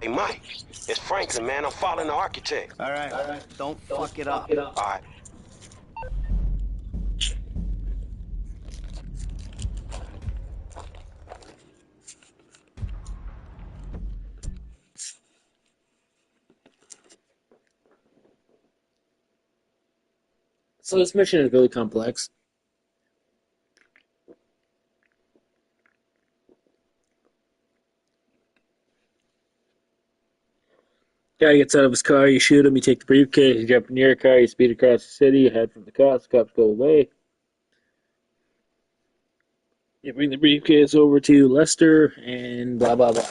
Hey, Mike, it's Franklin, man. I'm following the architect. All right. Don't fuck it up. All right. So this mission is really complex. Guy gets out of his car, you shoot him, you take the briefcase, you jump in your car, you speed across the city, you head from the cops go away. You bring the briefcase over to Lester, and blah, blah, blah.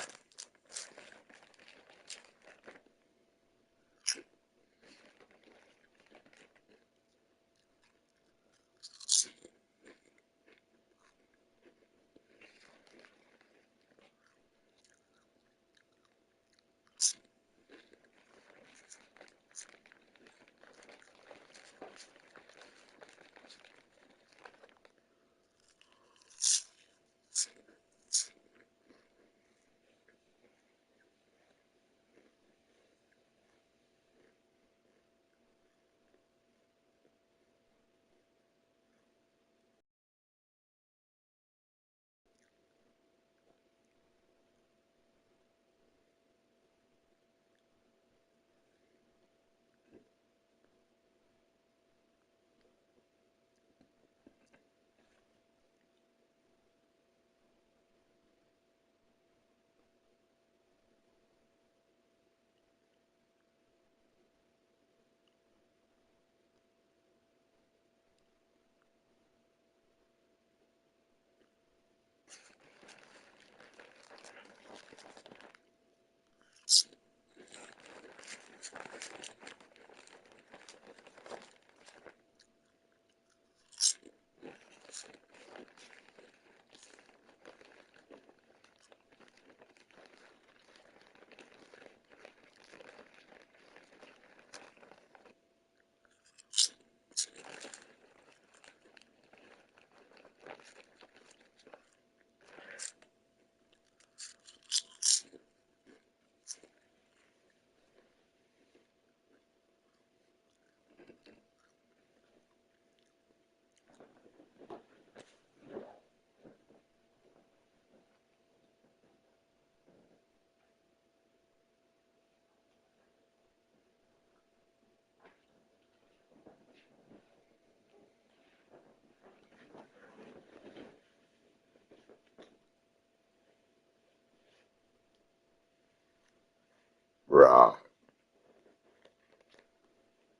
Bruh.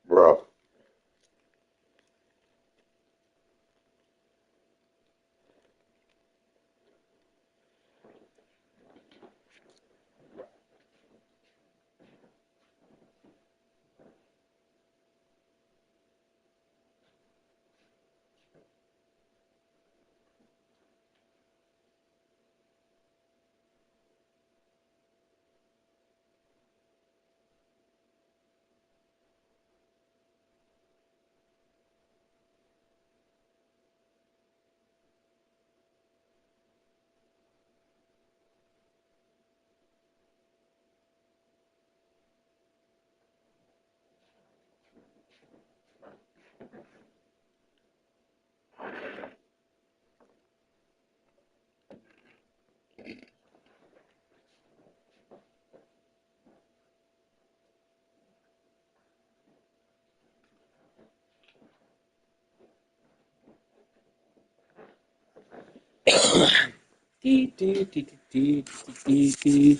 Bruh. Dee, dee, dee, dee, dee, dee, dee.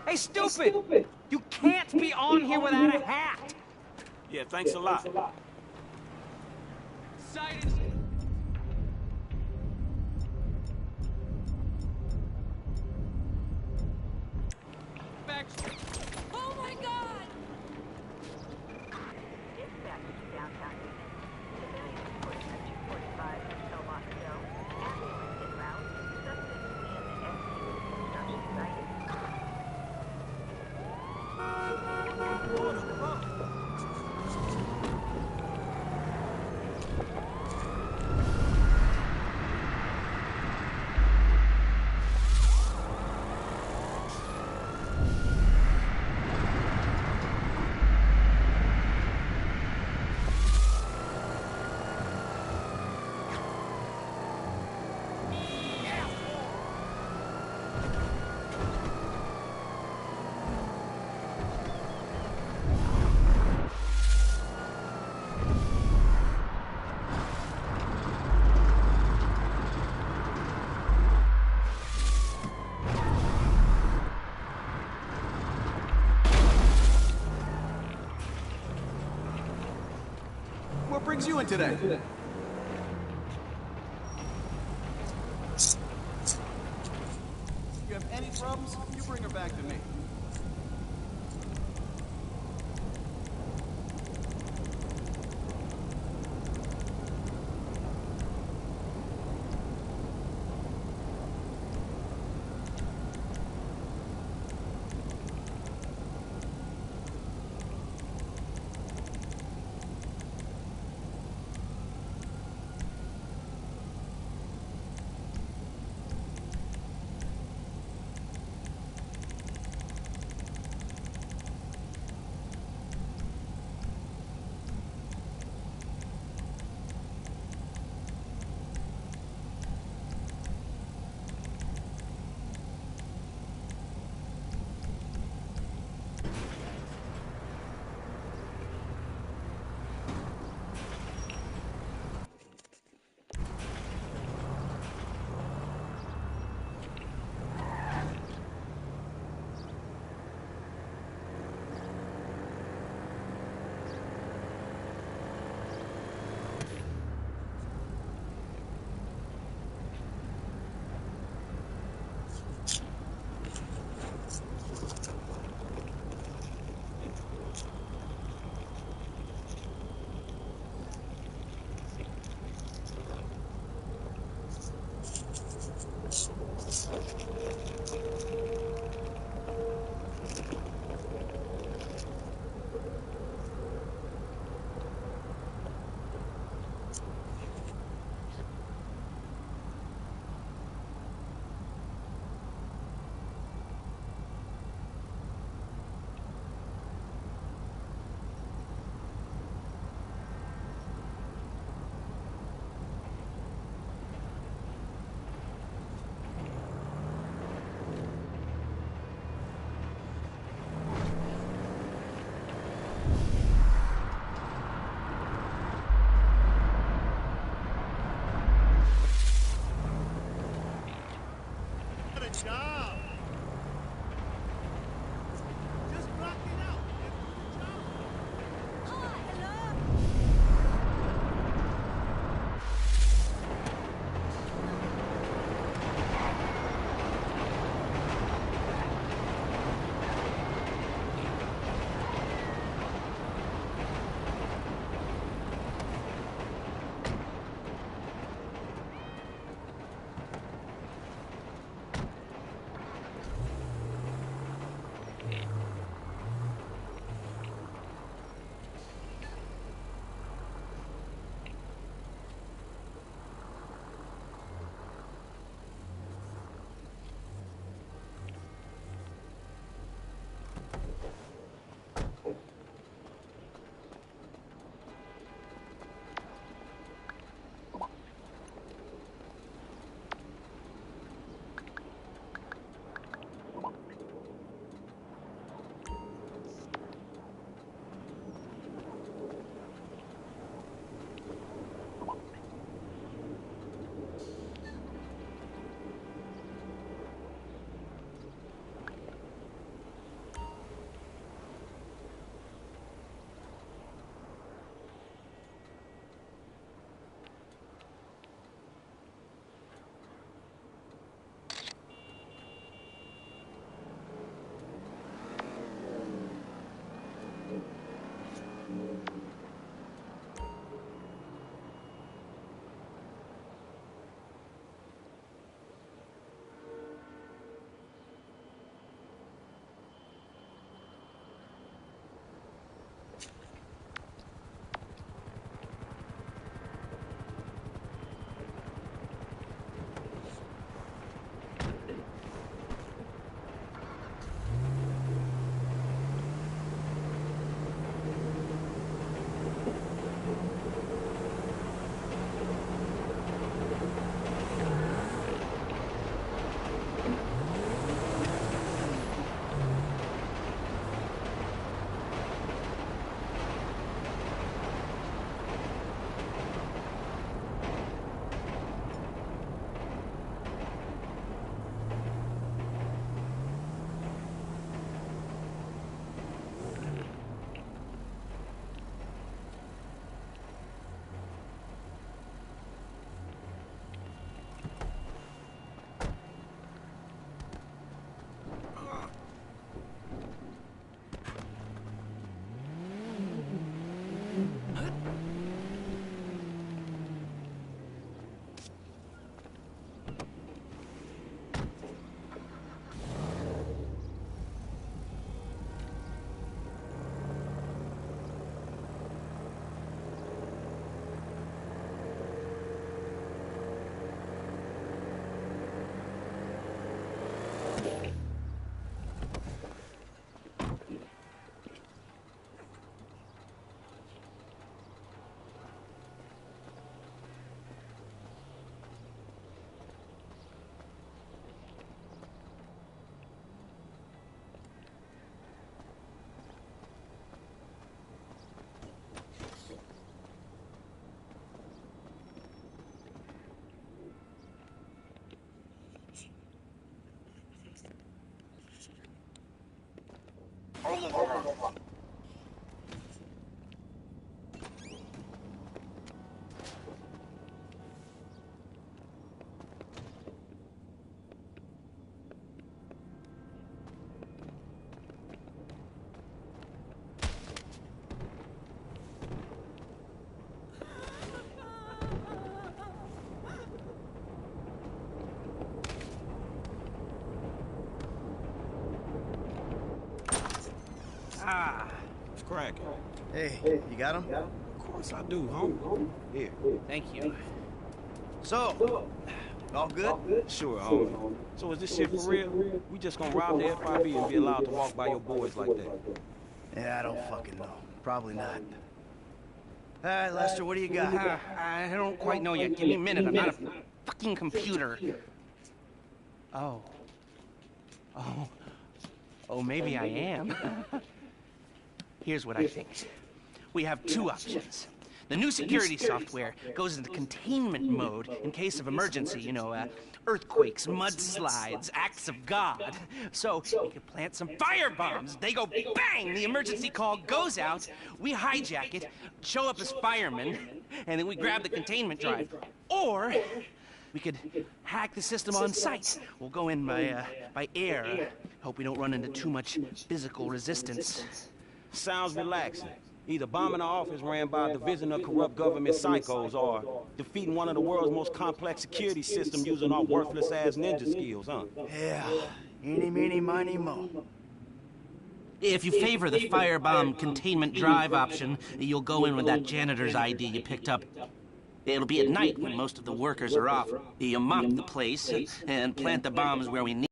Hey, stupid! You can't be on here without a hat! Yeah, thanks a lot. Silence! Back. Oh my God! Dispatch to downtown Union. Civilian reporting at 245 Hotel Moscow. Ambulance en route. Suspect in SUV construction site. What brings you in today? You have any problems? You bring her back to me. Job. Just block it out. And do the job. Hi, hello? Ah, It's cracking. Hey, you got him? Of course I do, homie. Here. thank you. So, all good? Sure, homie. So is this shit for real? We just gonna rob the FIB and be allowed to walk by your boys like that? Yeah, I don't fucking know. Probably not. All right, Lester, what do you got? I don't quite know yet. Give me a minute. I'm not a fucking computer. Oh. Oh. Oh, maybe I am. Here's what I think. We have two options. The new security software goes into containment mode in case of emergency, you know, earthquakes, mudslides, acts of God. So we can plant some fire bombs. They go bang! The emergency call goes out. We hijack it, show up as firemen, and then we grab the containment drive. Or we could hack the system on site. We'll go in by air. Hope we don't run into too much physical resistance. Sounds relaxing. Either bombing our office ran by a division of corrupt government psychos or defeating one of the world's most complex security systems using our worthless-ass ninja skills, huh? Yeah, eeny, meeny, miny, mo. If you favor the firebomb containment drive option, you'll go in with that janitor's ID you picked up. It'll be at night when most of the workers are off. You mop the place and plant the bombs where we need.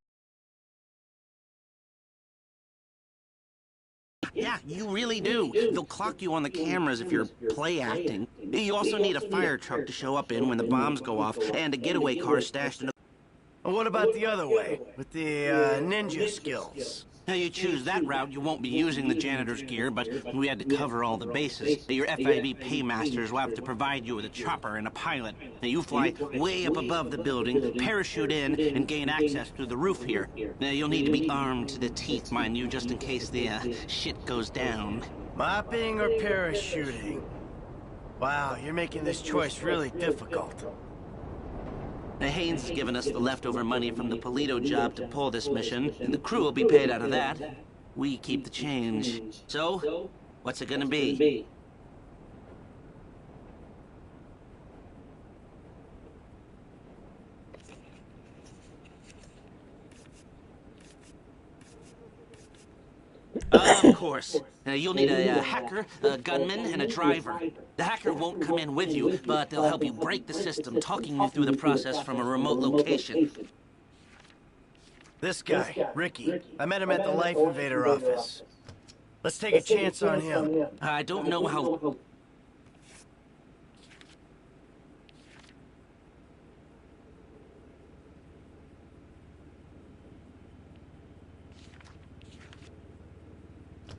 Yeah, you really do. They'll clock you on the cameras if you're play acting. You also need a fire truck to show up in when the bombs go off, and a getaway car stashed in a... And what about the other way, with the ninja skills? Now, you choose that route, you won't be using the janitor's gear, but we had to cover all the bases. Your FIB paymasters will have to provide you with a chopper and a pilot. Now, you fly way up above the building, parachute in, and gain access through the roof here. Now, you'll need to be armed to the teeth, mind you, just in case the shit goes down. Mopping or parachuting? Wow, you're making this choice really difficult. Now, Haynes has given us the leftover money from the Polito job to pull this mission, and the crew will be paid out of that. We keep the change. So, What's it gonna be? Of course. You'll need a hacker, a gunman, and a driver. The hacker won't come in with you, but they'll help you break the system, talking you through the process from a remote location. This guy, Ricky. I met him at the Life Invader office. Let's take a chance on him. I don't know how...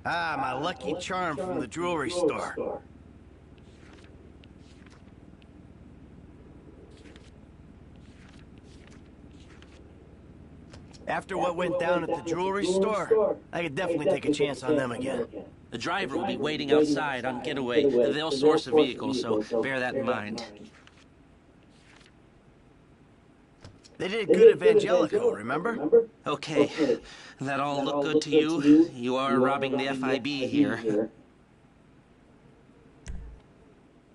Ah, my lucky charm from the jewelry store. After what went down at the jewelry store, I could definitely take a chance on them again. The driver will be waiting outside on getaway. They'll source a vehicle, so bear that in mind. They did a good Evangelico, remember? Okay. That all look good to you? You are robbing the FIB here.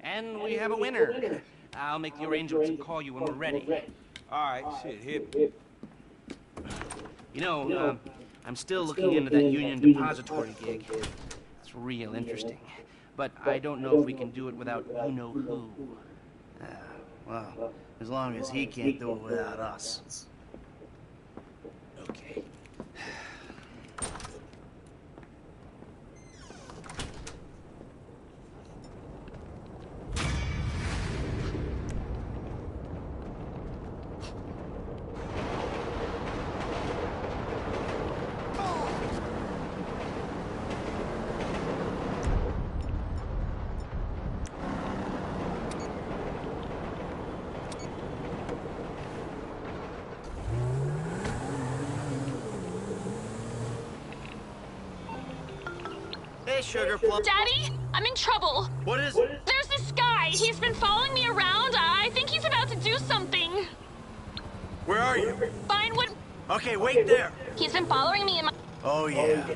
And we have a winner. I'll make the arrangements and call you when we're ready. All right, shit, hit me. You know, I'm still looking into that Union Depository gig. It's real interesting. But I don't know if we can do it without you-know-who. Well, as long as he can't do it without us. Okay. Hey, Sugar Plum. Daddy, I'm in trouble. What is it? There's this guy. He's been following me around. I think he's about to do something. Where are you? Vinewood. Okay, wait there. He's been following me in my... Oh, yeah.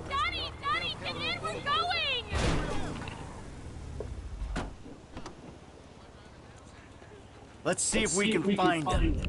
Daddy, get in. We're going. Let's see if we can find him.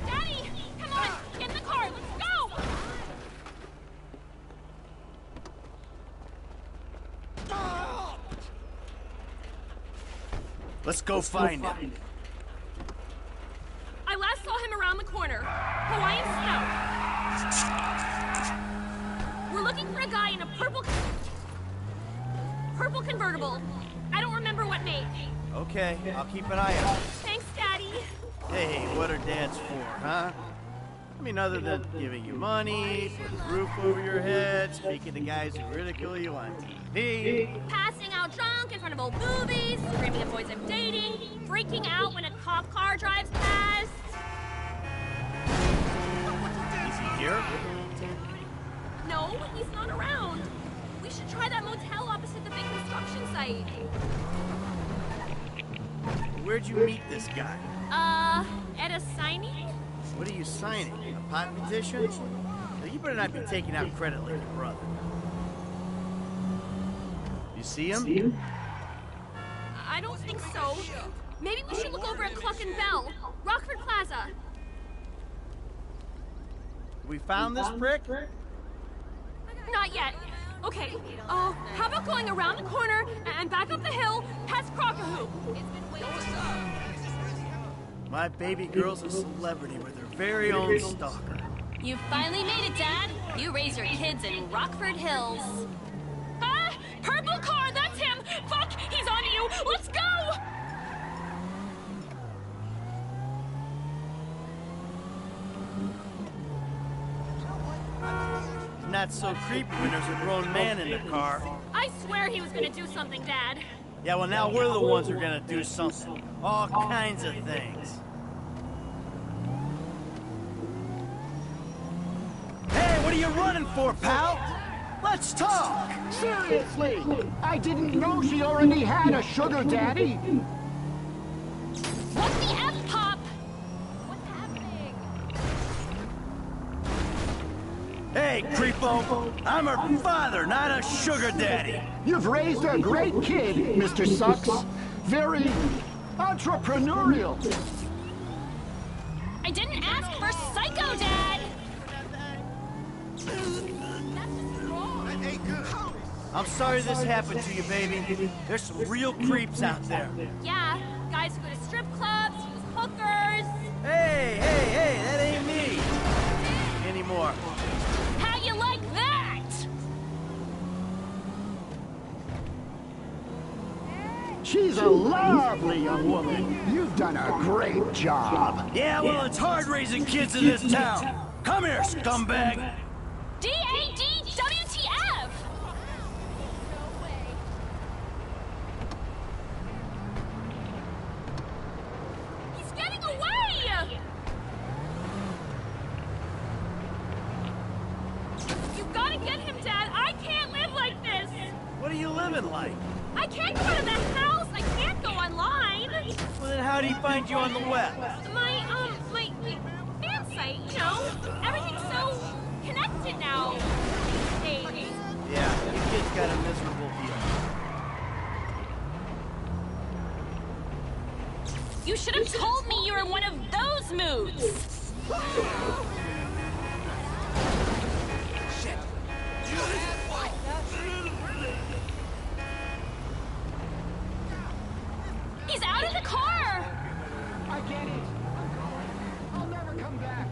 Daddy, come on. Get in the car. Let's go. Let's go find him. I last saw him around the corner. Hawaiian Snow. We're looking for a guy in a purple convertible. I don't remember what make. Okay, I'll keep an eye out. Thanks, Daddy. Hey, what are dads for, huh? I mean, other than giving you money, putting a roof over your head, speaking to guys who ridicule you on TV. Passing out drunk in front of old movies, screaming at boys I'm dating, freaking out when a cop car drives past. Is he here? No, he's not around. We should try that motel opposite the big construction site. Where'd you meet this guy? At a signing? What are you signing? A pot petition? Now, you better not be taking out credit like your brother. You see him? I don't think so. Maybe we should look over at Cluck and Bell, Rockford Plaza. We found this prick? Not yet. Okay, how about going around the corner and back up the hill past Crocker Hoop? My baby girl's a celebrity with her very own stalker. You finally made it, Dad. You raise your kids in Rockford Hills. Ah! Purple car, that's him! Fuck, he's on you! Let's go! It's not so creepy when there's a grown man in the car. I swear he was gonna do something, Dad. Yeah, well now we're the ones who are gonna do something. All kinds of things. Hey, what are you running for, pal? Let's talk! Seriously! I didn't know she already had a sugar daddy! What the F, Pop? What's happening? Hey, creepo! I'm her father, not a sugar daddy! You've raised a great kid, Mr. Sucks. Very entrepreneurial. I didn't ask for Psycho, Dad! I'm sorry this happened to you, baby. There's some real creeps out there. Yeah, guys who go to strip clubs, use hookers. Hey, that ain't me! Anymore. How you like that? She's a lovely young woman. You've done a great job. Yeah, well, it's hard raising kids in this town. Come here, scumbag! D-A-D-WTF! He's getting away! You gotta get him, Dad. I can't live like this. What are you living like? I can't go out of the house. I can't go online. Well, then how'd he find you on the web? My fan site, you know? Everything's so connected now. Hey. Yeah, your kid's got a miserable deal. You should have told me you were in one of those moods. He's out of the car! I get it. I'll never come back.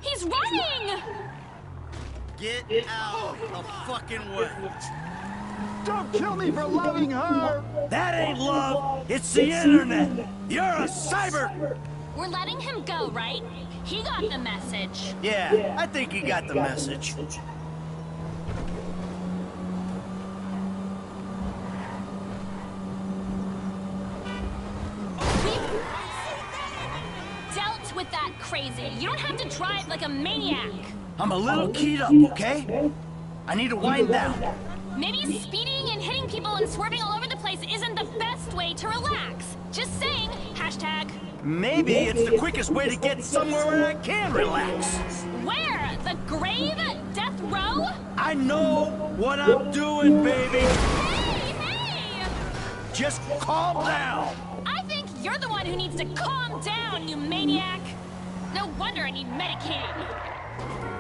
He's running! Get out of fucking way. Don't kill me for loving her! That ain't love, it's the internet. You're a cyber... We're letting him go, right? He got the message. Yeah, I think he got the message. Dealt with that crazy. You don't have to drive like a maniac. I'm a little keyed up, okay? I need to wind down. Maybe speeding and hitting people and swerving all over the place isn't the best way to relax. Just saying. Hashtag. Maybe it's the quickest way to get somewhere where I can relax. Where? The grave? Death row? I know what I'm doing, baby. Hey! Just calm down. I think you're the one who needs to calm down, you maniac. No wonder I need medicating.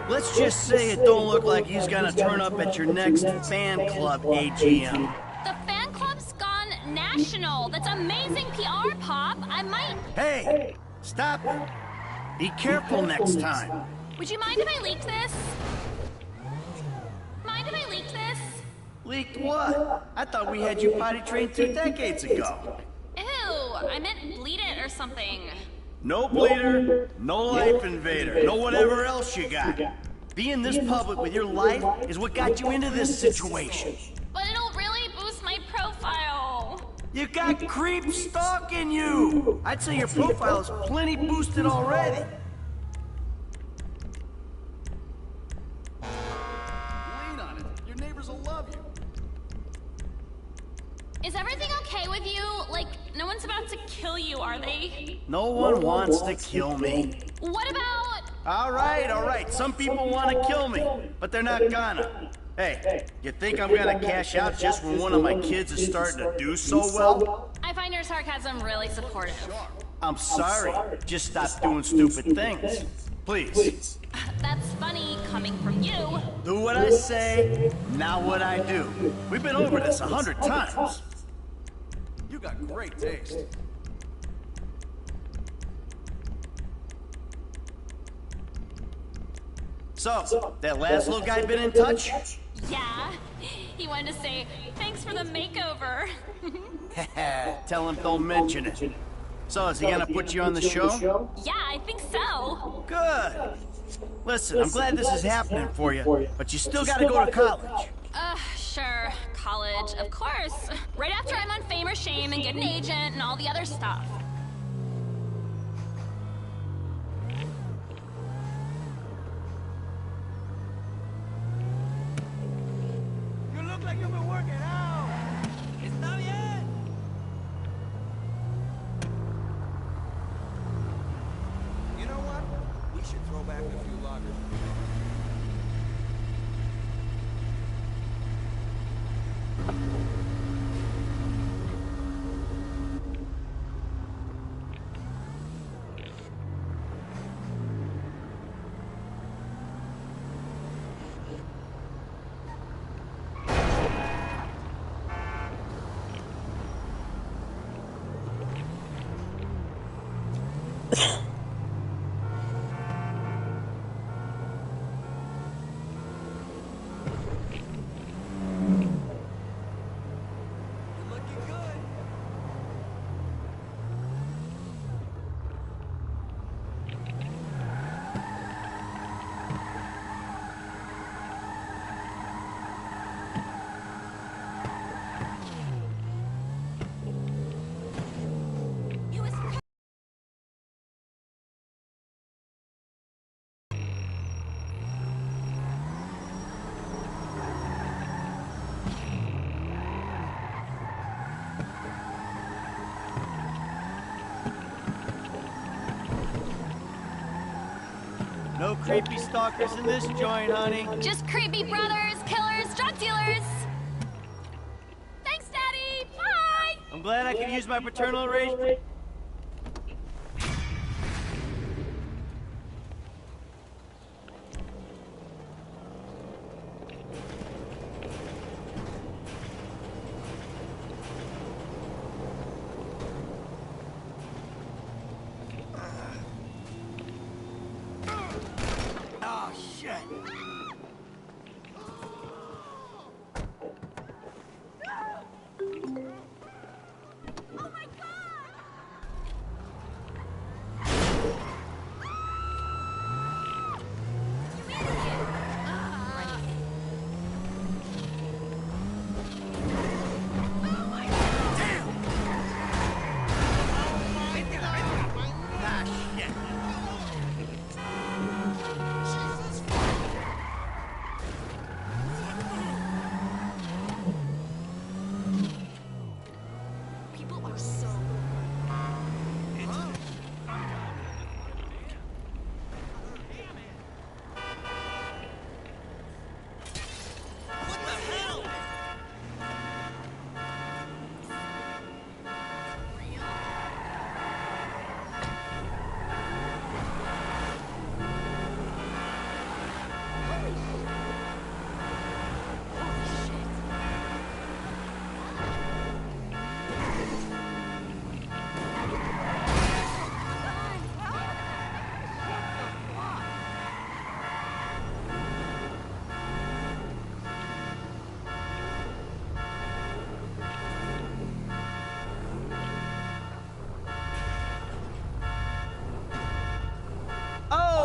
Let's just say it don't look like he's gonna turn up at your next fan club AGM. The fan club's gone national. That's amazing PR, Pop. I might... Hey, stop it. Be careful next time. Would you mind if I leaked this? Mind if I leaked this? Leaked what? I thought we had you potty trained 2 decades ago. Ew, I meant bleed it or something. No bleeder, no life invader, no whatever else you got. Being this public with your life is what got you into this situation. But it'll really boost my profile. You got creeps stalking you. I'd say your profile is plenty boosted already. Lean on it. Your neighbors will love you. Is everything okay with you? Like, no one's about to kill you, are they? No one wants to kill me. What about... All right. Some people want to kill me, but they're not gonna. Hey, you think I'm gonna cash out just when one of my kids is starting to do so well? I find your sarcasm really supportive. I'm sorry. Just stop doing stupid things. Please. That's funny coming from you. Do what I say, not what I do. We've been over this 100 times. You got great taste. So, that Laszlo guy been in touch? Yeah. He wanted to say, thanks for the makeover. Tell him don't mention it. So, is he gonna put you on the show? Yeah, I think so. Good. Listen, I'm glad this is happening for you, but you still gotta go to college. Sure. College, of course. Right after I'm on Fame or Shame and get an agent and all the other stuff. You look like you've been working out. Está bien. You know what? We should throw back a few loggers. No creepy stalkers in this joint, honey. Just creepy brothers, killers, drug dealers. Thanks, Daddy. Bye. I'm glad I could use my paternal arrangement. Oh, shit.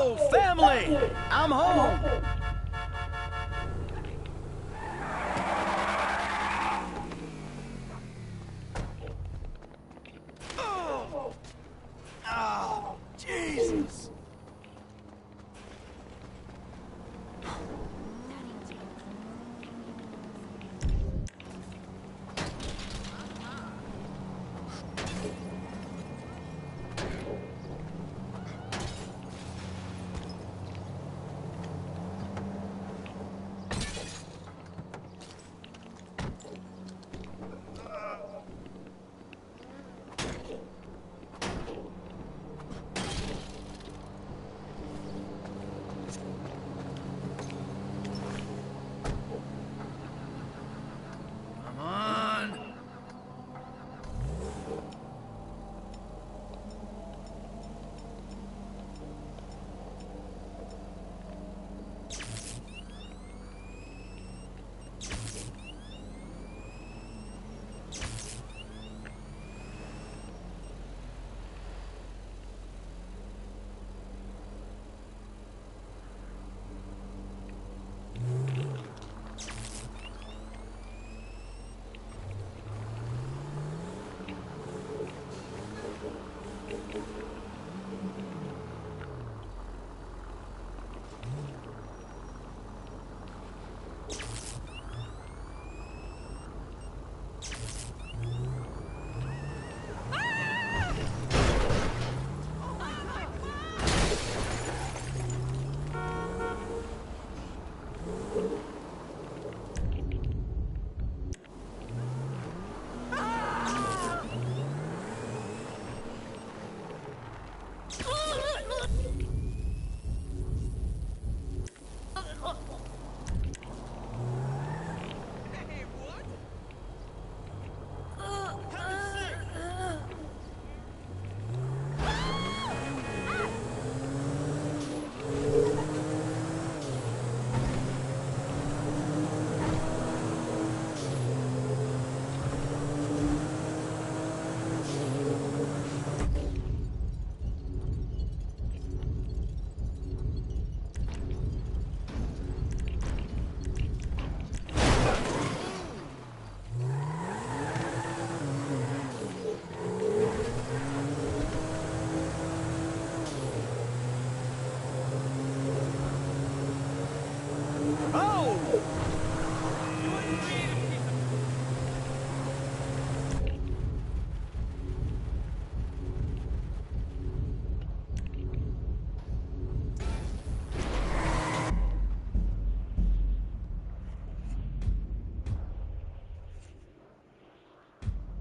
Yo, family! I'm home! Oh, Jesus! Come on!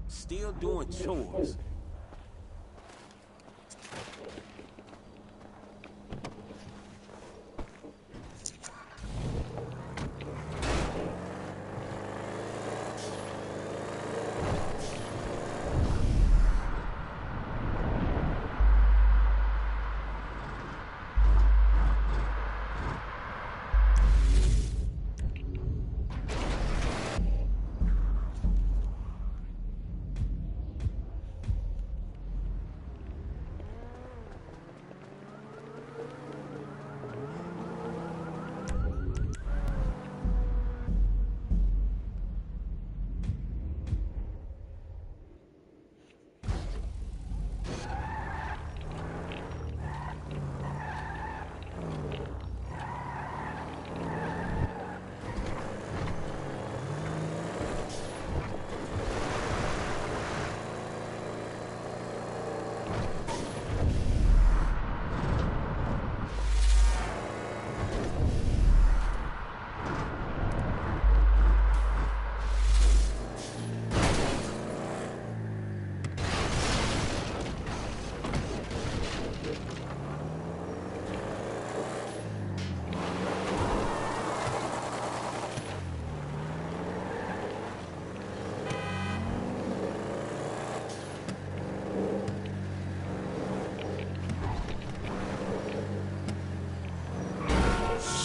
Still doing chores.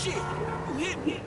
Shit! You hit me!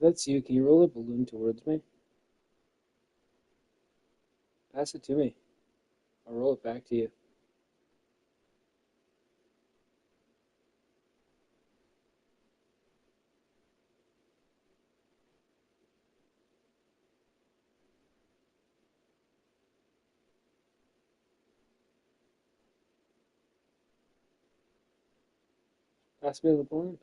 That's you. Can you roll a balloon towards me? Pass it to me. I'll roll it back to you. Pass me the balloon.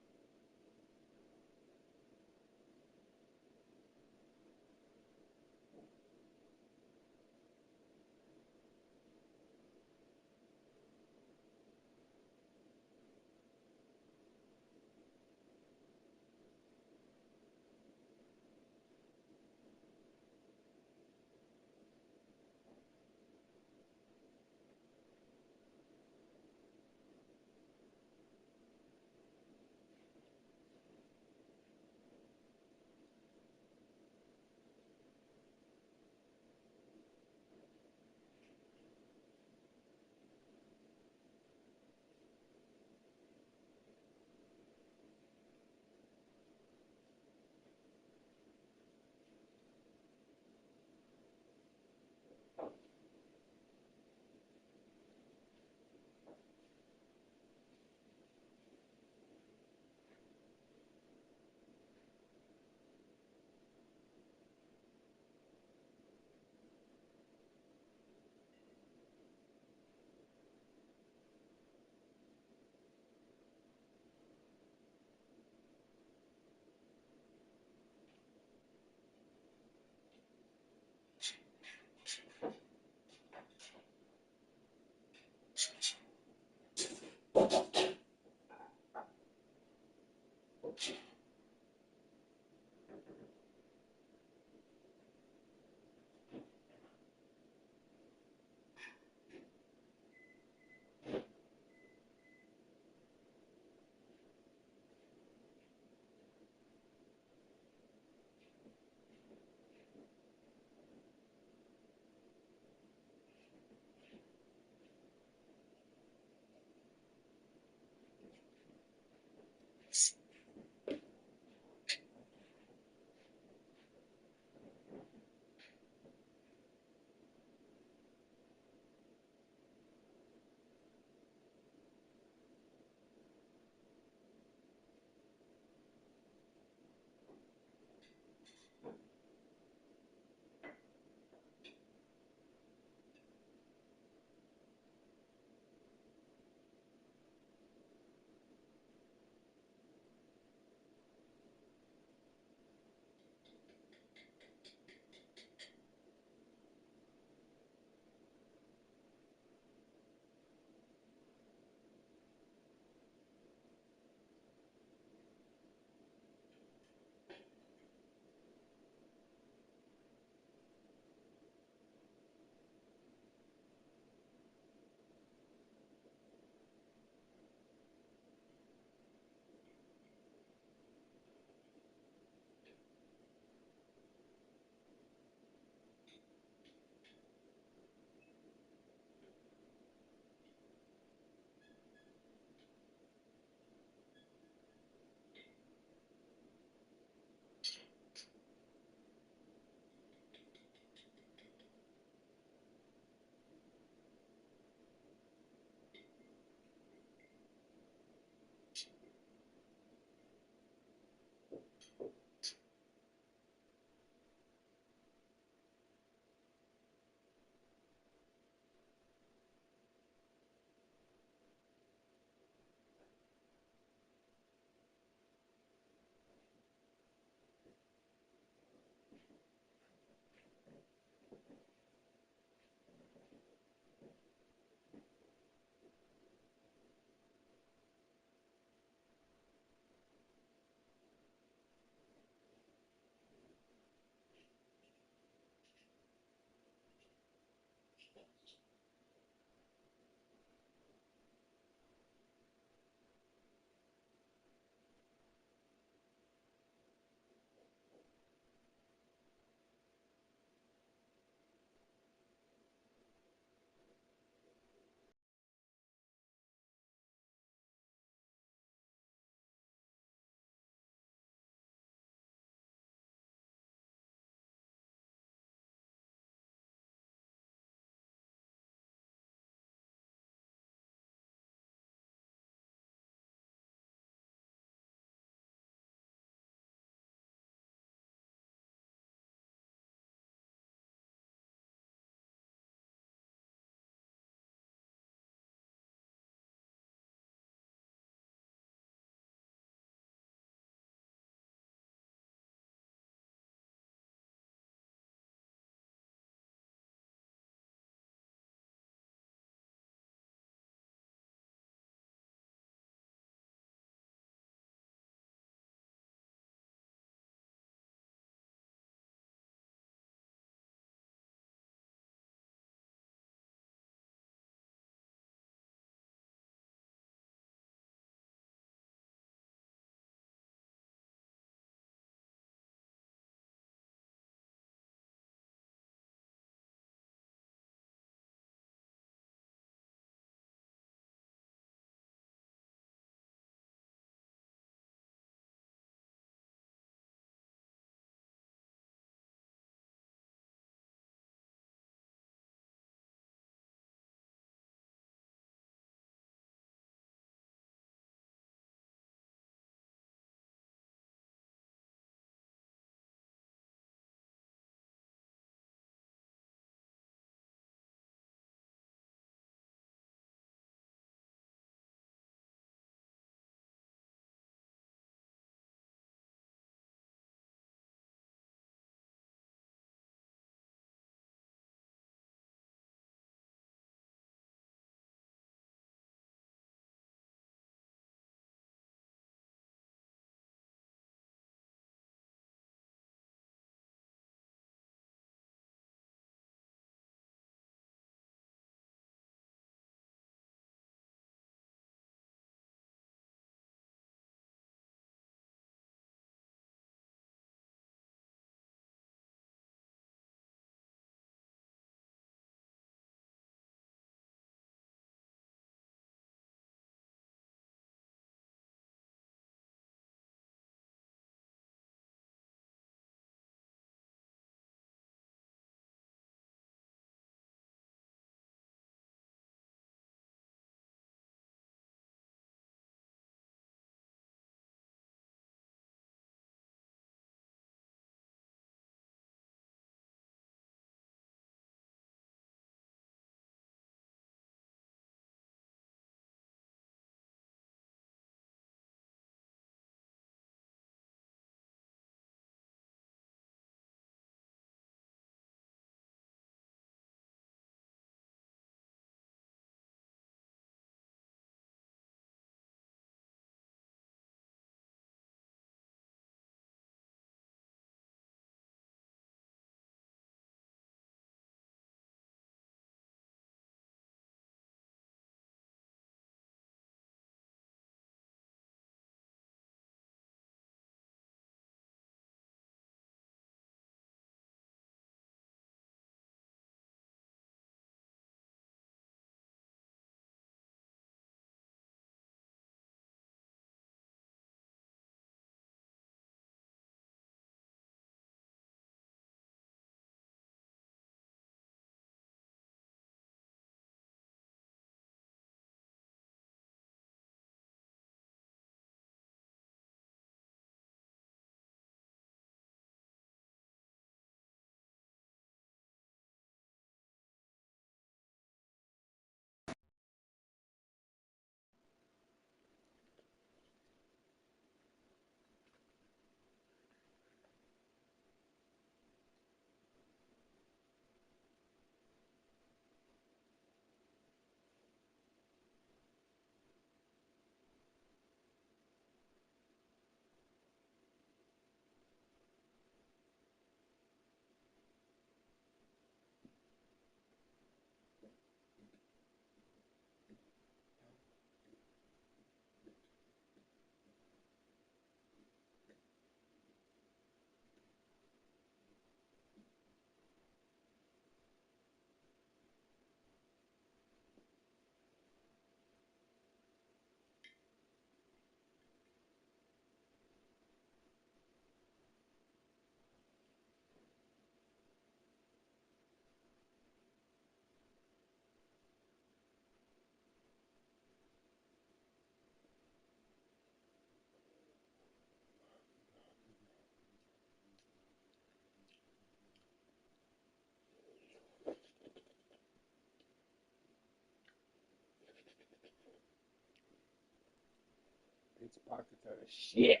Its pockets are shit.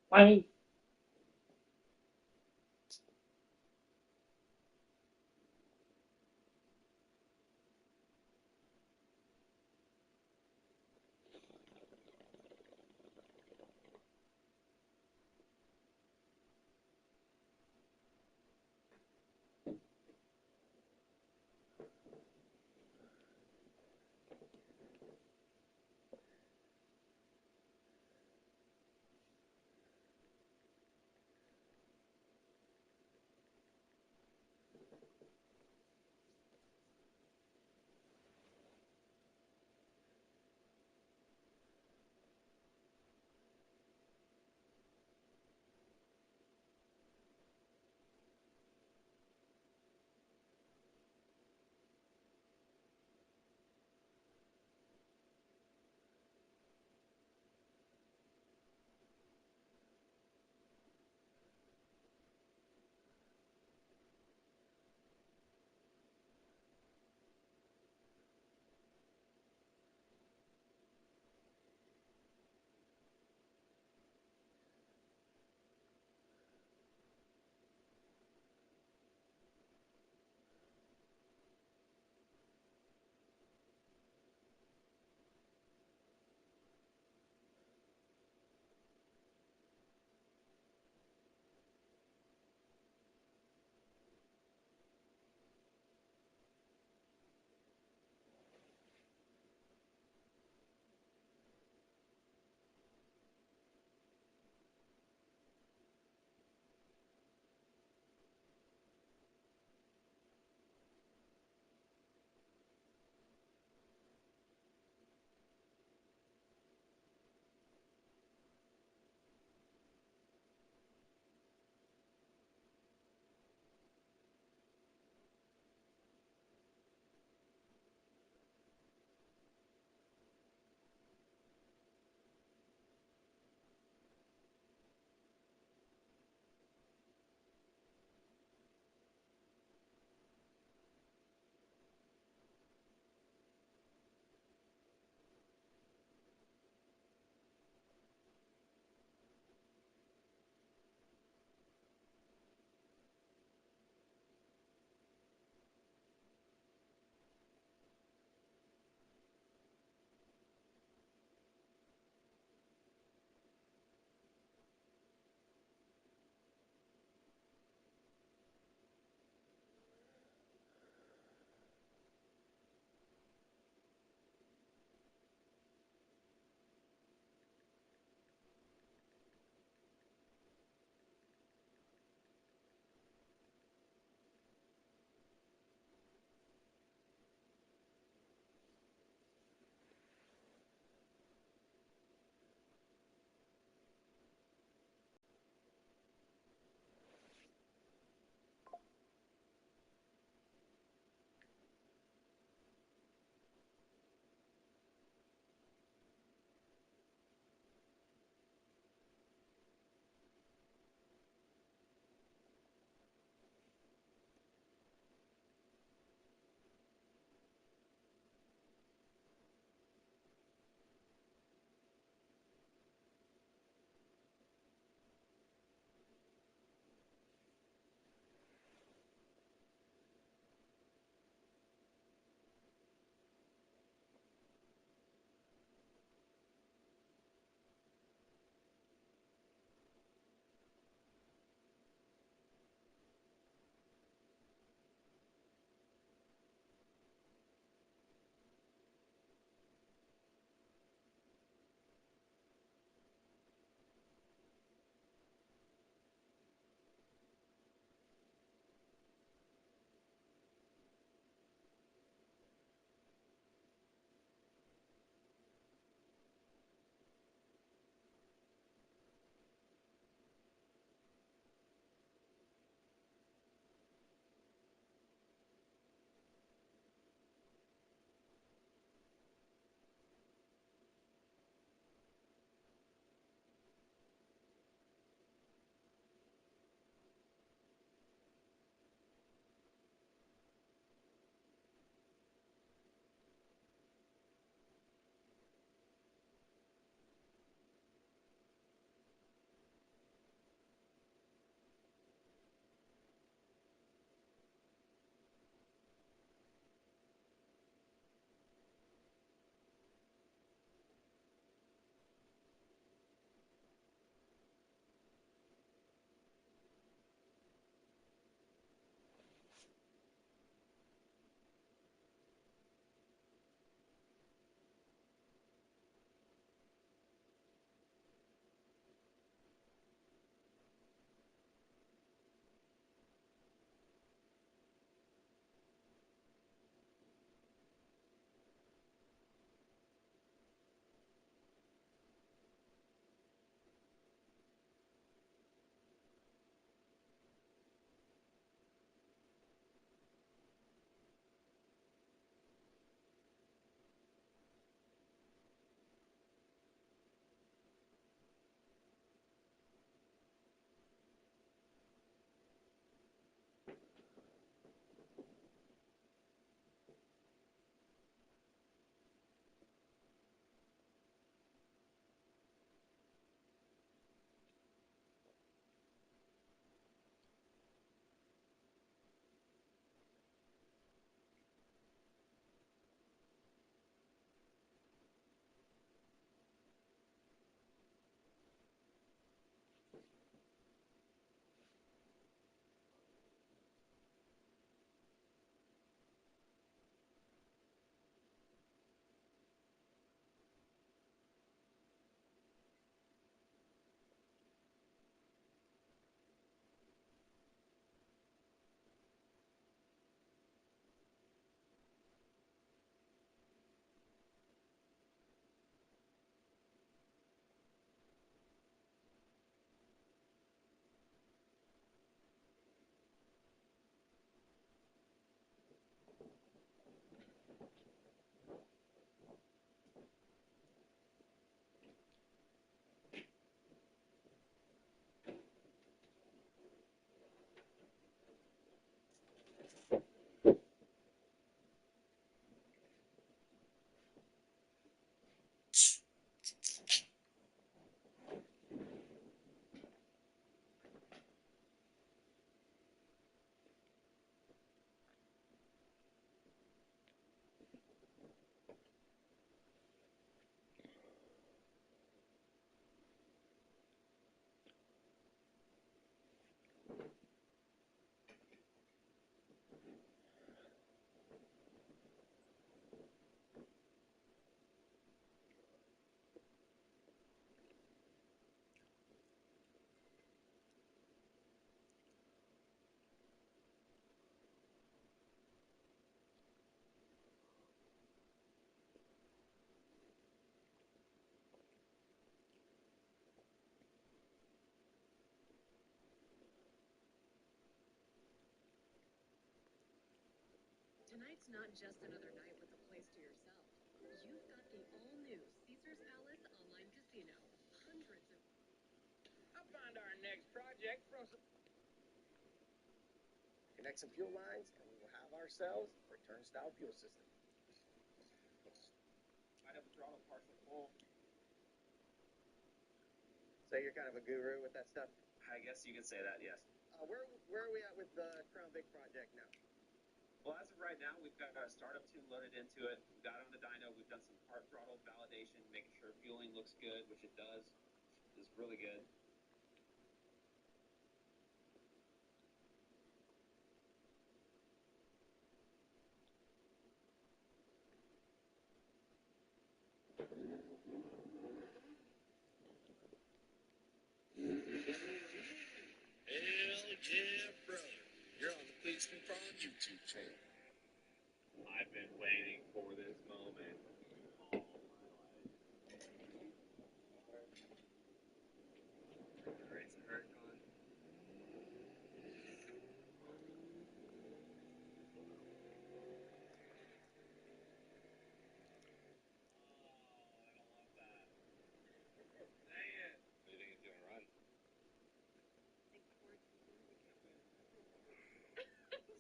Funny. It's not just another night with a place to yourself. You've got the all-new Caesar's Palace online casino. Hundreds of... I'll find our next project from some... Connect some fuel lines, and we will have ourselves a return-style fuel system. Might have the throttle partially full. So you're kind of a guru with that stuff? I guess you could say that, yes. Where are we at with the Crown Vic project now? Well, as of right now, we've got a startup tune loaded into it. We've got on the dyno. We've done some part throttle validation, making sure fueling looks good, which it does. It's really good. Hell yeah, brother. You're on the Please Confirm YouTube channel. I've been waiting for this moment all my life. Raise the hurt on.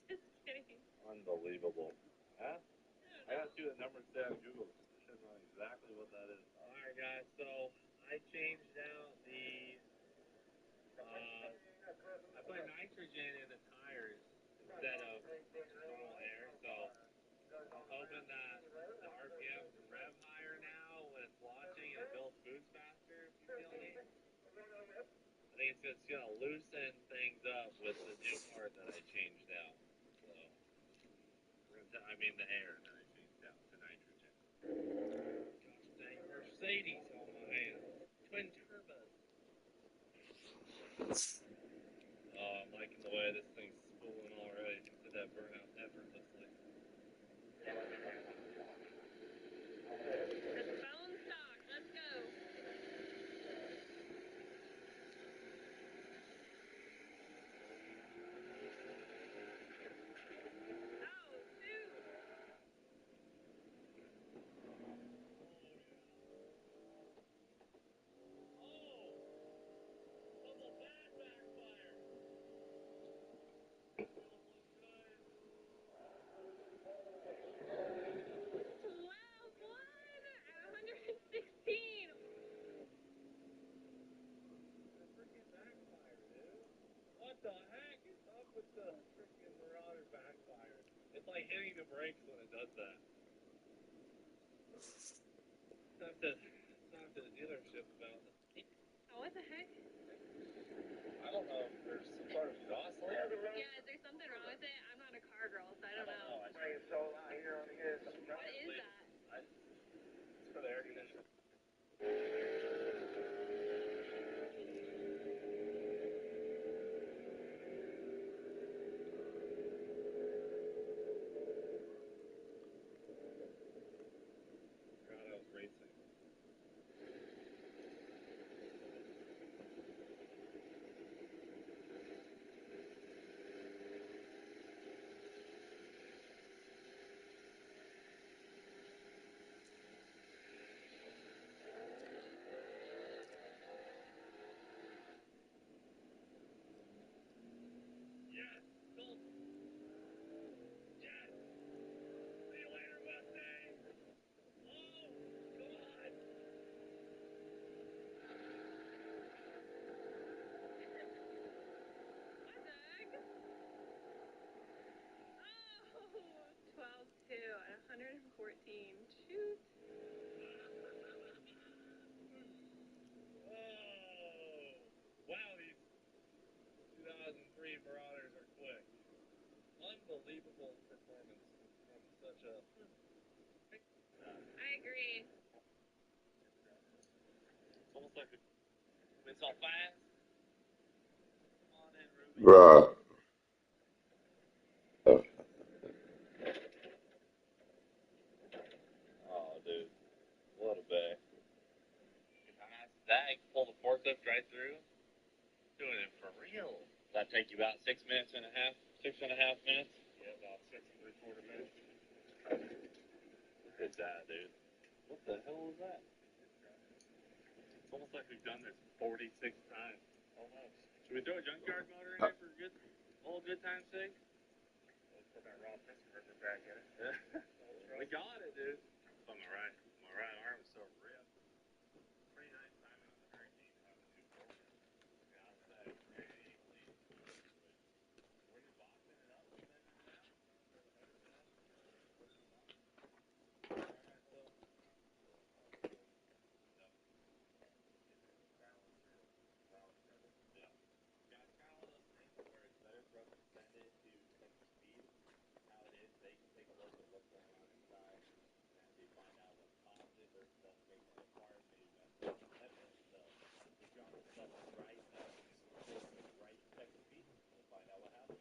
Just kidding. Unbelievable. Huh? I gotta see what the number said on Google. I should know exactly what that is. Alright guys, so I changed out the I put nitrogen in the tires instead of normal air, so I'm hoping that the RPMs rev higher now when it's launching and it builds boost faster, if you feel me. I think it's just gonna loosen things up with the new part that I changed out. So I mean the air that I changed out to nitrogen. Gosh dang, Mercedes on my hands. Twin turbos. Oh, I'm liking the way this thing's spooling already. Did that burn out effortlessly. The phone stock. Let's go. Oh, shoot. Wow, what? At 116. Freaking backfire, dude. What the heck is up with the freaking Marauder backfire? It's like hitting the brakes when it does that. Talk to the dealership about it. Oh, what the heck? I don't know if there's some sort of exhaust leak. Yeah, is there something wrong with it? I'm not a car girl, so I don't know. What is that? It's for the air conditioner. God, I was racing. Yes, Colton. Yes. See you later, Mustang. Oh, come on. What the heck? Oh, 12-2 at 114. Shoot. Oh, wow, these 2003 Marauders are quick. Unbelievable performance from such a... I agree. It's almost like it's all fast. Come on in, Ruby. Bruh. Oh, dude. What a bay. That, you can pull the forklift right through. Doing it for real. Does that take you about 6 minutes and a half? 6.5 minutes? Yeah, about 6 3/4 minutes. It's that, dude. What the hell is that? It's almost like we've done this 46 times. Almost. Should we throw a junkyard motor in here for good, all good time's sake? Let's put that raw piss converter back in it. We got it, dude. So my right arm is so ripped. Pretty nice timing on the hurricane to have the new forks. Yeah, I'd say pretty clean. When you're boxing it up, spinning it around, trying to throw the header down, put it on. Alright, so. Yep. Balance reel. Balance cover. Yeah. Yeah, it's kind of one of those things where it's better for us to send it to check the speed, how it is. They can take a look at what's going on inside and actually find out what's caused it versus us making the required maybe measurement. So if you're on the set the right right check speed, we'll find out what happened.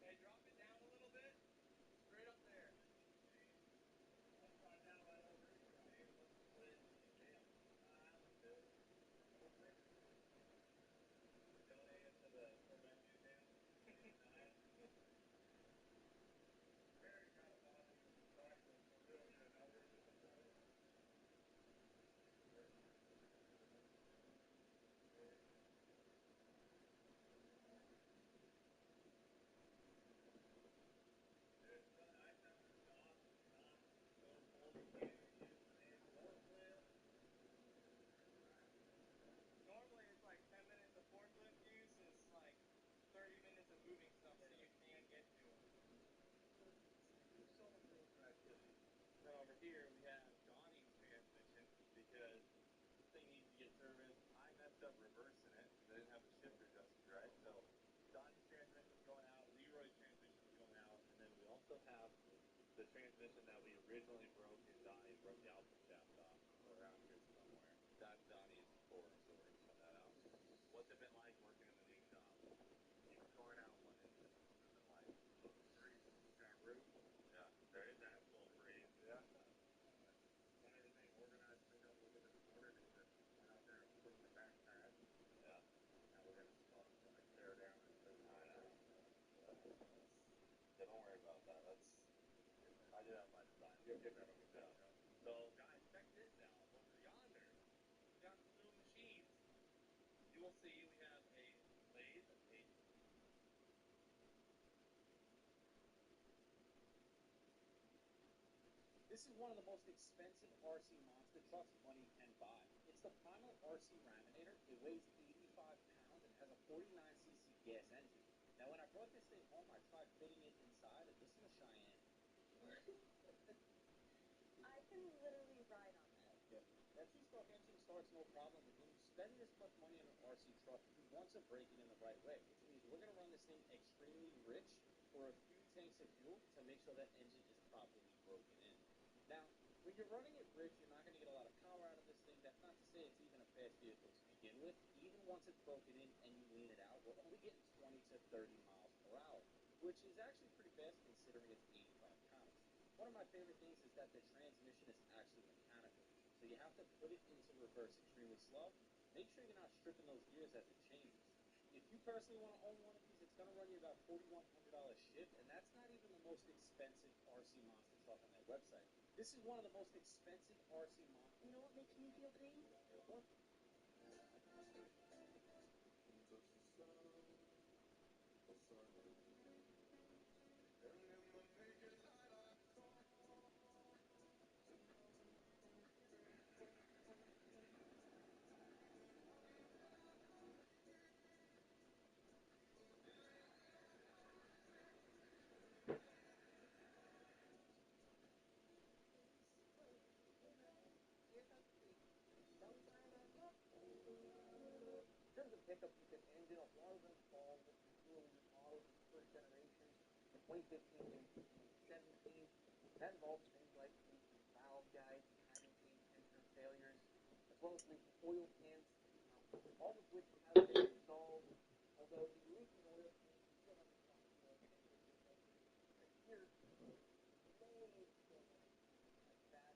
Hey, drop it down a little bit. Straight up there. Upside down right over it. Maybe let's put it in the exam. That looks good. Donate it to the Corvette Museum. Nice. Very gratifying. Priceless. We don't even know we're doing that. Dude, it's really nice having a shop that's not so full you can't even use the main forklift. Normally it's like 10 minutes of forklift use and it's like 30 minutes of moving stuff so you can get to it. There's so much room for activity. Then over here we have Donnie's transmission because this thing needs to get serviced. I messed up reversing it because I didn't have the shifter adjusted right. So Donnie's transmission's going out, Leroy's transmission's going out, and then we also have the transmission that we originally broke in Donnie, broke the output shaft off around here somewhere. That's Donnie's core, so we're gonna send that out. What's it been like working in the new shop? Keep going out one engine. What's it been like? Breeze. Got roof? Yeah, there is actual breeze. Yeah. Got everything organized, cleaned up. We'll get this ordered. It's just went out there and put the back pad. Yeah. Now we're gonna tear down and put it high out. Yeah, don't worry about that. I did that by design. You'll get that over there. Yeah. So guys, check this out. Over yonder, we got some new machines. You will see we have a lathe, This is one of the most expensive RC monster trucks money can buy. It's the Primal RC Raminator. It weighs 85 pounds and has a 49cc gas engine. Now, when I brought this thing home, I tried fitting it inside, and listen to Cheyenne. I can literally ride on that. Yeah. That two-stroke engine starts no problem, but when you spend this much money on an RC truck, you want to break it in the right way, which means we're going to run this thing extremely rich for a few tanks of fuel to make sure that engine is properly broken in. Now, when you're running it rich, you're not going to get a lot of power out of this thing. That's not to say it's even a fast vehicle to begin with. Even once it's broken in and you lean it out, we're only getting 20 to 30 miles per hour, which is actually pretty fast considering it's 85 pounds. One of my favorite things is that the transmission is actually mechanical. So you have to put it into reverse extremely slow. Make sure you're not stripping those gears as it changes. If you personally want to own one of these, it's going to run you about $4,100 shipped, and that's not even the most expensive RC monster truck on their website. This is one of the most expensive RC models. You know what makes me feel pain? What? In terms of pickups with this engine, a lot of them fall with the newer models of the first generation, the 2015 and 2017. That involves things like leaking valve guides, timing chain tensor failures, as well as leaking oil pans, all of which have been resolved. Although the leaking oil pans still have a problem with right here, may still not be as bad.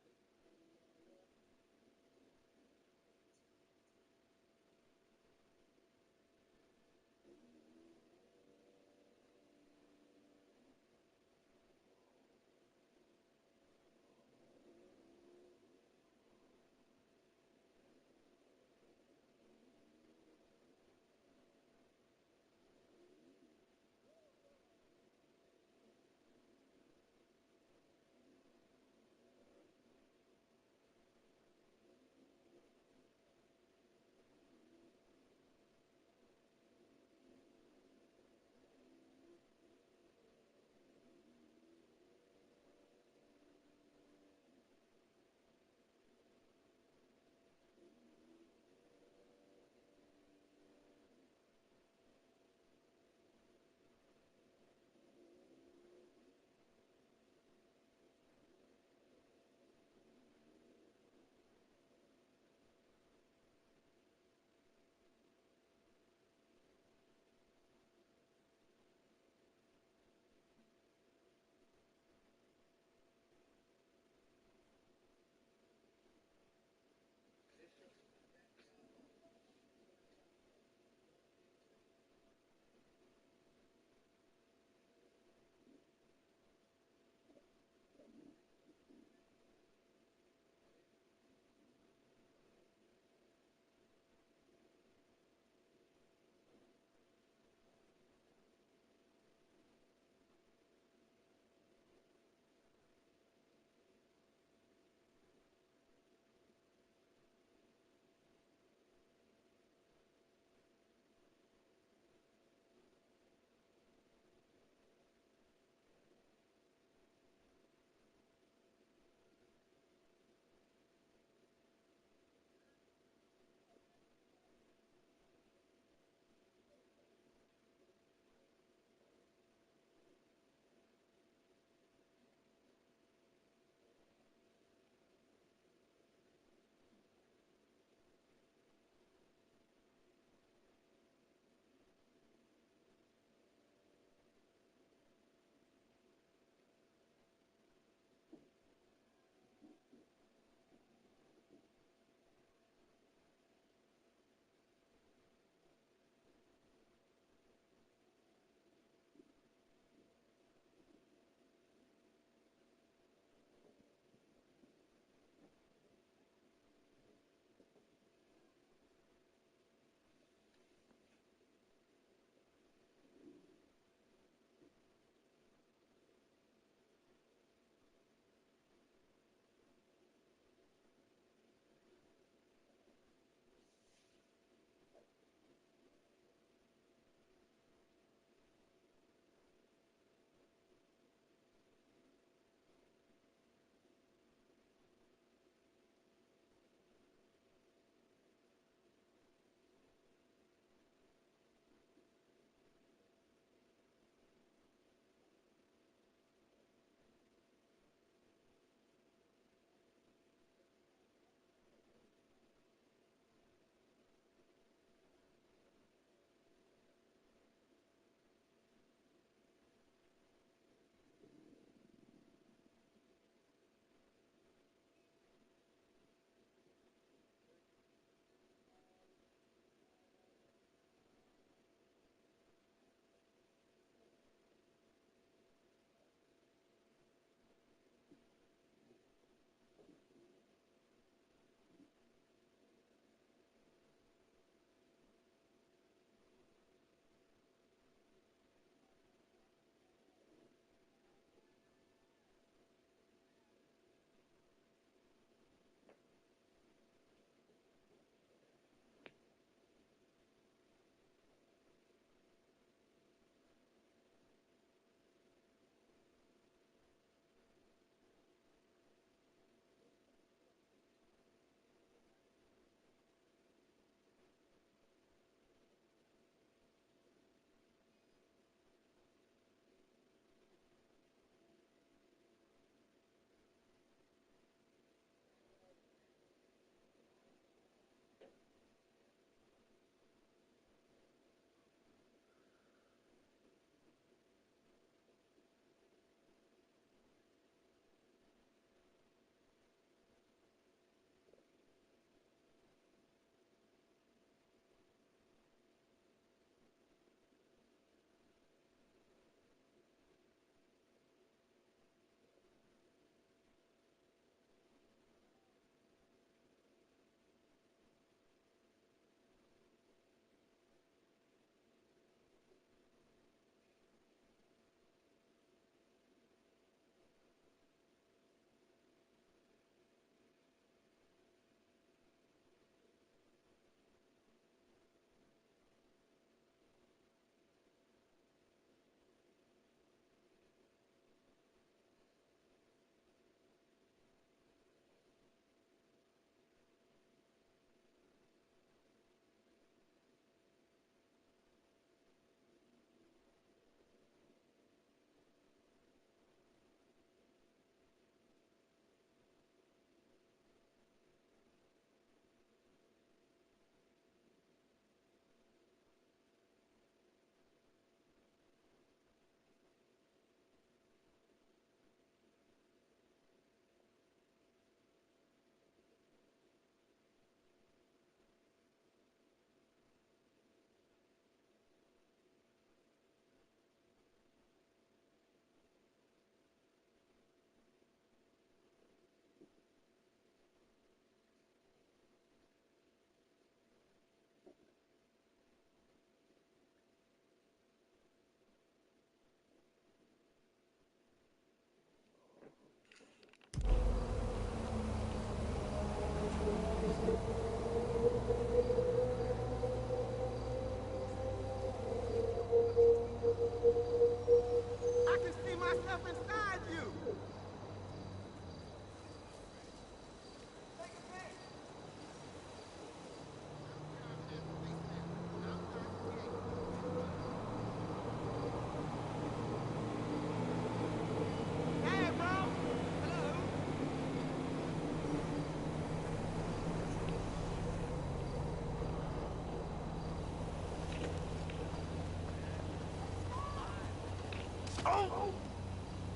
Oh!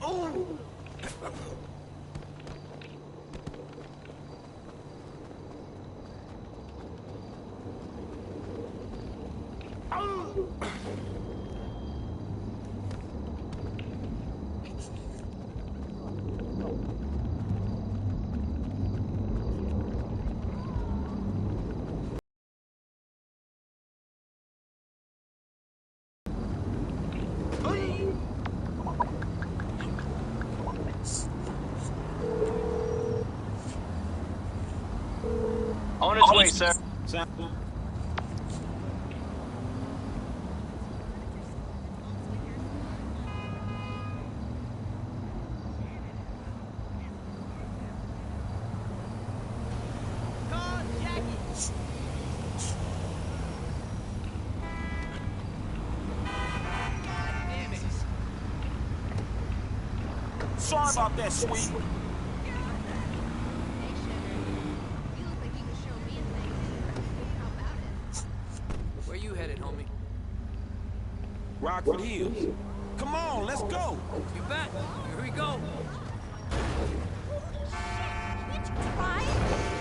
Oh! On its way, sir. Sorry about that, sweet. Where you headed, homie? Rockford Hills. Come on, let's go. You bet. Here we go.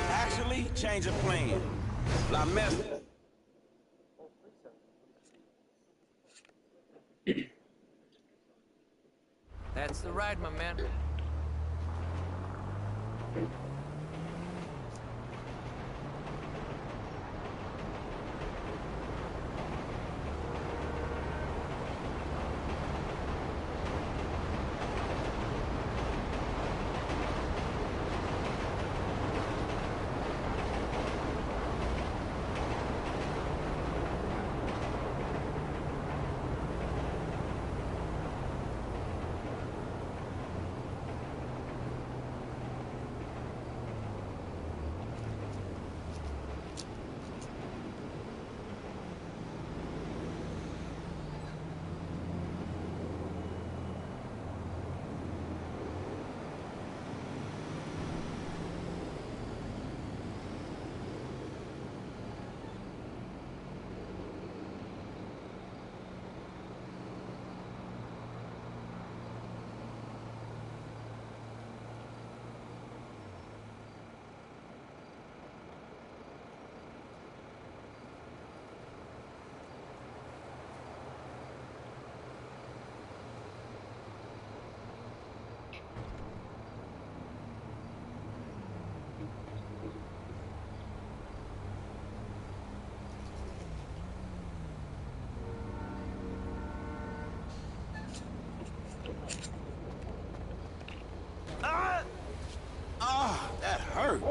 Actually, change of plan. La mess. That's the ride, my man. That hurt.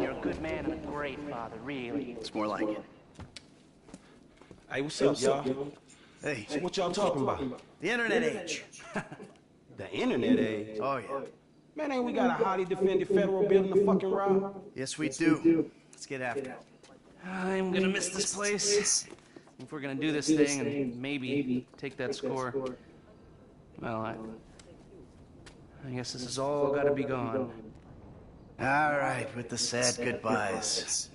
You're a good man and a great father, really. It's more like it. Hey, what's up, y'all? Hey. So what y'all talking about? The internet age. The internet age? Oh, yeah. Man, ain't we got a highly defended federal building to fucking rob? Yes, we do. Let's get after it. I'm gonna miss this place. If we're gonna do this thing and maybe take that score, well, I guess this has all gotta be gone. All right, with the sad goodbyes.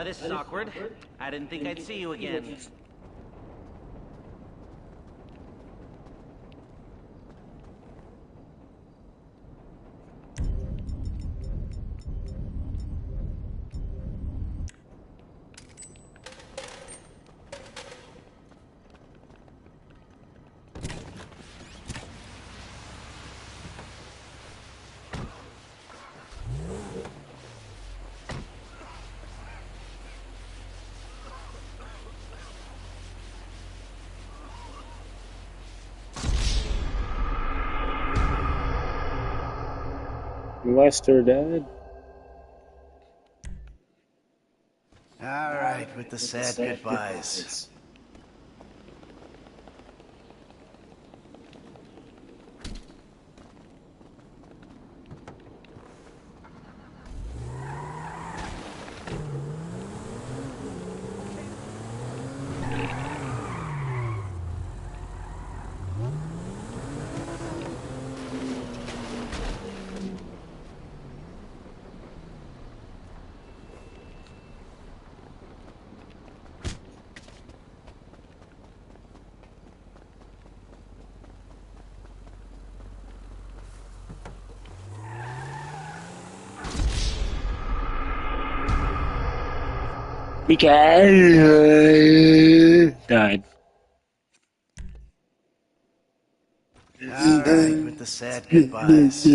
This is awkward. I didn't think I'd see you again. Lester dead. All right, with the sad goodbyes. Because died. All right, with the sad goodbyes.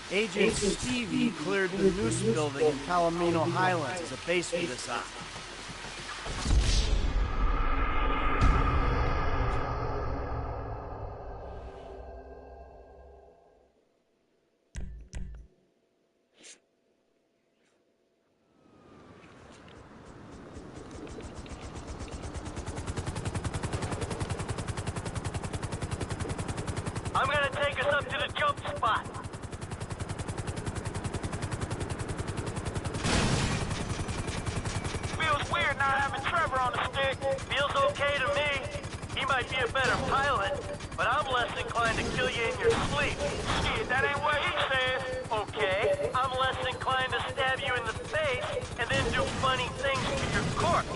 Agent Stevie cleared the Noose building in Palomino Highlands as a base for this op. I'm gonna take us up to the jump spot. Feels weird not having Trevor on the stick. Feels okay to me. He might be a better pilot, but I'm less inclined to kill you in your sleep. Shit, that ain't what he says. Okay, I'm less inclined to stab you in the face and then do funny things to your corpse.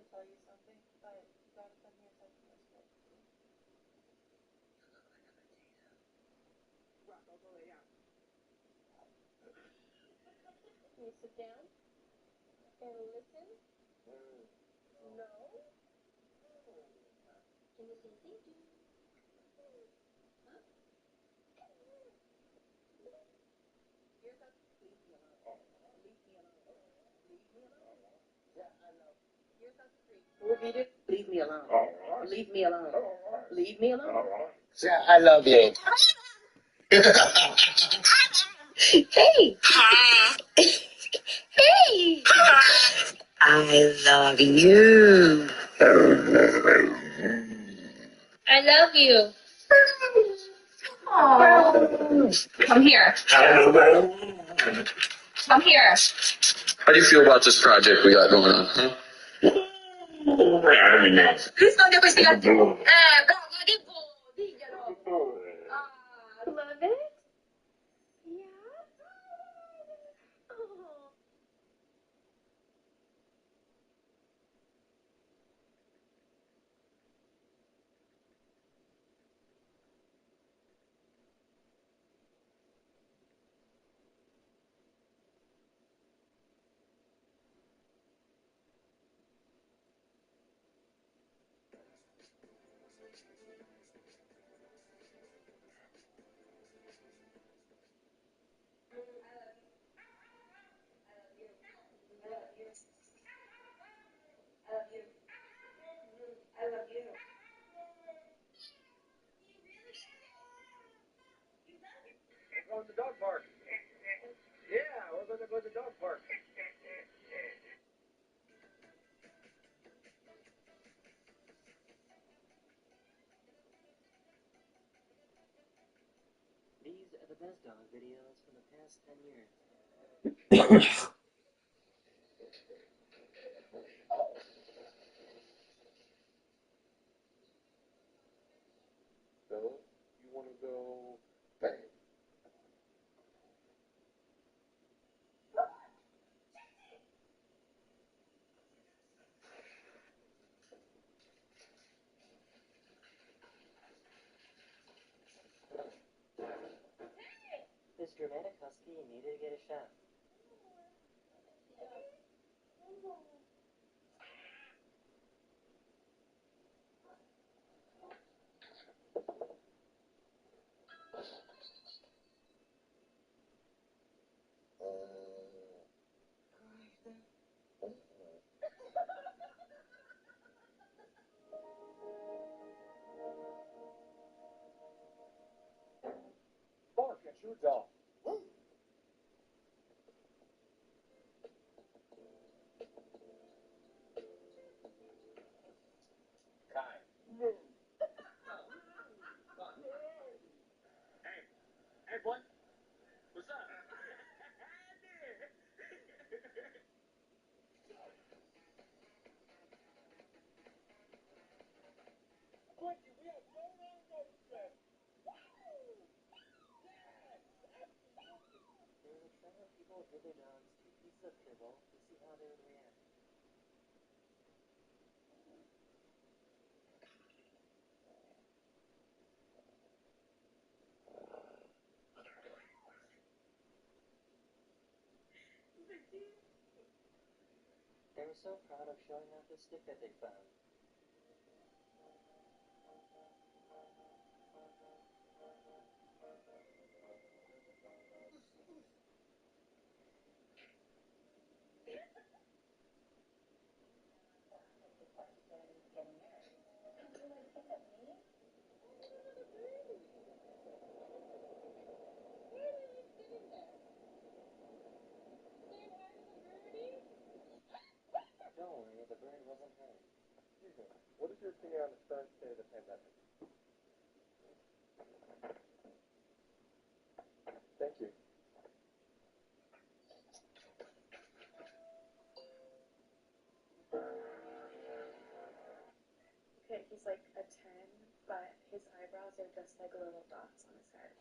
Tell you something, but you gotta come here so I can whisper it to you. Can you sit down and listen? No? Can you say thank you? Huh? You're supposed to leave me alone. Leave me alone. Leave me alone. Yeah, I love you. You're supposed to create. What did you do? Leave me alone. Leave me alone. Leave me alone. Yeah, I love you. Hey! Hey! I love you. I love you. Oh. Come here. Come here. How do you feel about this project we got going on, huh? Rispondi a questi gatti. Brava, tipo, diglielo. Love it? Yeah? Oh. We're going to the dog park. Yeah, we're going to go to the dog park. These are the best dog videos from the past 10 years. So, you want to go bang? This dramatic husky needed to get a shot. Bark at your dog. Kai. Hey, boy. What's up? Quincy, we have no long road trip. There was a trend where people would give their dogs 2 pieces of kibble to see how they would react. They were so proud of showing off the stick that they found. Don't worry, the bird wasn't hurt. Excuse me, what is your opinion on the current state of the pandemic? Thank you. he's like a 10, but his eyebrows are just like little dots on his head.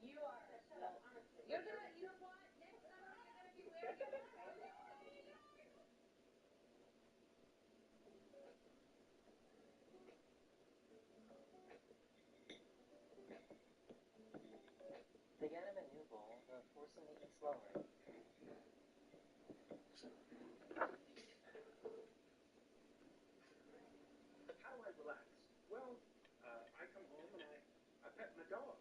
You are so honestly. You're gonna, you know what? Next summer you're gonna be wearing your They got him a new bowl, but force him to eat slower. How do I relax? Well, I come home and I pet my dog.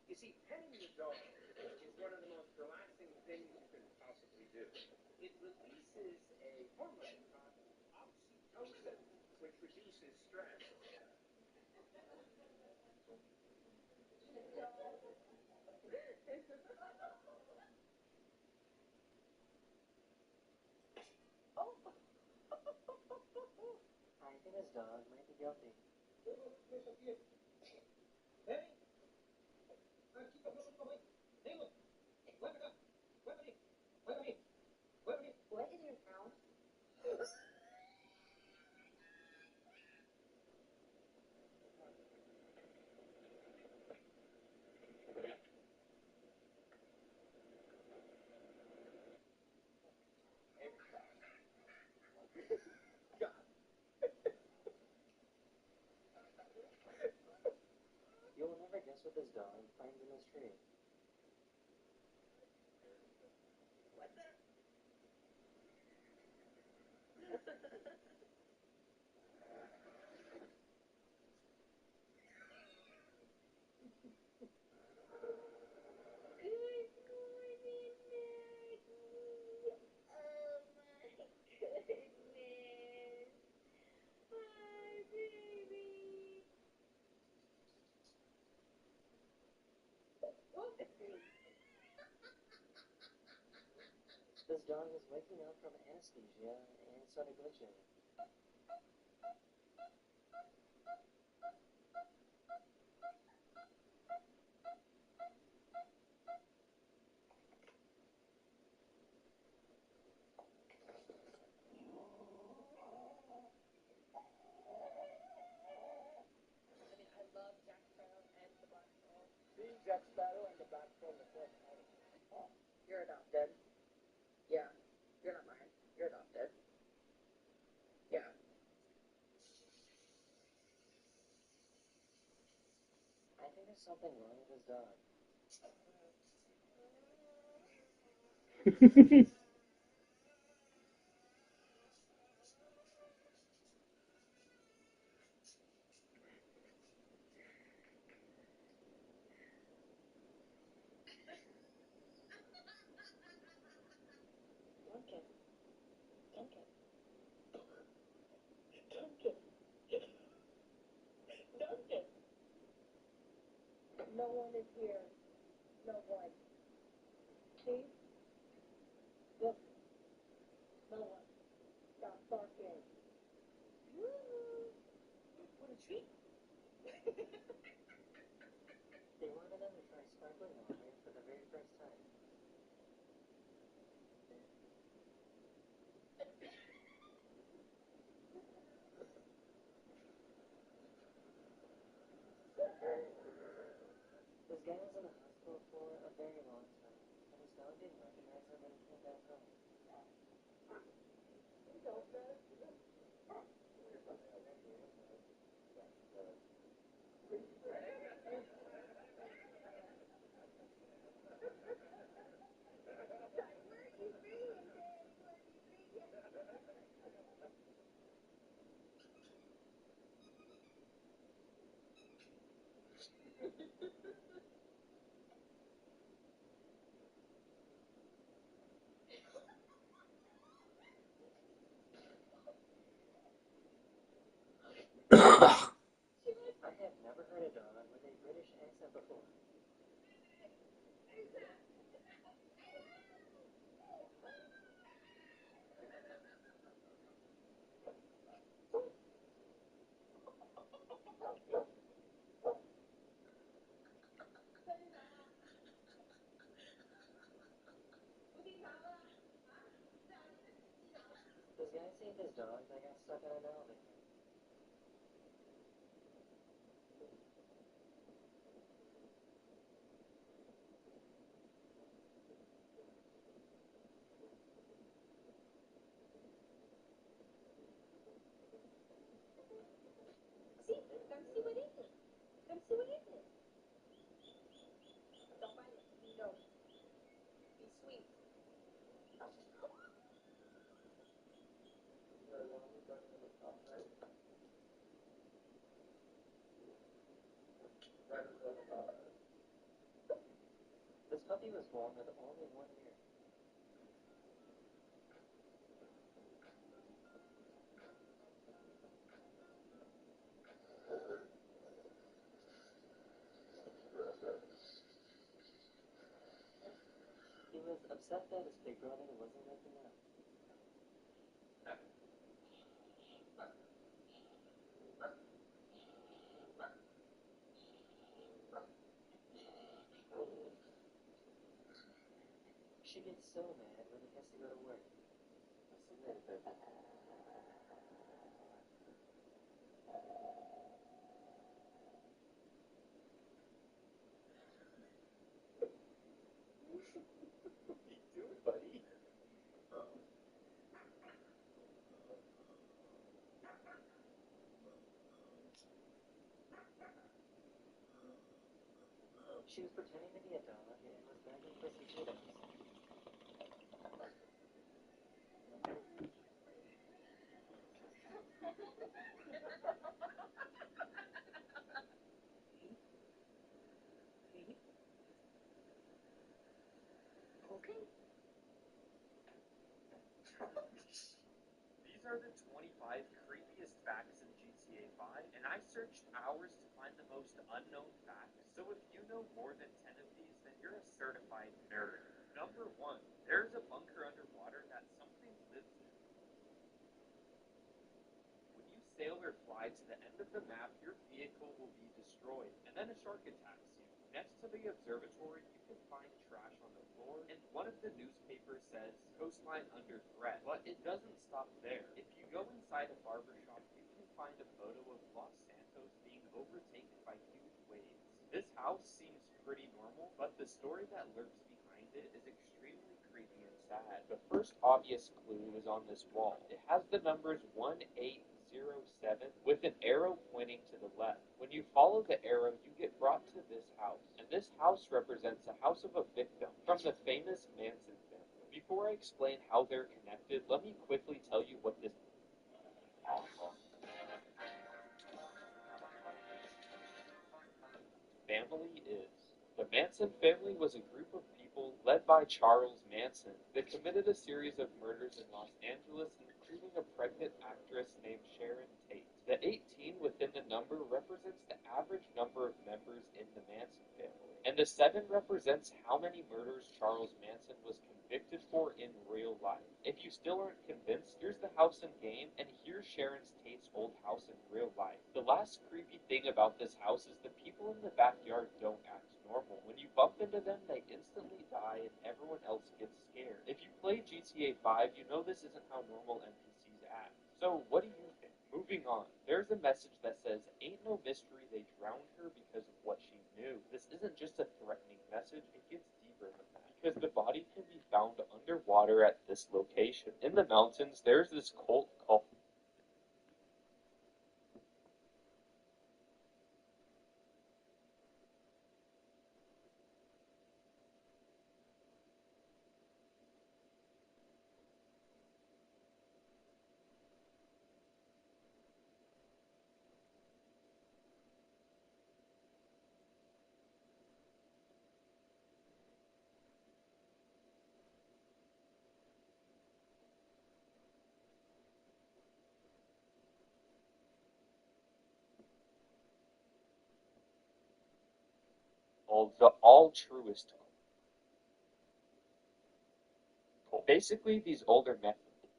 You see, petting your dog is one of the most relaxing things you can possibly do. It releases a hormone called oxytocin, which reduces stress. I think his dog might be guilty. What in your house? You will never guess what this dog finds in this tree. This dog is waking up from anesthesia and started glitching. I love Jack Sparrow and the Black Pearl. See Jack Sparrow and the Black Pearl in the first movie. You're adopted. Yeah. You're not mine. You're adopted. Yeah. I think there's something wrong with his dog. Duncan. Duncan. Duncan. Duncan. No one is here. No one. See? Look. No one. Stop barking. Woo! What a treat. They wanted him to try sparkling water for the very first time. This guy was in the hospital for a very long time, and his dog didn't recognize him when he came back home. I have never heard a dog with a British accent before. his dog that got stuck in an elevator. See, come see what it is. Come see what it is. Don't bite it. No. Be sweet. This puppy was born with only one ear. He was upset that his big brother wasn't waking up. She gets so mad when he has to go to work. See you later, baby. What are you doing, buddy? She was pretending to be a dog and was begging for some Cheetos. Okay. These are the 25 creepiest facts in GTA 5, and I searched hours to find the most unknown facts. So if you know more than 10 of these, then you're a certified nerd. Number 1, there's a bunker underwater that something lives in. When you sail or fly to the end of the map, your vehicle will be destroyed, and then a shark attacks you. Next to the observatory, you can find trash on the floor, and one of the newspapers says, coastline under threat. But it doesn't stop there. If you go inside a barber shop, you can find a photo of Los Santos being overtaken by huge waves. This house seems pretty normal, but the story that lurks behind it is extremely creepy and sad. The first obvious clue is on this wall. It has the numbers 1807 with an arrow pointing to the left. When you follow the arrow, you get brought to this house. And this house represents the house of a victim from the famous Manson family. Before I explain how they're connected, let me quickly tell you what this family is. The Manson family was a group of people led by Charles Manson that committed a series of murders in Los Angeles, including a pregnant actress named Sharon Tate. The 18 within the number represents the average number of members in the Manson family, and the 7 represents how many murders Charles Manson was convicted for in real life. If you still aren't convinced, here's the house in game, and here's Sharon Tate's old house in real life. The last creepy thing about this house is the people in the backyard don't act normal. When you bump into them, they instantly die and everyone else gets scared. If you play GTA 5, you know this isn't how normal NPCs act. So what do you think? Moving on, there's a message that says, ain't no mystery they drowned her because of what she knew. This isn't just a threatening message, it gets deeper than that. Because the body can be found underwater at this location. In the mountains, there's this cult called the Altruist cult. Basically, these older men,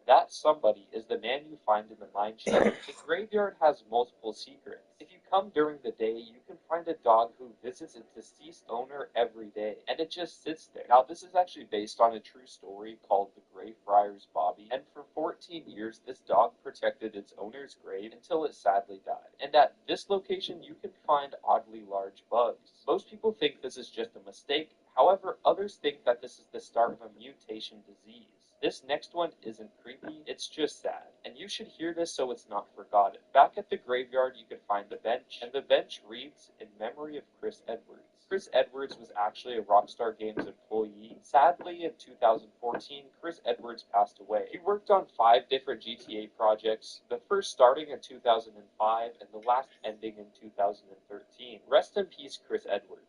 that somebody is the man you find in the mine shaft. The graveyard has multiple secrets. If you come during the day, you can find a dog who visits its deceased owner every day, and it just sits there. Now, this is actually based on a true story called The Greyfriars Bobby, and for 14 years, this dog protected its owner's grave until it sadly died. And at this location, you can find oddly large bugs. Most people think this is just a mistake. However, others think that this is the start of a mutation disease. This next one isn't creepy, it's just sad. And you should hear this so it's not forgotten. Back at the graveyard, you can find the bench, and the bench reads, "In memory of Chris Edwards." Chris Edwards was actually a Rockstar Games employee. Sadly, in 2014, Chris Edwards passed away. He worked on 5 different GTA projects, the first starting in 2005 and the last ending in 2013. Rest in peace, Chris Edwards.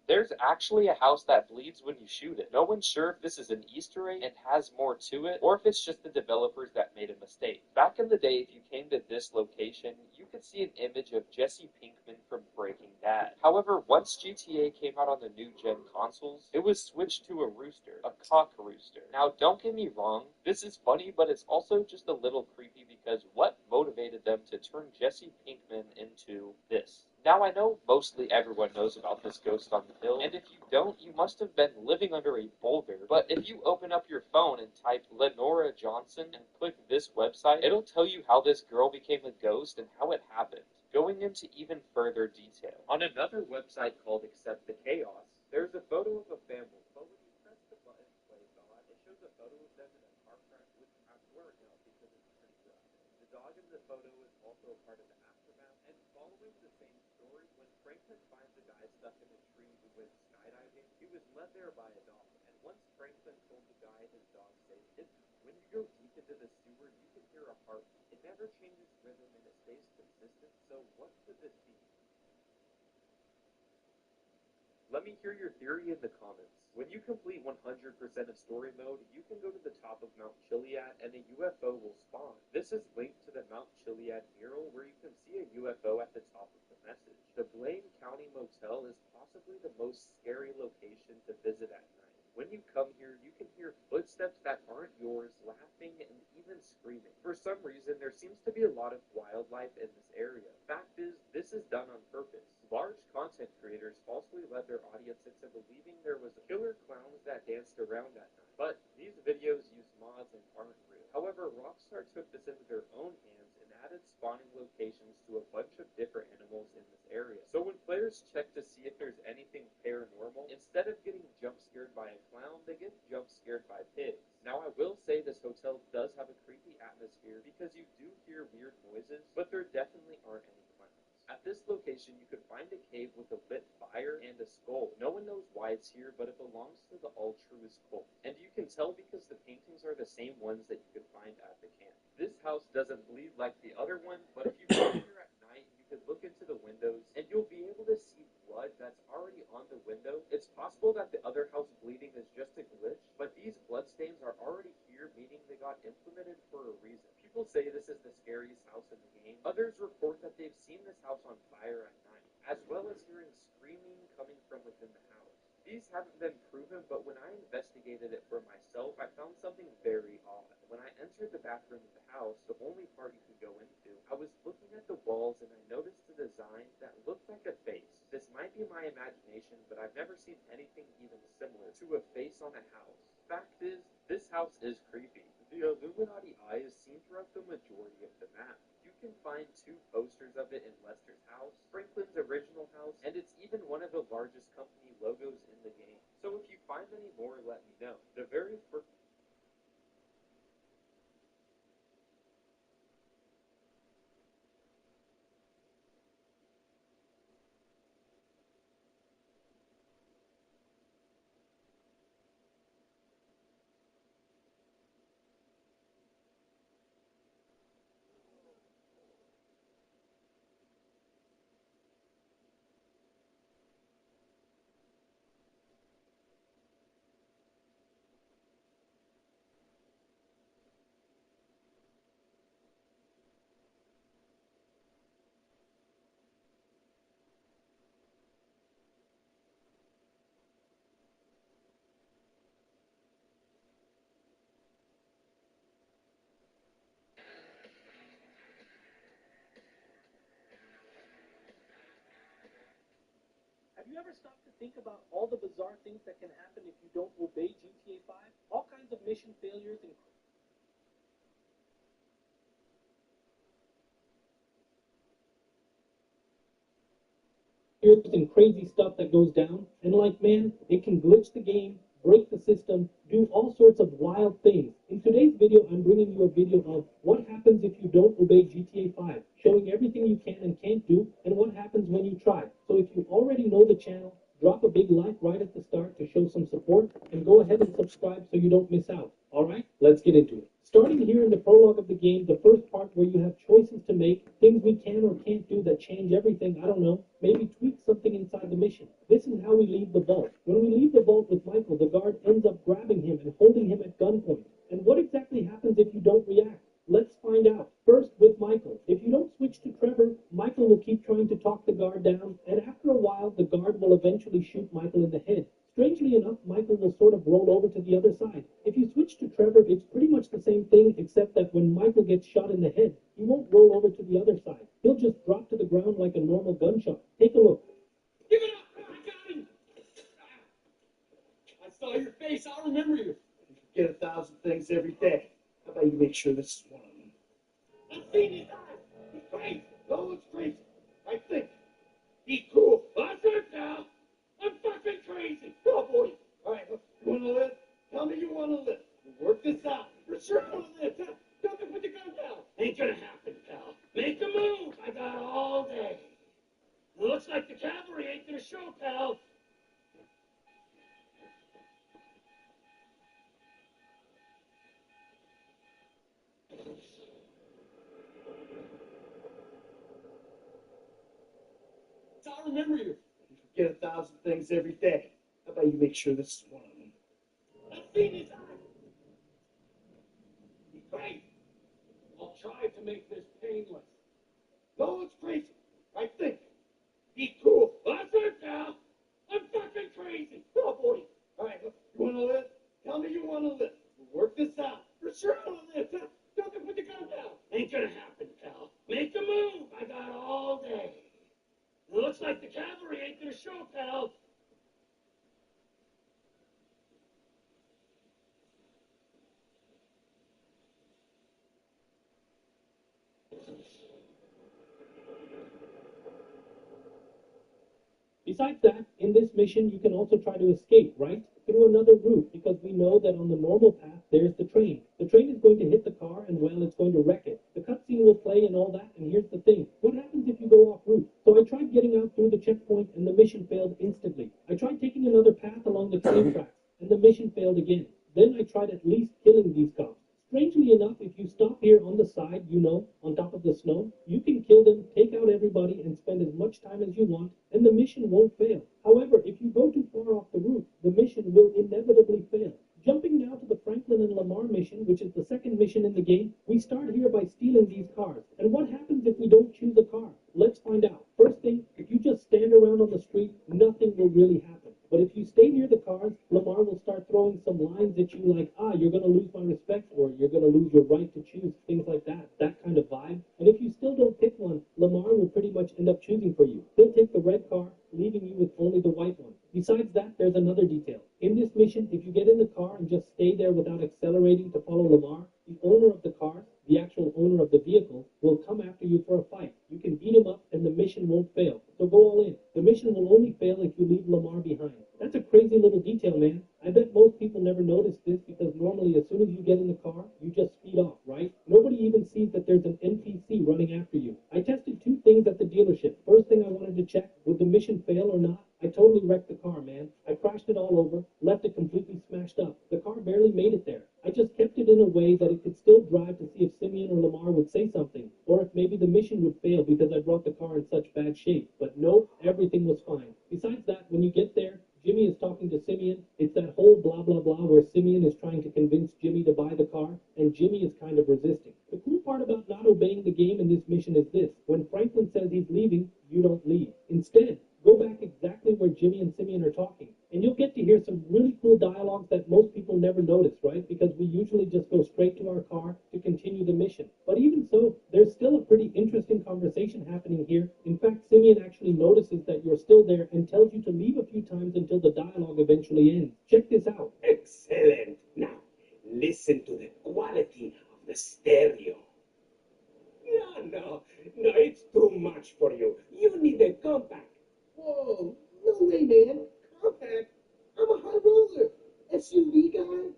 There's actually a house that bleeds when you shoot it. No one's sure if this is an Easter egg and has more to it, or if it's just the developers that made a mistake. Back in the day, if you came to this location, you could see an image of Jesse Pinkman from Breaking Bad. However, once GTA came out on the new gen consoles, it was switched to a rooster, a cock rooster. Now, don't get me wrong, this is funny, but it's also just a little creepy because what motivated them to turn Jesse Pinkman into this? Now, I know mostly everyone knows about this ghost on the hill, and if you don't, you must have been living under a boulder. But if you open up your phone and type Lenora Johnson and click this website, it'll tell you how this girl became a ghost and how it happened, going into even further detail. On another website called Accept the Chaos, there's a photo of a family. But when you press the button play God, it shows a photo of them in a car crash, which I'm blurring out because it's pretty graphic. The dog in the photo is also a part of the aftermath, and following the same story, when Franklin finds a guy stuck in a tree who went skydiving, he was led there by a dog. And once Franklin told the guy his dog saved him, when you go deep into the sewer, you can hear a heartbeat. It never changes rhythm and it stays consistent, so what could this be? Let me hear your theory in the comments. When you complete 100% of story mode, you can go to the top of Mount Chiliad and a UFO will spawn. This is linked to the Mount Chiliad mural where you can see a UFO at the top of the message. The Blaine County Motel is possibly the most scary location to visit at night. When you come here, you can hear footsteps that aren't yours, laughing and even screaming. For some reason, there seems to be a lot of wildlife in this area. Fact is, this is done on purpose. Large content creators falsely led their audience into believing there was killer clowns that danced around at night. But these videos use mods and aren't real. However, Rockstar took this into their own hands and added spawning locations to a bunch of different animals in this area. So when players check to see if there's anything paranormal, instead of getting jump scared by a clown, they get jump scared by pigs. Now, I will say this hotel does have a creepy atmosphere because you do hear weird noises, but there definitely aren't any clowns. At this location, you could find a cave with a lit fire and a skull. No one knows why it's here, but it belongs to the altruist cult. And you can tell because the paintings are the same ones that you could find at the camp. This house doesn't bleed like the other one, but if you go here at night, you could look into the windows, and you'll be able to see blood that's already on the window. It's possible that the other house bleeding is just a glitch, but these bloodstains are already here, meaning they got implemented for a reason. People say this is the scariest house in the game. Others report that they've seen this house on fire at night, as well as hearing screaming coming from within the house. These haven't been proven, but when I investigated it for myself, I found something very odd. When I entered the bathroom of the house, the only part you could go into, I was looking at the walls and I noticed a design that looked like a face. This might be my imagination, but I've never seen anything even similar to a face on a house. Fact is, this house is creepy. The Illuminati eye is seen throughout the majority of the map. You can find 2 posters of it in Lester's house, Franklin's original house, and it's even one of the largest company logos in the game. So if you find any more, let me know. The very first you ever stop to think about all the bizarre things that can happen if you don't obey GTA 5? All kinds of mission failures and crazy stuff that goes down, and like, man, it can glitch the game, break the system, do all sorts of wild things. In today's video, I'm bringing you a video of what happens if you don't obey GTA 5, showing everything you can and can't do, and what happens when you try. So if you already know the channel, drop a big like right at the start to show some support, and go ahead and subscribe so you don't miss out. Alright, let's get into it. Starting here in the prologue of the game, the first part where you have choices to make, things we can or can't do that change everything, I don't know, maybe tweak something inside the mission. This is how we leave the vault. When we leave the vault with Michael, the guard ends up grabbing him and holding him at gunpoint. And what exactly happens if you don't react? Let's find out. First, with Michael. If you don't switch to Trevor, Michael will keep trying to talk the guard down, and after a while, the guard will eventually shoot Michael in the head. Strangely enough, Michael will sort of roll over to the other side. If you switch to Trevor, it's pretty much the same thing, except that when Michael gets shot in the head, he won't roll over to the other side. He'll just drop to the ground like a normal gunshot. Take a look. give it up! I got him! I saw your face. I'll remember you. You forget 1,000 things every day. How about you make sure this is one of them? I've seen his eyes. He's crazy. No one's crazy. I think. Be cool. That's it, pal. I'm fucking crazy. Oh, boy. All right, look, you want to live? Tell me you want to live. We'll work this out. For sure I want to live. Don't put the gun down. Ain't gonna happen, pal. Make a move. I got all day. Looks like the cavalry ain't gonna show, pal. I'll remember you. You forget 1,000 things every day. How about you make sure this is one of them? I've seen his eyes. He's crazy. I'll try to make this painless. No one's crazy. I think. Be cool. That's it, pal. I'm fucking crazy. Oh, boy. All right, look, you want to live? Tell me you want to live. We'll work this out. For sure I want to live. Don't put the gun down. Ain't gonna happen, pal. Make a move. I got all day. Looks like the cavalry ain't gonna show, pal. Besides that, in this mission, you can also try to escape, right? Through another route, because we know that on the normal path, there's the train. The train is going to hit the car, and, well, it's going to wreck it. The cutscene will play and all that, and here's the thing. What happens if you go off route? So I tried getting out through the checkpoint, and the mission failed instantly. I tried taking another path along the train tracks, and the mission failed again. Then I tried at least killing these cops. Strangely enough, if you stop here on the side, you know, on top of the snow, you can kill them, take out everybody, and spend as much time as you want, and the mission won't fail. However, if you go too far off the route, the mission will inevitably fail. Jumping now to the Franklin and Lamar mission, which is the second mission in the game, we start here by stealing these cars. And what happens if we don't choose a car? Let's find out. First thing, if you just stand around on the street, nothing will really happen. But if you stay near the cars, Lamar will start throwing some lines at you like, you're going to lose my respect, or you're going to lose your right to choose, things like that, that kind of vibe. And if you still don't pick one, Lamar will pretty much end up choosing for you. He'll take the red car, leaving you with only the white one. Besides that, there's another detail. In this mission, if you get in the car and just stay there without accelerating to follow Lamar, the owner of the car, the actual owner of the vehicle, will come after you for a fight. You can beat him up and the mission won't fail. So go all in. The mission will only fail if you leave Lamar behind. That's a crazy little detail, man. I bet most people never notice this because normally as soon as you get in the car, you just speed off, right? Nobody even sees that there's an NPC running after you. I tested two things at the dealership. First thing I wanted to check, would the mission fail or not? I totally wrecked the car, man. I crashed it all over, left it completely smashed up. The car barely made it there. I just kept it in a way that it could still drive to see if Simeon or Lamar would say something, or if maybe the mission would fail because I brought the car in such bad shape. But no, everything was fine. Besides that, when you get there, Jimmy is talking to Simeon. It's that whole blah blah blah where Simeon is trying to convince Jimmy to buy the car, and Jimmy is kind of resisting. The cool part about not obeying the game in this mission is this. When Franklin says he's leaving, you don't leave. Instead, go back exactly where Jimmy and Simeon are talking, and you'll get to hear some really cool dialogues that most people never notice, right? Because we usually just go straight to our car to continue the mission. But even so, there's still a pretty interesting conversation happening here. In fact, Simeon actually notices that you're still there and tells you to leave a few times until the dialogue eventually ends. Check this out. Excellent. Now, listen to the quality of the stereo. No, it's too much for you. You need a compact. Whoa, no way, man. Compact? I'm a high roller. SUV guy?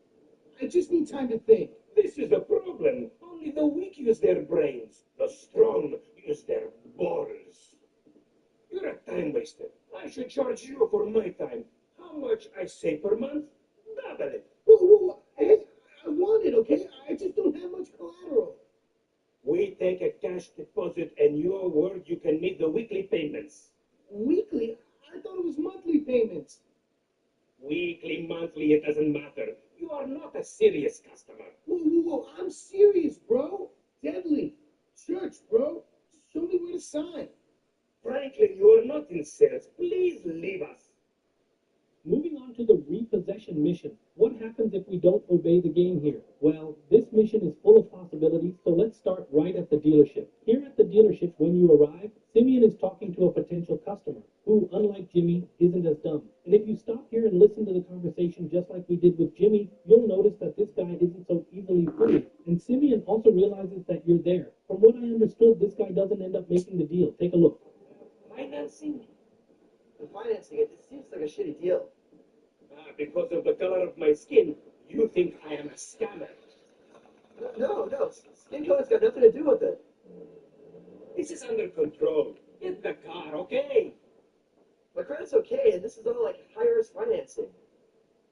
I just need time to think. This is the problem. Only the weak use their brains. The strong use their balls. You're a time waster. I should charge you for my time. How much I say per month? Double it. Whoa, I want it, okay? I just don't have much collateral. We take a cash deposit, and your word you can meet the weekly payments. Weekly? I thought it was monthly payments. Weekly, monthly, it doesn't matter. You are not a serious customer. Whoa, I'm serious, bro. Deadly. Church, bro. Show me where to sign. Franklin, you are not in sales. Please leave us. Moving on to the repossession mission. What happens if we don't obey the game here? Well, this mission is full of possibilities, so let's start right at the dealership. Here at the dealership, when you arrive, Simeon is talking to a potential customer, who, unlike Jimmy, isn't as dumb. And if you stop here and listen to the conversation just like we did with Jimmy, you'll notice that this guy isn't so easily fooled. And Simeon also realizes that you're there. From what I understood, this guy doesn't end up making the deal. Take a look. Financing? The financing, it seems like a shitty deal. Because of the color of my skin, you think I am a scammer. No. Skin color's got nothing to do with it. This is under control. Get the car, okay? My credit's okay, and this is all like high-risk financing.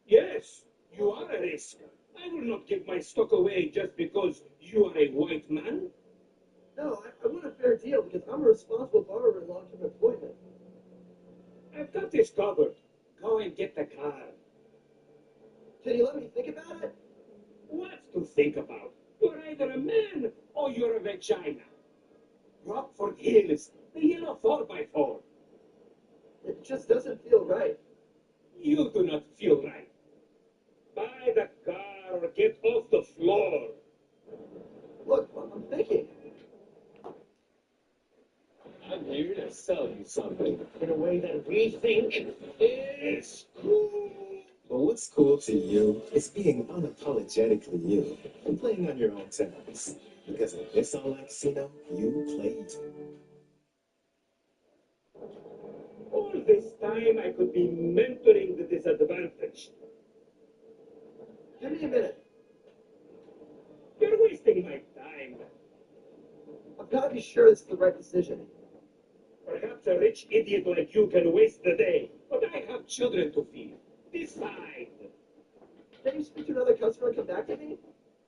Yes, you are a risk. I will not give my stock away just because you are a white man. No, I want a fair deal because I'm a responsible borrower in long-term employment. I've got this covered. Go and get the car. Can you let me think about it? What's to think about? You're either a man or you're a vagina. Rockford Hills, the yellow 4x4. It just doesn't feel right. You do not feel right. Buy the car or get off the floor. Look, I'm thinking. I'm here to sell you something in a way that we think is cool. But what's cool to you is being unapologetically you and playing on your own terms. Because in this online casino, you play too. All this time I could be mentoring the disadvantaged. Give me a minute. You're wasting my time. I've got to be sure it's the right decision. Perhaps a rich idiot like you can waste the day, but I have children to feed. Decide. Can you speak to another customer and come back to me?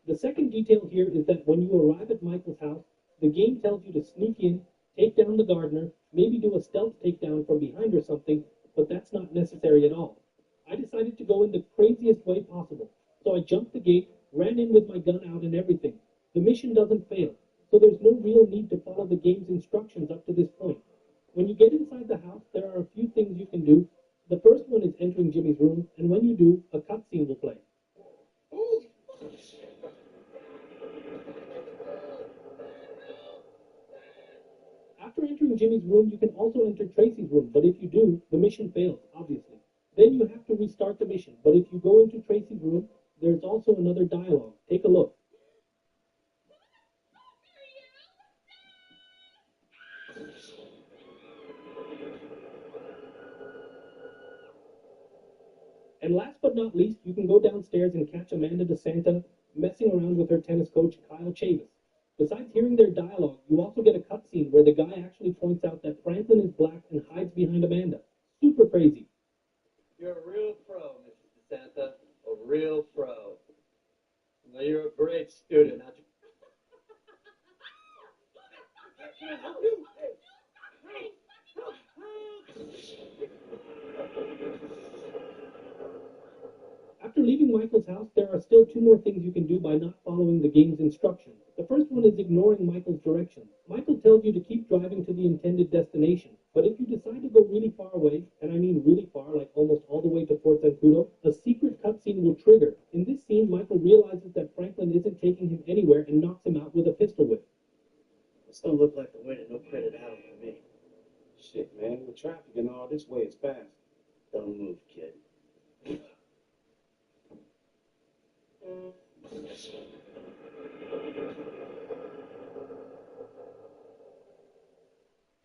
The second detail here is that when you arrive at Michael's house, the game tells you to sneak in, take down the gardener, maybe do a stealth takedown from behind or something, but that's not necessary at all. I decided to go in the craziest way possible, so I jumped the gate, ran in with my gun out and everything. The mission doesn't fail, so there's no real need to follow the game's instructions up to this point. When you get inside the house, there are a few things you can do. The first one is entering Jimmy's room, and when you do, a cutscene will play. Holy fuck! After entering Jimmy's room, you can also enter Tracy's room, but if you do, the mission fails, obviously. Then you have to restart the mission, but if you go into Tracy's room, there's also another dialogue. Take a look. And last but not least, you can go downstairs and catch Amanda DeSanta messing around with her tennis coach, Kyle Chavis. Besides hearing their dialogue, you also get a cutscene where the guy actually points out that Franklin is black and hides behind Amanda. Super crazy. You're a real pro, Mr. DeSanta. A real pro. Now, you're a great student, aren't you? After leaving Michael's house, there are still two more things you can do by not following the game's instructions. The first one is ignoring Michael's directions. Michael tells you to keep driving to the intended destination. But if you decide to go really far away, and I mean really far, like almost all the way to Fort Zancudo, a secret cutscene will trigger. In this scene, Michael realizes that Franklin isn't taking him anywhere and knocks him out with a pistol whip. This don't look like the way to no credit out for me. Shit, man, with traffic and all this way, it's fast. Don't move, kid.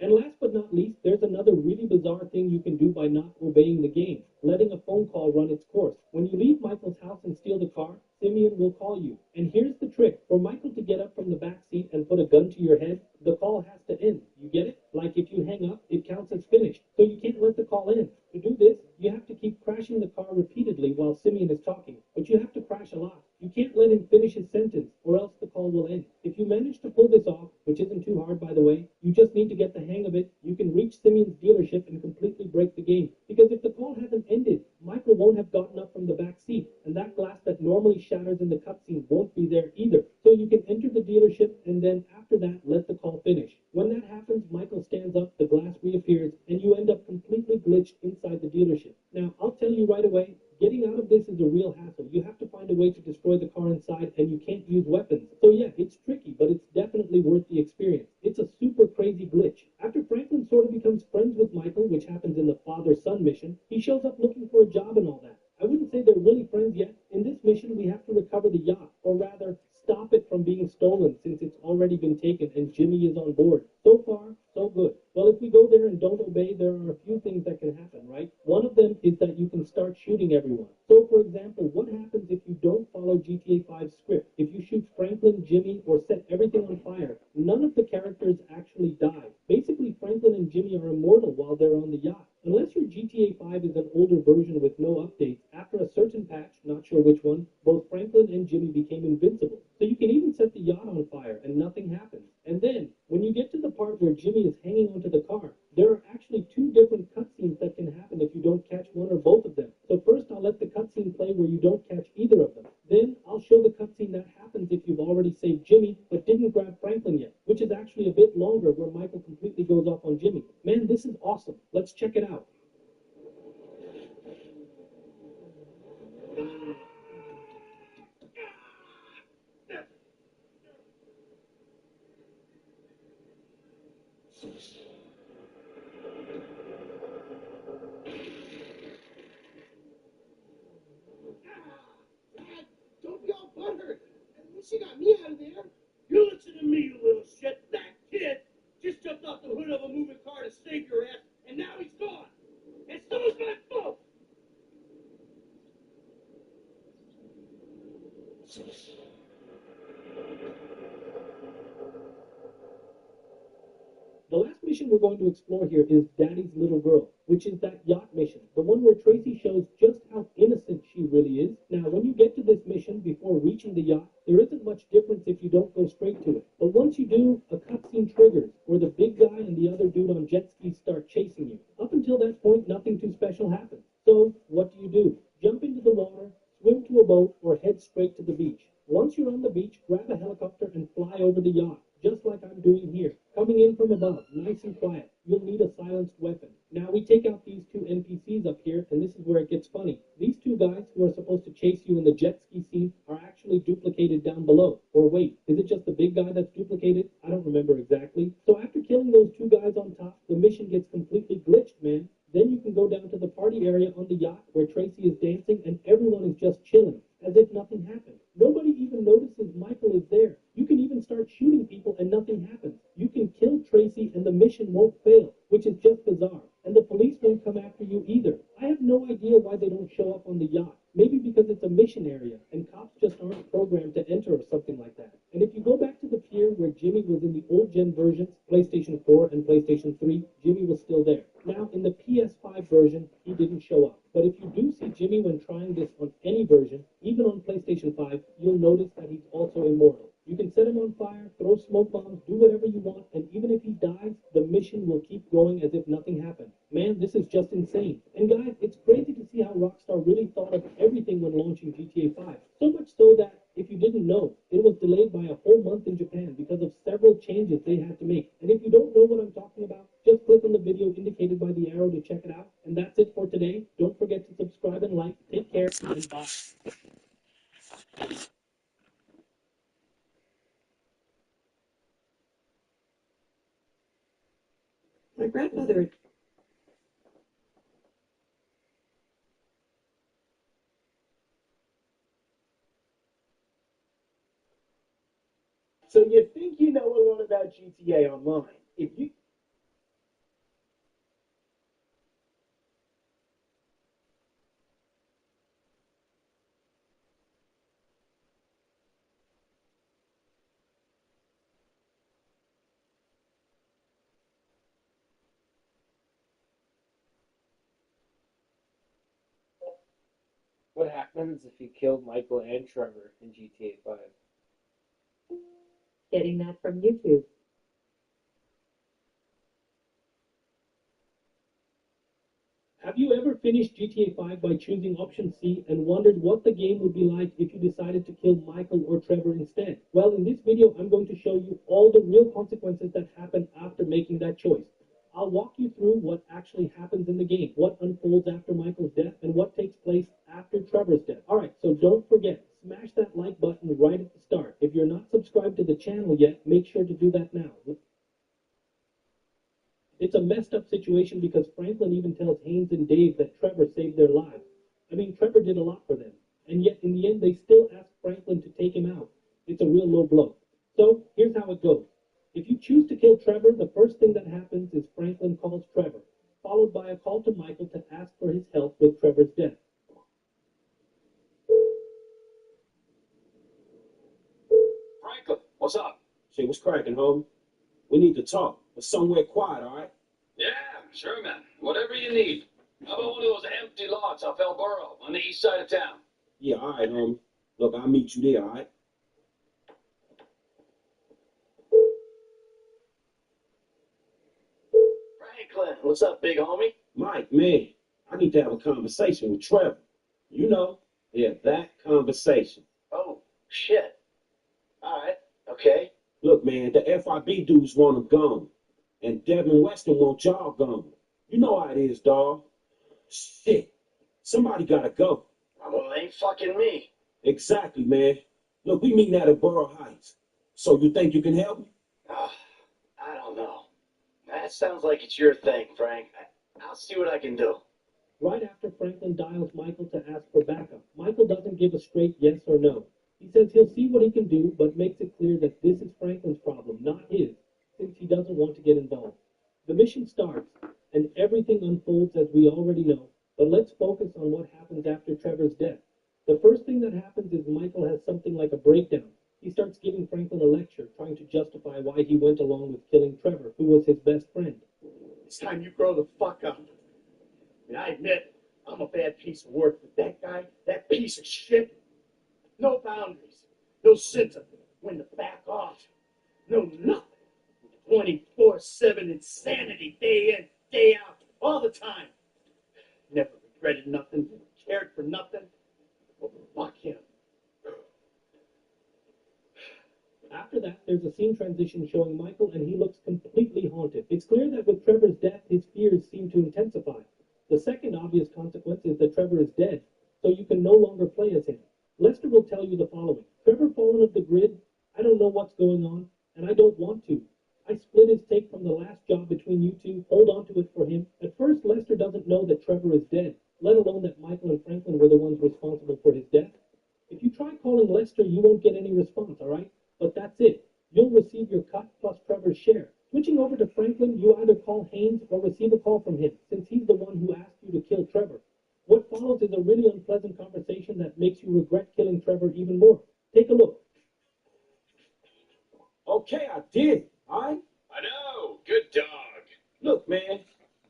And last but not least, there's another really bizarre thing you can do by not obeying the game, letting a phone call run its course. When you leave Michael's house and steal the car, Simeon will call you. And here's the trick. For Michael to get up from the back seat and put a gun to your head, the call has to end. You get it? Like if you hang up, it counts as finished. So you can't let the call in. To do this, you have to keep crashing the car repeatedly while Simeon is talking. But you have to crash a lot. You can't let him finish his sentence, or else the call will end. If you manage to pull this off, which isn't too hard by the way, you just need to get the hang of it, you can reach Simeon's dealership and completely break the game. Because if the call hasn't ended, Michael won't have gotten up from the back seat, and that glass that normally shatters in the cutscene won't be there either. So you can enter the dealership, and then after that, let the call finish. When that happens, Michael stands up, the glass reappears, and you end up completely glitched inside the dealership. Now, I'll tell you right away, getting out of this is a real hassle. You have to find a way to destroy the car inside, and you can't use weapons. So yeah, it's tricky, but it's definitely worth the experience. It's a super crazy glitch. After Franklin sort of becomes friends with Michael, which happens in the father-son mission, he shows up looking for a job and all that. I wouldn't say they're really friends yet. In this mission, we have to recover the yacht, or rather, stop it from being stolen since it's already been taken and Jimmy is on board. So far, so good. Well, if we go there and don't obey, there are a few things that can happen, right? One of them is that you can start shooting everyone. So, for example, what happens if you don't follow GTA 5's script? If you shoot Franklin, Jimmy, or set everything on fire, none of the characters actually die. Basically, Franklin and Jimmy are immortal while they're on the yacht. Unless your GTA 5 is an older version with no updates, after a certain patch, not sure which one, both Franklin and Jimmy became invincible. So you can even set the yacht on fire and nothing happens. And then, when you get to the part where Jimmy is hanging onto the car, there are actually two different cutscenes that can happen if you don't catch one or both of them. So first I'll let the cutscene play where you don't catch either of them. Then I'll show the cutscene that happens if you've already saved Jimmy but didn't grab Franklin yet, which is actually a bit longer where Michael completely goes off on Jimmy. Man, this is awesome. Let's check it out. Don't be all butthurt. At least you got me out of there. You listen to me, you little shit. That kid just jumped off the hood of a moving car to save your ass, and now he's gone. And so is my fault. The last mission we're going to explore here is Daddy's Little Girl, which is that yacht mission, the one where Tracy shows just how innocent she really is. Now, when you get to this mission before reaching the yacht, there isn't much difference if you don't go straight to it. But once you do, a cutscene triggers, where the big guy and the other dude on jet skis start chasing you. Up until that point, nothing too special happens. So, what do? Jump into the water, swim to a boat, or head straight to the beach. Once you're on the beach, grab a helicopter and fly over the yacht, just like I'm doing here. Coming in from above, nice and quiet. You'll need a silenced weapon. Now we take out these two NPCs up here, and this is where it gets funny. These two guys who are supposed to chase you in the jet ski scene are actually duplicated down below. Or wait, is it just the big guy that's duplicated? I don't remember exactly. So after killing those two guys on top, the mission gets completely glitched, man. Then you can go down to the party area on the yacht where Tracy is dancing and everyone is just chilling, as if nothing happened. Nobody even notices Michael is there. You can even start shooting people and nothing happens. You can kill Tracy and the mission won't fail, which is just bizarre. And the police won't come after you either. I have no idea why they don't show up on the yacht. Maybe because it's a mission area and cops just aren't programmed to enter or something like that. And if you go back to the pier where Jimmy was in the old gen versions, PlayStation 4 and PlayStation 3, Jimmy was still there. Now in the PS5 version, he didn't show up. But if you do see Jimmy when trying this on any version, even on PlayStation 5, you'll notice that he's also immortal. You can set him on fire, throw smoke bombs, do whatever you want, and even if he dies, the mission will keep going as if nothing happened. Man, this is just insane. And guys, it's crazy to see how Rockstar really thought of everything when launching GTA 5. So much so that, if you didn't know, it was delayed by a whole month in Japan because of several changes they had to make. And if you don't know what I'm talking about, just click on the video indicated indicated by the arrow to check it out. And that's it for today. Don't forget to subscribe and like. Take care and bye. My grandmother. So you think you know a lot about GTA Online? If you What happens if you killed Michael and Trevor in GTA 5? Getting that from YouTube. Have you ever finished GTA 5 by choosing option C and wondered what the game would be like if you decided to kill Michael or Trevor instead? Well, in this video, I'm going to show you all the real consequences that happen after making that choice. I'll walk you through what actually happens in the game, what unfolds after Michael's death, and what takes place after Trevor's death. Alright, so don't forget, smash that like button right at the start. If you're not subscribed to the channel yet, make sure to do that now. It's a messed up situation because Franklin even tells Haynes and Dave that Trevor saved their lives. I mean, Trevor did a lot for them. And yet, in the end, they still ask Franklin to take him out. It's a real low blow. So, here's how it goes. If you choose to kill Trevor, the first thing that happens is Franklin calls Trevor, followed by a call to Michael to ask for his help with Trevor's death. Franklin, what's up? Shit, what's cracking, homie? We need to talk, but somewhere quiet, all right? Yeah, sure, man. Whatever you need. How about one of those empty lots off El Burro on the east side of town? Yeah, all right, homie. Look, I'll meet you there, all right? Franklin, what's up, big homie? Mike, man, I need to have a conversation with Trevor. You know, yeah, that conversation. Oh, shit. All right, okay. Look, man, the FIB dudes want him gone. And Devin Weston want y'all gone. You know how it is, dawg. Shit. Somebody gotta go. Well, it ain't fucking me. Exactly, man. Look, we meeting at a Borough Heights. So you think you can help me? I don't know. That sounds like it's your thing, Frank. I'll see what I can do. Right after Franklin dials Michael to ask for backup, Michael doesn't give a straight yes or no. He says he'll see what he can do, but makes it clear that this is Franklin's problem, not his, since he doesn't want to get involved. The mission starts, and everything unfolds as we already know, but let's focus on what happens after Trevor's death. The first thing that happens is Michael has something like a breakdown. He starts giving Franklin a lecture, trying to justify why he went along with killing Trevor, who was his best friend. It's time you grow the fuck up. I mean, I admit, I'm a bad piece of work, but that guy, that piece of shit, no boundaries, no sense of when to back off, no nothing. 24/7 insanity, day in, day out, all the time. Never regretted nothing, cared for nothing. Well, fuck him. After that, there's a scene transition showing Michael, and he looks completely haunted. It's clear that with Trevor's death, his fears seem to intensify. The second obvious consequence is that Trevor is dead, so you can no longer play as him. Lester will tell you the following. Trevor fallen off the grid, I don't know what's going on, and I don't want to. I split his take from the last job between you two, hold on to it for him. At first, Lester doesn't know that Trevor is dead, let alone that Michael and Franklin were the ones responsible for his death. If you try calling Lester, you won't get any response, alright? But that's it. You'll receive your cut plus Trevor's share. Switching over to Franklin, you either call Haynes or receive a call from him, since he's the one who asked you to kill Trevor. What follows is a really unpleasant conversation that makes you regret killing Trevor even more. Take a look. Okay, I did, all right? I know. Good dog. Look, man,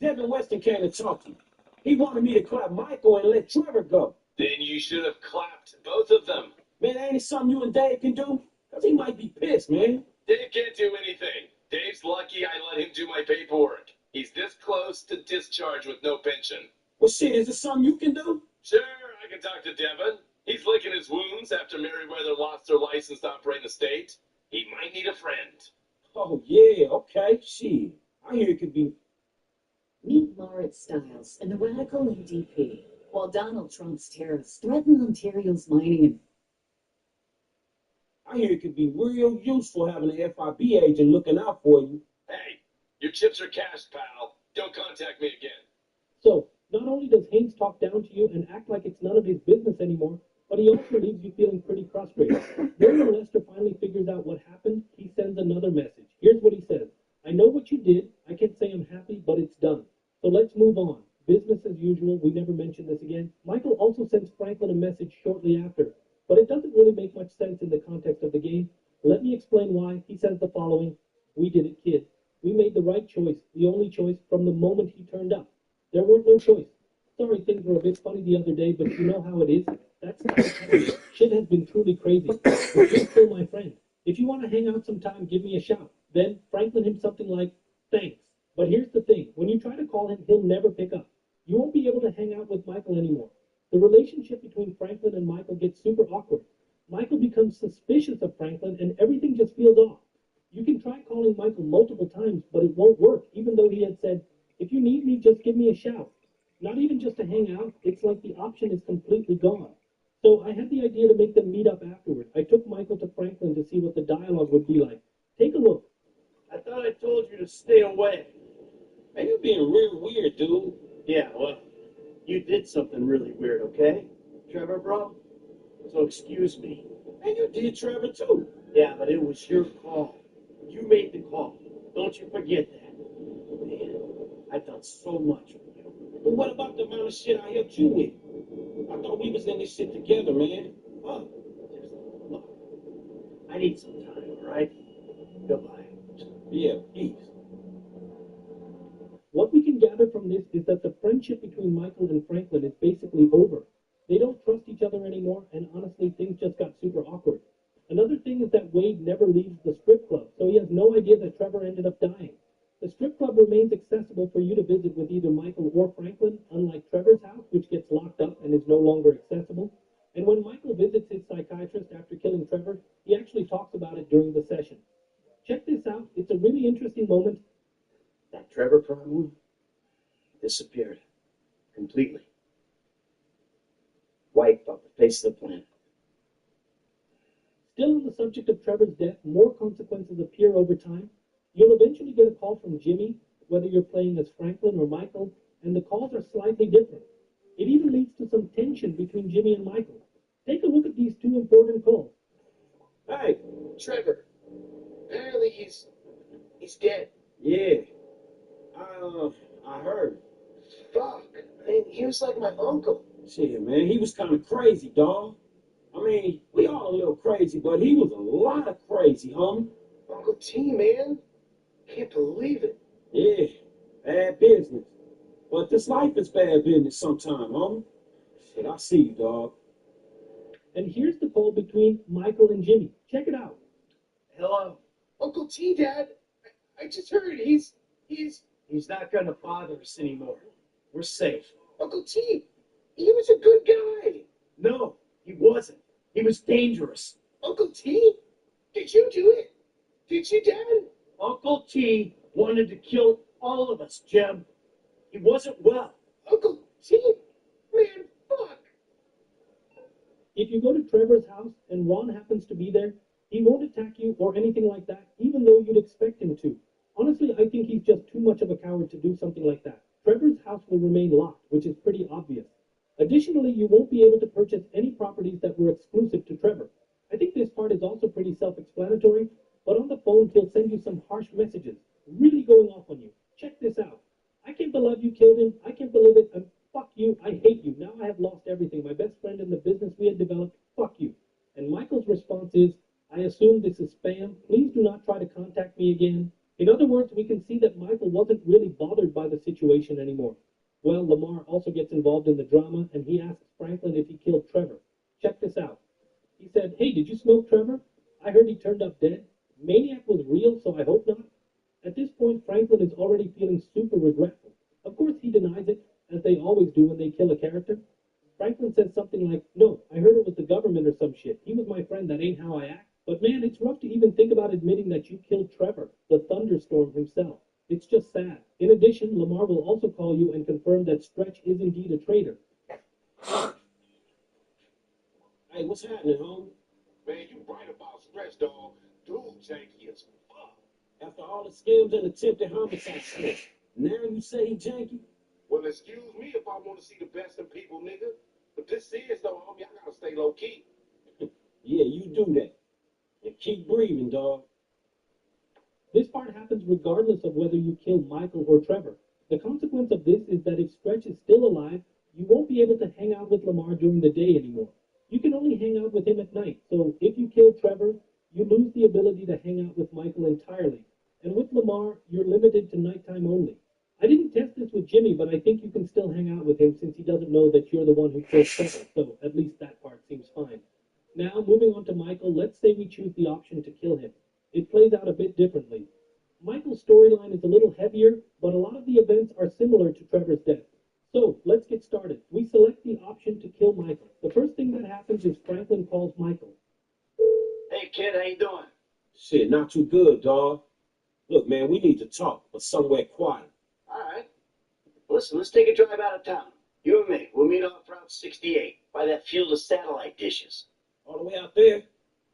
Devin Weston came to talk to me. He wanted me to clap Michael and let Trevor go. Then you should have clapped both of them. Man, ain't it something you and Dave can do? Because he might be pissed, man. Dave can't do anything. Dave's lucky I let him do my paperwork. He's this close to discharge with no pension. Well, shit, is it something you can do? Sure, I can talk to Devin. He's licking his wounds after Merriweather lost their license to operate in the state. He might need a friend. Oh, yeah, okay, shit. I hear it could be... Meet Marit Stiles, an radical NDP, while Donald Trump's terrorists threaten Ontario's mining and I hear it could be real useful having an FIB agent looking out for you. Hey, your chips are cashed, pal. Don't contact me again. So, not only does Haynes talk down to you and act like it's none of his business anymore, but he also leaves you feeling pretty frustrated. Then when Lester finally figures out what happened, he sends another message. Here's what he says. I know what you did. I can't say I'm happy, but it's done. So let's move on. Business as usual. We never mention this again. Michael also sends Franklin a message shortly after, but it doesn't really make much sense in the context of the game. Let me explain why. He says the following. We did it, kid. We made the right choice, the only choice from the moment he turned up. There weren't no choice. Sorry things were a bit funny the other day, but you know how it is. That's not it. Shit has been truly crazy. But you're still my friend. If you want to hang out sometime, give me a shout. Then Franklin him something like, thanks. But here's the thing. When you try to call him, he'll never pick up. You won't be able to hang out with Michael anymore. The relationship between Franklin and Michael gets super awkward. Michael becomes suspicious of Franklin, and everything just feels off. You can try calling Michael multiple times, but it won't work, even though he had said, if you need me, just give me a shout. Not even just to hang out, it's like the option is completely gone. So I had the idea to make them meet up afterward. I took Michael to Franklin to see what the dialogue would be like. Take a look. I thought I told you to stay away. Man, you're being real weird, dude. Yeah, well, you did something really weird, okay? Trevor, bro? So excuse me. And you did Trevor, too. Yeah, but it was your call. You made the call. Don't you forget that. Man, I've done so much for you. But what about the amount of shit I helped you with? I thought we was in this shit together, man. Huh? Look, I need some time, all right? Goodbye. Yeah, peace. What we can gather from this is that the friendship between Michael and Franklin is basically over. They don't trust each other anymore, and honestly, things just got super awkward. Another thing is that Wade never leaves the strip club, so he has no idea that Trevor ended up dying. The strip club remains accessible for you to visit with either Michael or Franklin, unlike Trevor's house, which gets locked up and is no longer accessible. And when Michael visits his psychiatrist after killing Trevor, he actually talks about it during the session. Check this out. It's a really interesting moment. That Trevor problem disappeared completely. Wiped off the face of the planet. Still on the subject of Trevor's death, more consequences appear over time. You'll eventually get a call from Jimmy, whether you're playing as Franklin or Michael, and the calls are slightly different. It even leads to some tension between Jimmy and Michael. Take a look at these two important calls. Hey, Trevor. Apparently he's dead. Yeah. I heard. Fuck. I mean, he was like my uncle. Shit, man, he was kind of crazy, dawg. I mean, we all a little crazy, but he was a lot of crazy, homie. Uncle T, man. Can't believe it. Yeah, bad business. But this life is bad business sometime, homie. Shit, I see you, dawg. And here's the call between Michael and Jimmy. Check it out. Hello. Uncle T, Dad. I just heard he's not gonna bother us anymore. We're safe. Uncle T, he was a good guy. No, he wasn't. He was dangerous. Uncle T? Did you do it? Did you, Dad? Uncle T wanted to kill all of us, Jim. He wasn't well. Uncle T? Man, fuck. If you go to Trevor's house and Ron happens to be there, he won't attack you or anything like that, even though you'd expect him to. Honestly, I think he's just too much of a coward to do something like that. Trevor's house will remain locked, which is pretty obvious. Additionally, you won't be able to purchase any properties that were exclusive to Trevor. I think this part is also pretty self-explanatory, but on the phone he'll send you some harsh messages, really going off on you. Check this out. I can't believe you killed him. I can't believe it. Fuck you. I hate you. Now I have lost everything. My best friend in the business we had developed. Fuck you. And Michael's response is, I assume this is spam. Please do not try to contact me again. In other words, we can see that Michael wasn't really bothered by the situation anymore. Well, Lamar also gets involved in the drama, and he asks Franklin if he killed Trevor. Check this out. He said, hey, did you smoke Trevor? I heard he turned up dead. Maniac was real, so I hope not. At this point, Franklin is already feeling super regretful. Of course, he denies it, as they always do when they kill a character. Franklin says something like, no, I heard it was the government or some shit. He was my friend, that ain't how I act. But man, it's rough to even think about admitting that you killed Trevor, the thunderstorm himself. It's just sad. In addition, Lamar will also call you and confirm that Stretch is indeed a traitor. Hey, what's happening, homie? Man, you right about Stretch, dog. Dude, janky as fuck. After all the scams and attempted homicide shit, now you say he janky? Well, excuse me if I want to see the best in people, nigga. But this is, though, homie, I gotta stay low-key. Yeah, you do that. And keep breathing, dog. This part happens regardless of whether you kill Michael or Trevor. The consequence of this is that if Stretch is still alive, you won't be able to hang out with Lamar during the day anymore. You can only hang out with him at night, so if you kill Trevor, you lose the ability to hang out with Michael entirely. And with Lamar, you're limited to nighttime only. I didn't test this with Jimmy, but I think you can still hang out with him since he doesn't know that you're the one who killed Trevor, so at least that part seems fine. Now, moving on to Michael, let's say we choose the option to kill him. It plays out a bit differently. Michael's storyline is a little heavier, but a lot of the events are similar to Trevor's death. So, let's get started. We select the option to kill Michael. The first thing that happens is Franklin calls Michael. Hey, kid, how you doing? Shit, not too good, dog. Look, man, we need to talk, but somewhere quiet. All right. Listen, let's take a drive out of town. You and me, we'll meet off Route 68 by that field of satellite dishes. All the way out there?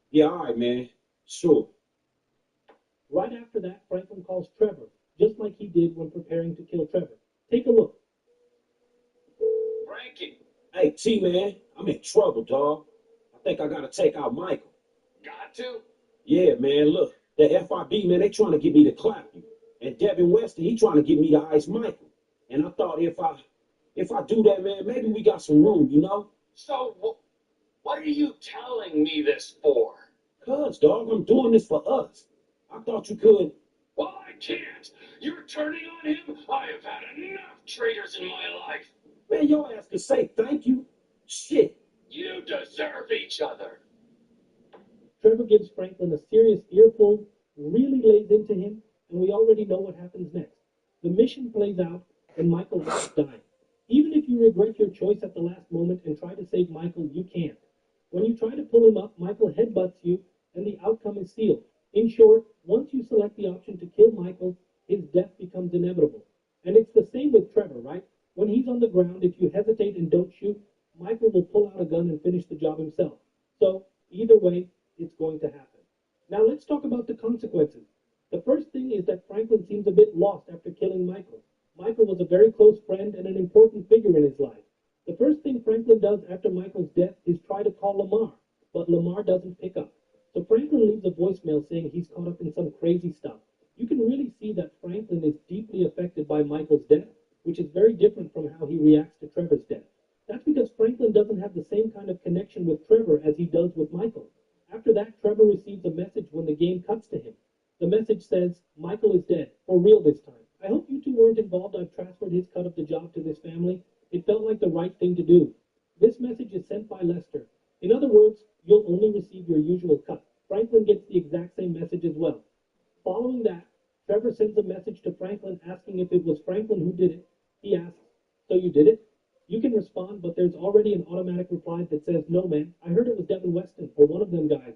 Yeah, all right, man. Sure. Right after that, Franklin calls Trevor, just like he did when preparing to kill Trevor. Take a look. Frankie. Hey, T-Man, I'm in trouble, dog. I think I gotta take out Michael. Got to? Yeah, man, look. The FIB, man, they trying to get me to clap you. And Devin Weston, he trying to get me to ice Michael. And I thought if I do that, man, maybe we got some room, you know? So, what are you telling me this for? Cuz, dog, I'm doing this for us. I thought you could. Well, I can't. You're turning on him? I have had enough traitors in my life. Man, your ass could say thank you. Shit. You deserve each other. Trevor gives Franklin a serious earful, really lays into him, and we already know what happens next. The mission plays out, and Michael ends up dying. Even if you regret your choice at the last moment and try to save Michael, you can't. When you try to pull him up, Michael headbutts you, and the outcome is sealed. In short, once you select the option to kill Michael, his death becomes inevitable. And it's the same with Trevor, right? When he's on the ground, if you hesitate and don't shoot, Michael will pull out a gun and finish the job himself. So, either way, it's going to happen. Now let's talk about the consequences. The first thing is that Franklin seems a bit lost after killing Michael. Michael was a very close friend and an important figure in his life. The first thing Franklin does after Michael's death is try to call Lamar, but Lamar doesn't pick up. So Franklin leaves a voicemail saying he's caught up in some crazy stuff. You can really see that Franklin is deeply affected by Michael's death, which is very different from how he reacts to Trevor's death. That's because Franklin doesn't have the same kind of connection with Trevor as he does with Michael. After that, Trevor receives a message when the game cuts to him. The message says, Michael is dead, for real this time. I hope you two weren't involved. I've transferred his cut of the job to this family. It felt like the right thing to do. This message is sent by Lester. In other words, you'll only receive your usual cut. Franklin gets the exact same message as well. Following that, Trevor sends a message to Franklin asking if it was Franklin who did it. He asks, so you did it? You can respond, but there's already an automatic reply that says, no man, I heard it was Devin Weston or one of them guys.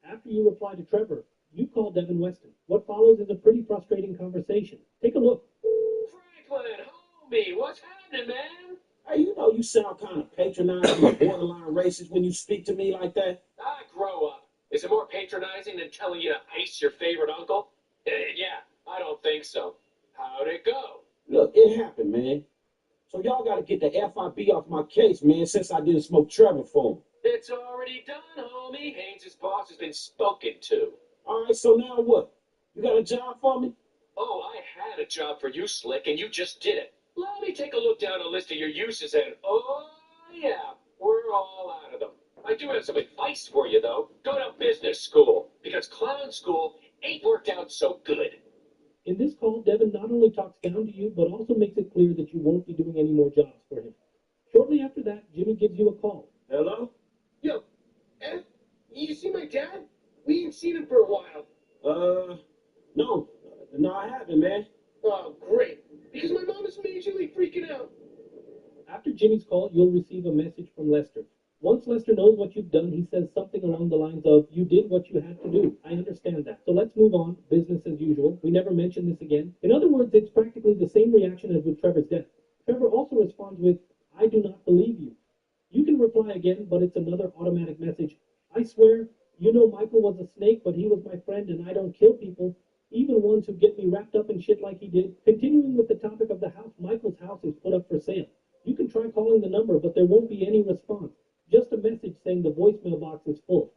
After you reply to Trevor, you call Devin Weston. What follows is a pretty frustrating conversation. Take a look. Franklin, homie, what's happening, man? Hey, you know you sound kind of patronizing and borderline racist when you speak to me like that. Ah, grow up. Is it more patronizing than telling you to ice your favorite uncle? Yeah, I don't think so. How'd it go? Look, it happened, man. So y'all got to get the FIB off my case, man, since I didn't smoke Trevor for him. It's already done, homie. Haynes' boss has been spoken to. All right, so now what? You got a job for me? Oh, I had a job for you, Slick, and you just did it. Let me take a look down a list of your uses, and oh, yeah, we're all out of them. I do have some advice for you, though. Go to business school, because clown school ain't worked out so good. In this call, Devin not only talks down to you, but also makes it clear that you won't be doing any more jobs for him. Shortly after that, Jimmy gives you a call. Hello? Yo, F, you see my dad? We ain't seen him for a while. No, I haven't, man. Oh, great. Because my mom is majorly freaking out. After Jimmy's call, you'll receive a message from Lester. Once Lester knows what you've done, he says something along the lines of, you did what you had to do. I understand that. So let's move on. Business as usual. We never mention this again. In other words, it's practically the same reaction as with Trevor's death. Trevor also responds with, I do not believe you. You can reply again, but it's another automatic message. I swear, you know Michael was a snake, but he was my friend and I don't kill people, even ones who get me wrapped up in shit like he did. Continuing with the topic of the house, Michael's house is put up for sale. You can try calling the number, but there won't be any response. Just a message saying the voicemail box is full.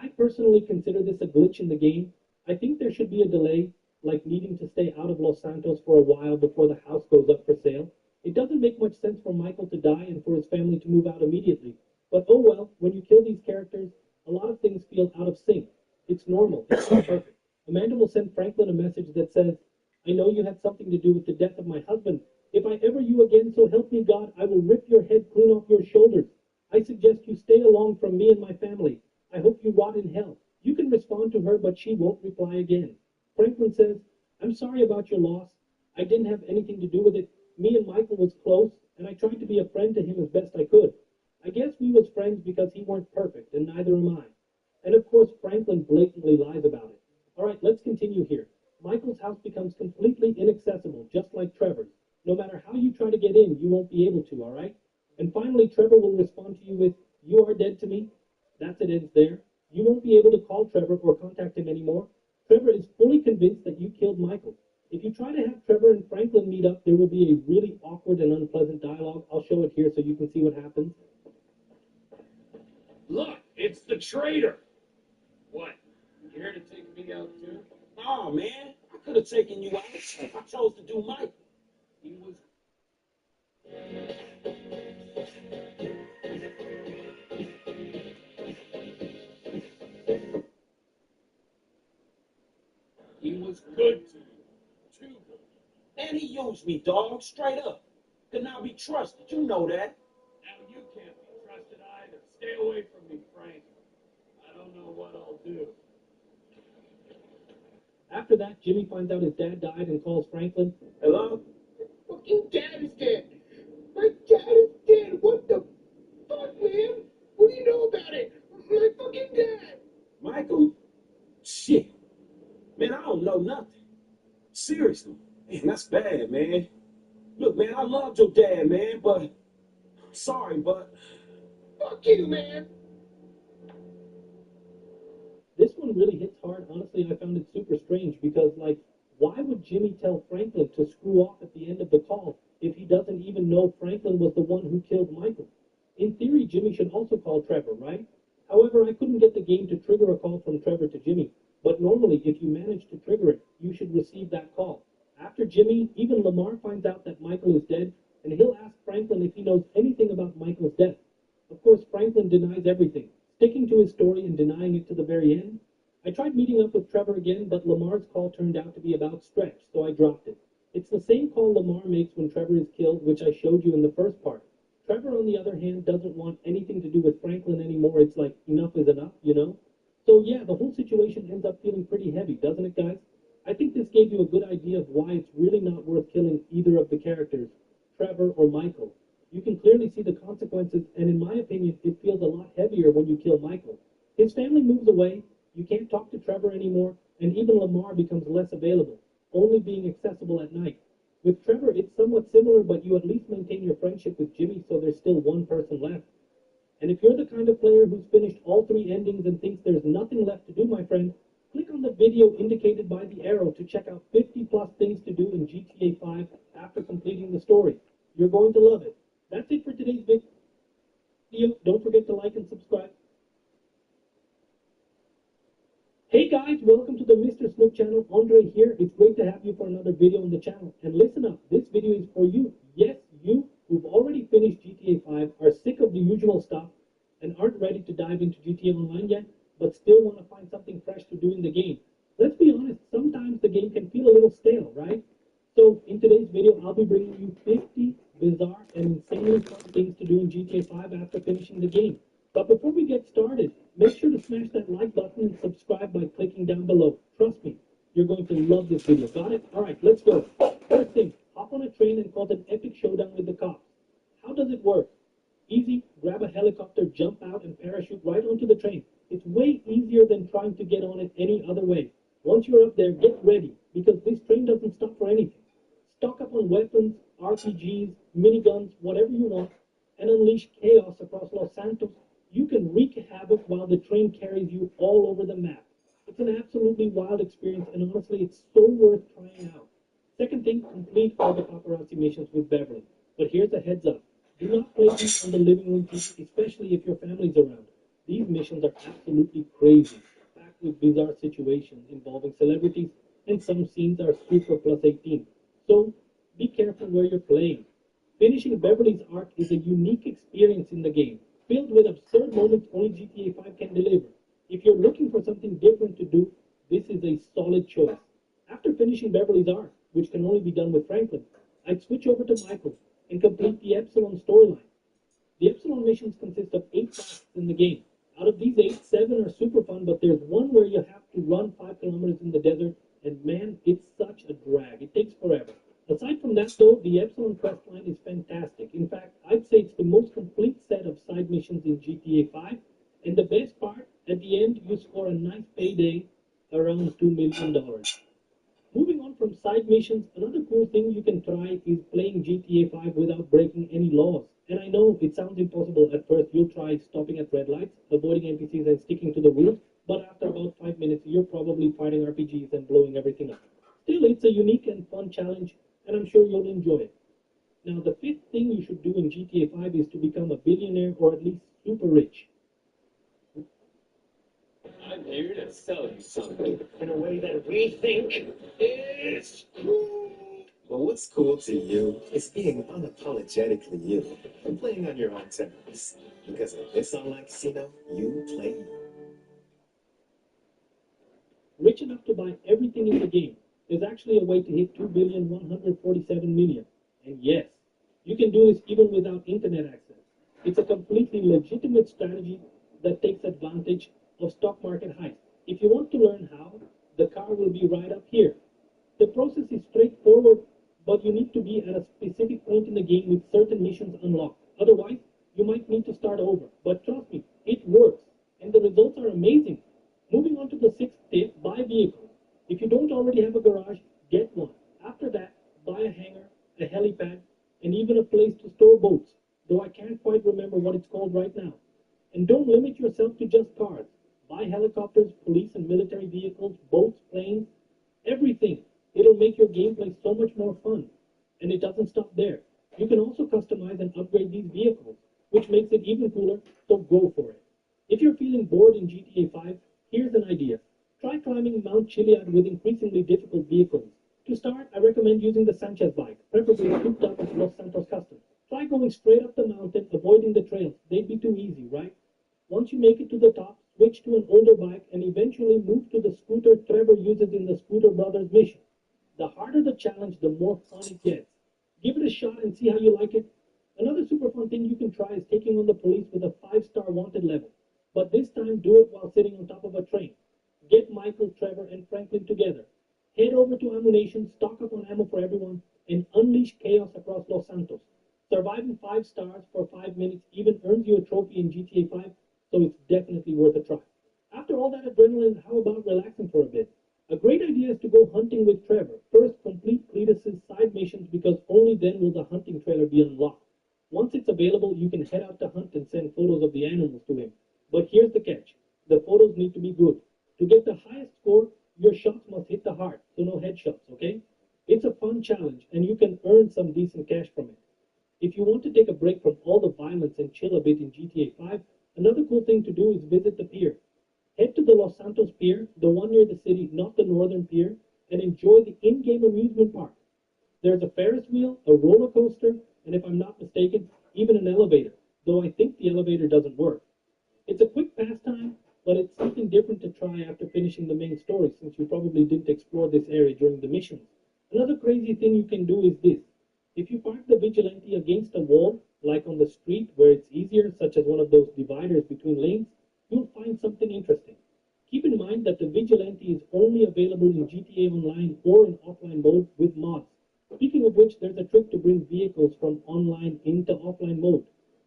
I personally consider this a glitch in the game. I think there should be a delay, like needing to stay out of Los Santos for a while before the house goes up for sale. It doesn't make much sense for Michael to die and for his family to move out immediately. But oh well, when you kill these characters, a lot of things feel out of sync. It's normal. It's not perfect. Amanda will send Franklin a message that says, I know you had something to do with the death of my husband. If I ever you again, so help me God, I will rip your head clean off your shoulders. I suggest you stay along from me and my family. I hope you rot in hell. You can respond to her, but she won't reply again. Franklin says, I'm sorry about your loss. I didn't have anything to do with it. Me and Michael was close, and I tried to be a friend to him as best I could. I guess we was friends because he weren't perfect, and neither am I. And of course, Franklin blatantly lies about it. All right, let's continue here. Michael's house becomes completely inaccessible, just like Trevor's. No matter how you try to get in, you won't be able to, all right? And finally, Trevor will respond to you with, you are dead to me. That's it, ends there. You won't be able to call Trevor or contact him anymore. Trevor is fully convinced that you killed Michael. If you try to have Trevor and Franklin meet up, there will be a really awkward and unpleasant dialogue. I'll show it here so you can see what happens. Look, it's the traitor. What? You here to take me out too? Oh man, I could have taken you out if I chose to do Mike. He was. He was good to you. Too good. And he used me, dog, straight up. Could not be trusted, you know that. Now you can't be trusted either. Stay away from me, Frank. I don't know what I'll do. After that, Jimmy finds out his dad died and calls Franklin. Hello? My fucking dad is dead. My dad is dead. What the fuck, man? What do you know about it? My fucking dad. Michael? Shit. Man, I don't know nothing. Seriously. Man, that's bad, man. Look, man, I loved your dad, man, but... Sorry, but... Fuck you, man. This one really hits hard. Honestly, I found it super strange because, like, why would Jimmy tell Franklin to screw off at the end of the call if he doesn't even know Franklin was the one who killed Michael? In theory, Jimmy should also call Trevor, right? However, I couldn't get the game to trigger a call from Trevor to Jimmy. But normally, if you manage to trigger it, you should receive that call. After Jimmy, even Lamar finds out that Michael is dead, and he'll ask Franklin if he knows anything about Michael's death. Of course, Franklin denies everything, sticking to his story and denying it to the very end. I tried meeting up with Trevor again, but Lamar's call turned out to be about Stretch, so I dropped it. It's the same call Lamar makes when Trevor is killed, which I showed you in the first part. Trevor, on the other hand, doesn't want anything to do with Franklin anymore. It's like, enough is enough, you know? So yeah, the whole situation ends up feeling pretty heavy, doesn't it, guys? I think this gave you a good idea of why it's really not worth killing either of the characters, Trevor or Michael. You can clearly see the consequences, and in my opinion, it feels a lot heavier when you kill Michael. His family moves away, you can't talk to Trevor anymore, and even Lamar becomes less available, only being accessible at night. With Trevor, it's somewhat similar, but you at least maintain your friendship with Jimmy, so there's still one person left. And if you're the kind of player who's finished all 3 endings and thinks there's nothing left to do, my friend, click on the video indicated by the arrow to check out 50 plus things to do in GTA 5 after completing the story. You're going to love it. That's it for today's video. Don't forget to like and subscribe. Hey guys, welcome to the Mr. Snook channel. Andre here. It's great to have you for another video on the channel. And listen up, this video is for you. Yes, you who've already finished GTA 5, are sick of the usual stuff, and aren't ready to dive into GTA Online yet, but still want to find something fresh to do in the game. Let's be honest, sometimes the game can feel a little stale, right? So in today's video, I'll be bringing you 50 bizarre and insanely fun things to do in GTA 5 after finishing the game. But before we get started, make sure to smash that like button and subscribe by clicking down below. Trust me, you're going to love this video. Got it? Alright, let's go. First thing, hop on a train and cause an epic showdown with the cops. How does it work? Easy, grab a helicopter, jump out, and parachute right onto the train. It's way easier than trying to get on it any other way. Once you're up there, get ready, because this train doesn't stop for anything. Stock up on weapons, RPGs, miniguns, whatever you want, and unleash chaos across Los Santos. You can wreak havoc while the train carries you all over the map. It's an absolutely wild experience, and honestly, it's so worth trying out. Second thing, complete all the paparazzi missions with Beverly. But here's a heads up. Do not play these on the living room TV, especially if your family's around. These missions are absolutely crazy, packed with bizarre situations involving celebrities, and some scenes are super plus 18. So, be careful where you're playing. Finishing Beverly's arc is a unique experience in the game, filled with absurd moments only GTA 5 can deliver. If you're looking for something different to do, this is a solid choice. After finishing Beverly's arc, which can only be done with Franklin, I'd switch over to Michael and complete the Epsilon storyline. The Epsilon missions consist of 8 tasks in the game. Out of these 8, 7 are super fun, but there's one where you have to run 5 kilometers in the desert, and man, it's such a drag. It takes forever. Aside from that, though, the Epsilon quest line is fantastic. In fact, I'd say it's the most complete set of side missions in GTA 5, and the best part, at the end, you score a nice payday, around $2 million. Moving on from side missions, another cool thing you can try is playing GTA 5 without breaking any laws. And I know it sounds impossible at first. You'll try stopping at red lights, avoiding NPCs and sticking to the rules, but after about 5 minutes, you're probably fighting RPGs and blowing everything up. Still, it's a unique and fun challenge, and I'm sure you'll enjoy it. Now, the 5th thing you should do in GTA 5 is to become a billionaire or at least super rich. I'm here to sell you something in a way that we think is cool. Well, what's cool to you is being unapologetically you and playing on your own terms. Because in this online casino, you play you. Rich enough to buy everything in the game. There's actually a way to hit 2,147,000,000. And yes, you can do this even without internet access. It's a completely legitimate strategy that takes advantage of stock market heists. If you want to learn how, the car will be right up here. The process is straightforward, but you need to be at a specific point in the game with certain missions unlocked. Otherwise, you might need to start over. But trust me, it works, and the results are amazing. Moving on to the 6th tip, buy vehicles. If you don't already have a garage, get one. After that, buy a hangar, a helipad, and even a place to store boats, though I can't quite remember what it's called right now. And don't limit yourself to just cars. Buy helicopters, police and military vehicles, boats, planes, everything. It'll make your gameplay so much more fun. And it doesn't stop there. You can also customize and upgrade these vehicles, which makes it even cooler, so go for it. If you're feeling bored in GTA 5, here's an idea. Try climbing Mount Chiliad with increasingly difficult vehicles. To start, I recommend using the Sanchez bike, preferably souped up as Los Santos Custom. Try going straight up the mountain, avoiding the trails. They'd be too easy, right? Once you make it to the top, switch to an older bike and eventually move to the scooter Trevor uses in the Scooter Brothers mission. The harder the challenge, the more fun it gets. Give it a shot and see how you like it. Another super fun thing you can try is taking on the police with a 5-star wanted level. But this time, do it while sitting on top of a train. Get Michael, Trevor, and Franklin together. Head over to Ammunition, stock up on ammo for everyone, and unleash chaos across Los Santos. Surviving 5 stars for 5 minutes even earns you a trophy in GTA 5, so it's definitely worth a try. After all that adrenaline, how about relaxing for a bit? A great idea is to go hunting with Trevor. First, complete Cletus's side missions because only then will the hunting trailer be unlocked. Once it's available, you can head out to hunt and send photos of the animals to him. But here's the catch. The photos need to be good. To get the highest score, your shots must hit the heart, so no headshots, okay? It's a fun challenge, and you can earn some decent cash from it. If you want to take a break from all the violence and chill a bit in GTA 5, another cool thing to do is visit the pier. Head to the Los Santos Pier, the one near the city, not the northern pier, and enjoy the in-game amusement park. There's a Ferris wheel, a roller coaster, and if I'm not mistaken, even an elevator, though I think the elevator doesn't work. It's a quick pastime, but it's something different to try after finishing the main story, since you probably didn't explore this area during the missions. Another crazy thing you can do is this. If you park the Vigilante against a wall, like on the street where it's easier, such as one of those dividers between lanes, you'll find something interesting. Keep in mind that the Vigilante is only available in GTA Online or in offline mode with mods. Speaking of which, there's a trick to bring vehicles from online into offline mode.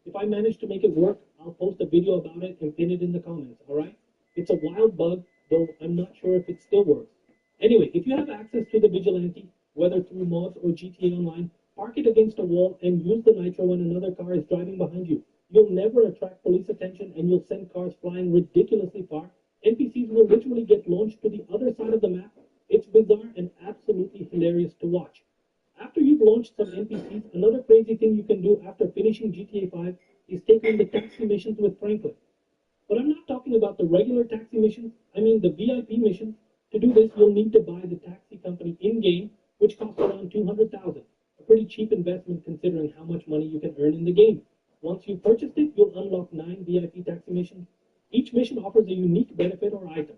If I manage to make it work, I'll post a video about it and pin it in the comments, alright? It's a wild bug, though I'm not sure if it still works. Anyway, if you have access to the Vigilante, whether through mods or GTA Online, park it against a wall and use the nitro when another car is driving behind you. You'll never attract police attention and you'll send cars flying ridiculously far. NPCs will literally get launched to the other side of the map. It's bizarre and absolutely hilarious to watch. After you've launched some NPCs, another crazy thing you can do after finishing GTA 5 is take on the taxi missions with Franklin. But I'm not talking about the regular taxi missions, I mean the VIP missions. To do this, you'll need to buy the taxi company in-game, which costs around $200,000. A pretty cheap investment considering how much money you can earn in the game. Once you've purchased it, you'll unlock 9 VIP taxi missions. Each mission offers a unique benefit or item.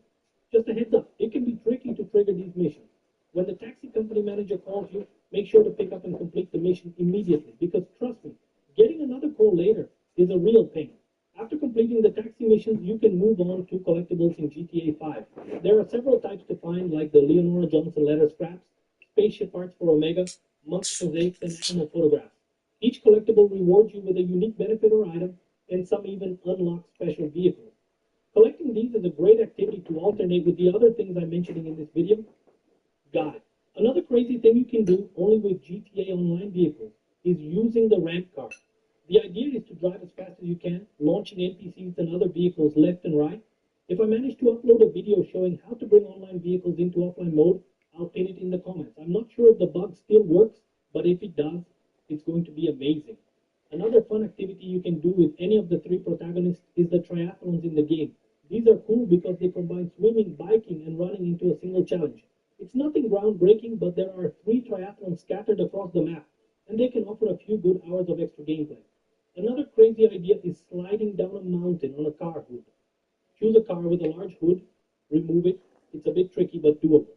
Just a heads up, it can be tricky to trigger these missions. When the taxi company manager calls you, make sure to pick up and complete the mission immediately, because trust me, getting another call later is a real pain. After completing the taxi missions, you can move on to collectibles in GTA 5. There are several types to find, like the Leonora Johnson letter scraps, spaceship parts for Omega, monkey mosaics, and animal photographs. Each collectible rewards you with a unique benefit or item, and some even unlock special vehicles. Collecting these is a great activity to alternate with the other things I'm mentioning in this video. Got it. Another crazy thing you can do only with GTA Online vehicles is using the ramp car. The idea is to drive as fast as you can, launching NPCs and other vehicles left and right. If I manage to upload a video showing how to bring online vehicles into offline mode, I'll pin it in the comments. I'm not sure if the bug still works, but if it does, it's going to be amazing. Another fun activity you can do with any of the 3 protagonists is the triathlons in the game. These are cool because they combine swimming, biking, and running into a single challenge. It's nothing groundbreaking, but there are 3 triathlons scattered across the map, and they can offer a few good hours of extra gameplay. Another crazy idea is sliding down a mountain on a car hood. Choose a car with a large hood, remove it, it's a bit tricky but doable,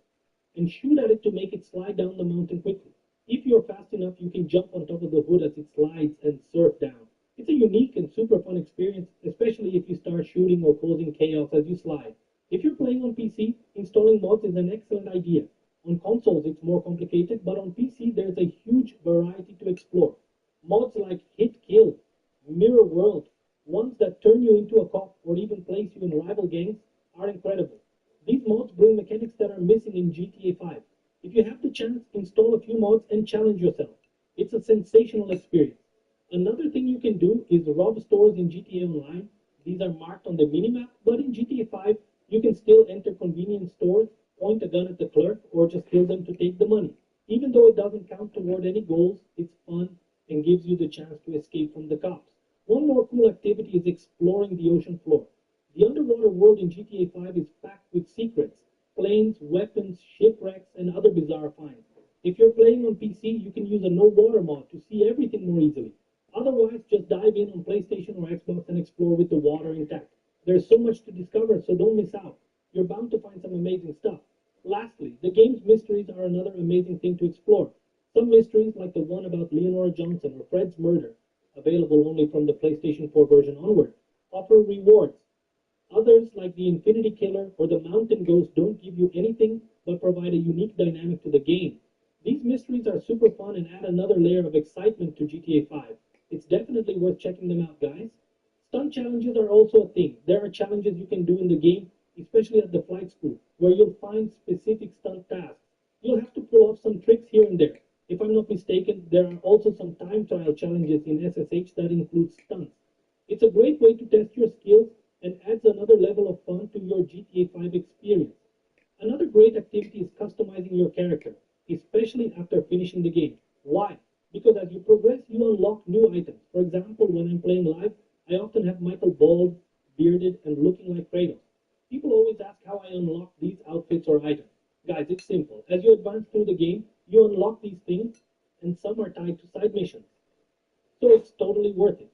and shoot at it to make it slide down the mountain quickly. If you're fast enough, you can jump on top of the hood as it slides and surf down. It's a unique and super fun experience, especially if you start shooting or causing chaos as you slide. If you're playing on PC, installing mods is an excellent idea. On consoles, it's more complicated, but on PC, there's a huge variety to explore. Mods like Hit Kill, Mirror World, ones that turn you into a cop or even place you in rival gangs, are incredible. These mods bring mechanics that are missing in GTA 5. If you have the chance, install a few mods and challenge yourself. It's a sensational experience. Another thing you can do is rob stores in GTA Online. These are marked on the minimap, but in GTA 5, you can still enter convenience stores, point a gun at the clerk, or just kill them to take the money. Even though it doesn't count toward any goals, it's fun and gives you the chance to escape from the cops. One more cool activity is exploring the ocean floor. The underwater world in GTA 5 is packed with secrets, planes, weapons, shipwrecks, and other bizarre finds. If you're playing on PC, you can use a no-water mod to see everything more easily. Otherwise, just dive in on PlayStation or Xbox and explore with the water intact. There's so much to discover, so don't miss out. You're bound to find some amazing stuff. Lastly, the game's mysteries are another amazing thing to explore. Some mysteries, like the one about Leonora Johnson or Fred's murder, available only from the PlayStation 4 version onward, offer rewards. Others, like the Infinity Killer or the Mountain Ghost, don't give you anything but provide a unique dynamic to the game. These mysteries are super fun and add another layer of excitement to GTA 5. It's definitely worth checking them out, guys. Stunt challenges are also a thing. There are challenges you can do in the game, especially at the flight school, where you'll find specific stunt tasks. You'll have to pull off some tricks here and there. If I'm not mistaken, there are also some time trial challenges in SSH that include stunts. It's a great way to test your skills and adds another level of fun to your GTA 5 experience. Another great activity is customizing your character, especially after finishing the game. Why? Because as you progress, you unlock new items. For example, when I'm playing live, I often have Michael bald, bearded, and looking like Kratos. People always ask how I unlock these outfits or items. Guys, it's simple. As you advance through the game, you unlock these things, and some are tied to side missions. So it's totally worth it.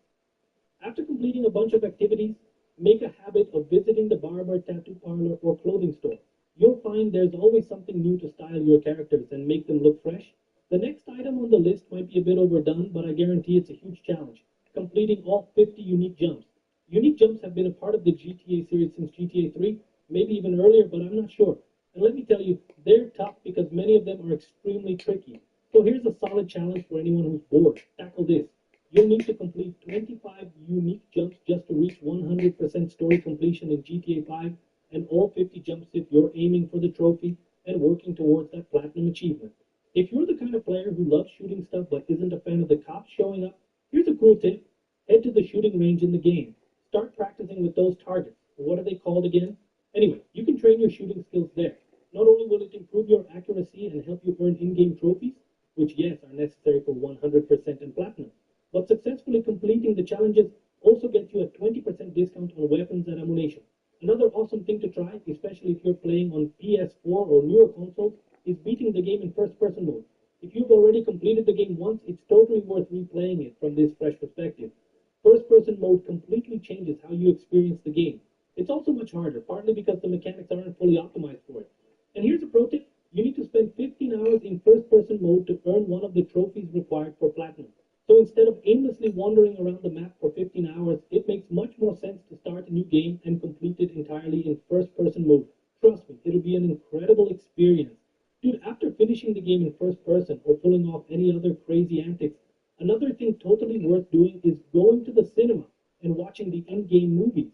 After completing a bunch of activities, make a habit of visiting the barber, tattoo parlor, or clothing store. You'll find there's always something new to style your characters and make them look fresh. The next item on the list might be a bit overdone, but I guarantee it's a huge challenge, completing all 50 unique jumps. Unique jumps have been a part of the GTA series since GTA 3, maybe even earlier, but I'm not sure. And let me tell you, they're tough because many of them are extremely tricky. So here's a solid challenge for anyone who's bored. Tackle this. You'll need to complete 25 unique jumps just to reach 100% story completion in GTA 5, and all 50 jumps if you're aiming for the trophy and working towards that platinum achievement. If you're the kind of player who loves shooting stuff but isn't a fan of the cops showing up, here's a cool tip. Head to the shooting range in the game. Start practicing with those targets. What are they called again? Anyway, you can train your shooting skills there. Not only will it improve your accuracy and help you earn in-game trophies, which yes are necessary for 100% and platinum, but successfully completing the challenges also gets you a 20% discount on weapons and ammunition. Another awesome thing to try, especially if you're playing on PS4 or newer consoles, is beating the game in first-person mode. If you've already completed the game once, it's totally worth replaying it from this fresh perspective. First-person mode completely changes how you experience the game. It's also much harder, partly because the mechanics aren't fully optimized for it. And here's a pro tip. You need to spend 15 hours in first-person mode to earn one of the trophies required for platinum. So instead of aimlessly wandering around the map for 15 hours, it makes much more sense to start a new game and complete it entirely in first-person mode. Trust me, it'll be an incredible experience. Dude, after finishing the game in first person or pulling off any other crazy antics, another thing totally worth doing is going to the cinema and watching the in-game movies.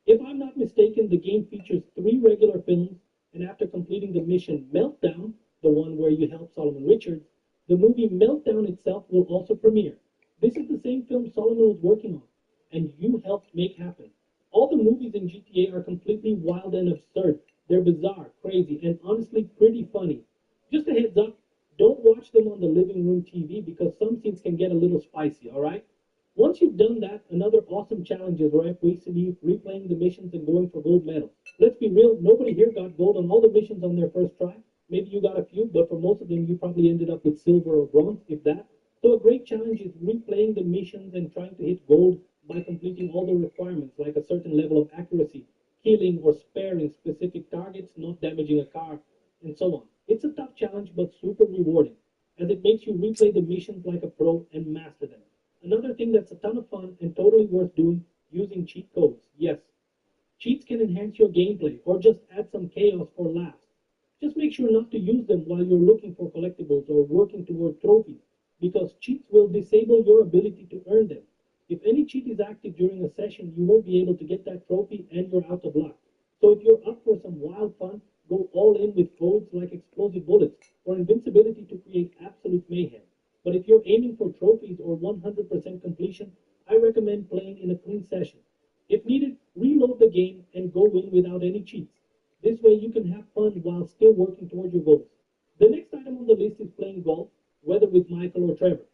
If I'm not mistaken, the game features 3 regular films, and after completing the mission Meltdown, the one where you help Solomon Richards, the movie Meltdown itself will also premiere. This is the same film Solomon was working on, and you helped make happen. All the movies in GTA are completely wild and absurd. They're bizarre, crazy, and honestly pretty funny. Just a heads up, don't watch them on the living room TV because some scenes can get a little spicy, alright? Once you've done that, another awesome challenge is right waiting you replaying the missions and going for gold medals. Let's be real, nobody here got gold on all the missions on their first try. Maybe you got a few, but for most of them you probably ended up with silver or bronze, if that. So a great challenge is replaying the missions and trying to hit gold by completing all the requirements like a certain level of accuracy, killing or sparing specific targets, not damaging a car, and so on. It's a tough challenge but super rewarding, as it makes you replay the missions like a pro and master them. Another thing that's a ton of fun and totally worth doing, using cheat codes. Yes, cheats can enhance your gameplay or just add some chaos for laughs. Just make sure not to use them while you're looking for collectibles or working toward trophies, because cheats will disable your ability to earn them. If any cheat is active during a session, you won't be able to get that trophy and you're out of luck. So if you're up for some wild fun, go all in with codes like explosive bullets or invincibility to create absolute mayhem. But if you're aiming for trophies or 100% completion, I recommend playing in a clean session. If needed, reload the game and go in without any cheats. This way you can have fun while still working toward your goals. The next item on the list is playing golf, whether with Michael or Trevor.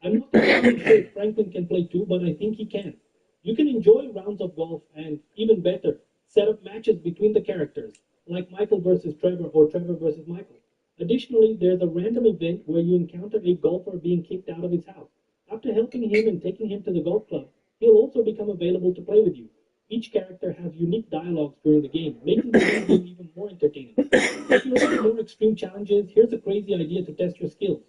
I'm not entirely sure if Franklin can play too, but I think he can. You can enjoy rounds of golf and, even better, set up matches between the characters, like Michael versus Trevor or Trevor versus Michael. Additionally, there's a random event where you encounter a golfer being kicked out of his house. After helping him and taking him to the golf club, he'll also become available to play with you. Each character has unique dialogues during the game, making the game even more entertaining. If you're looking for more extreme challenges, here's a crazy idea to test your skills.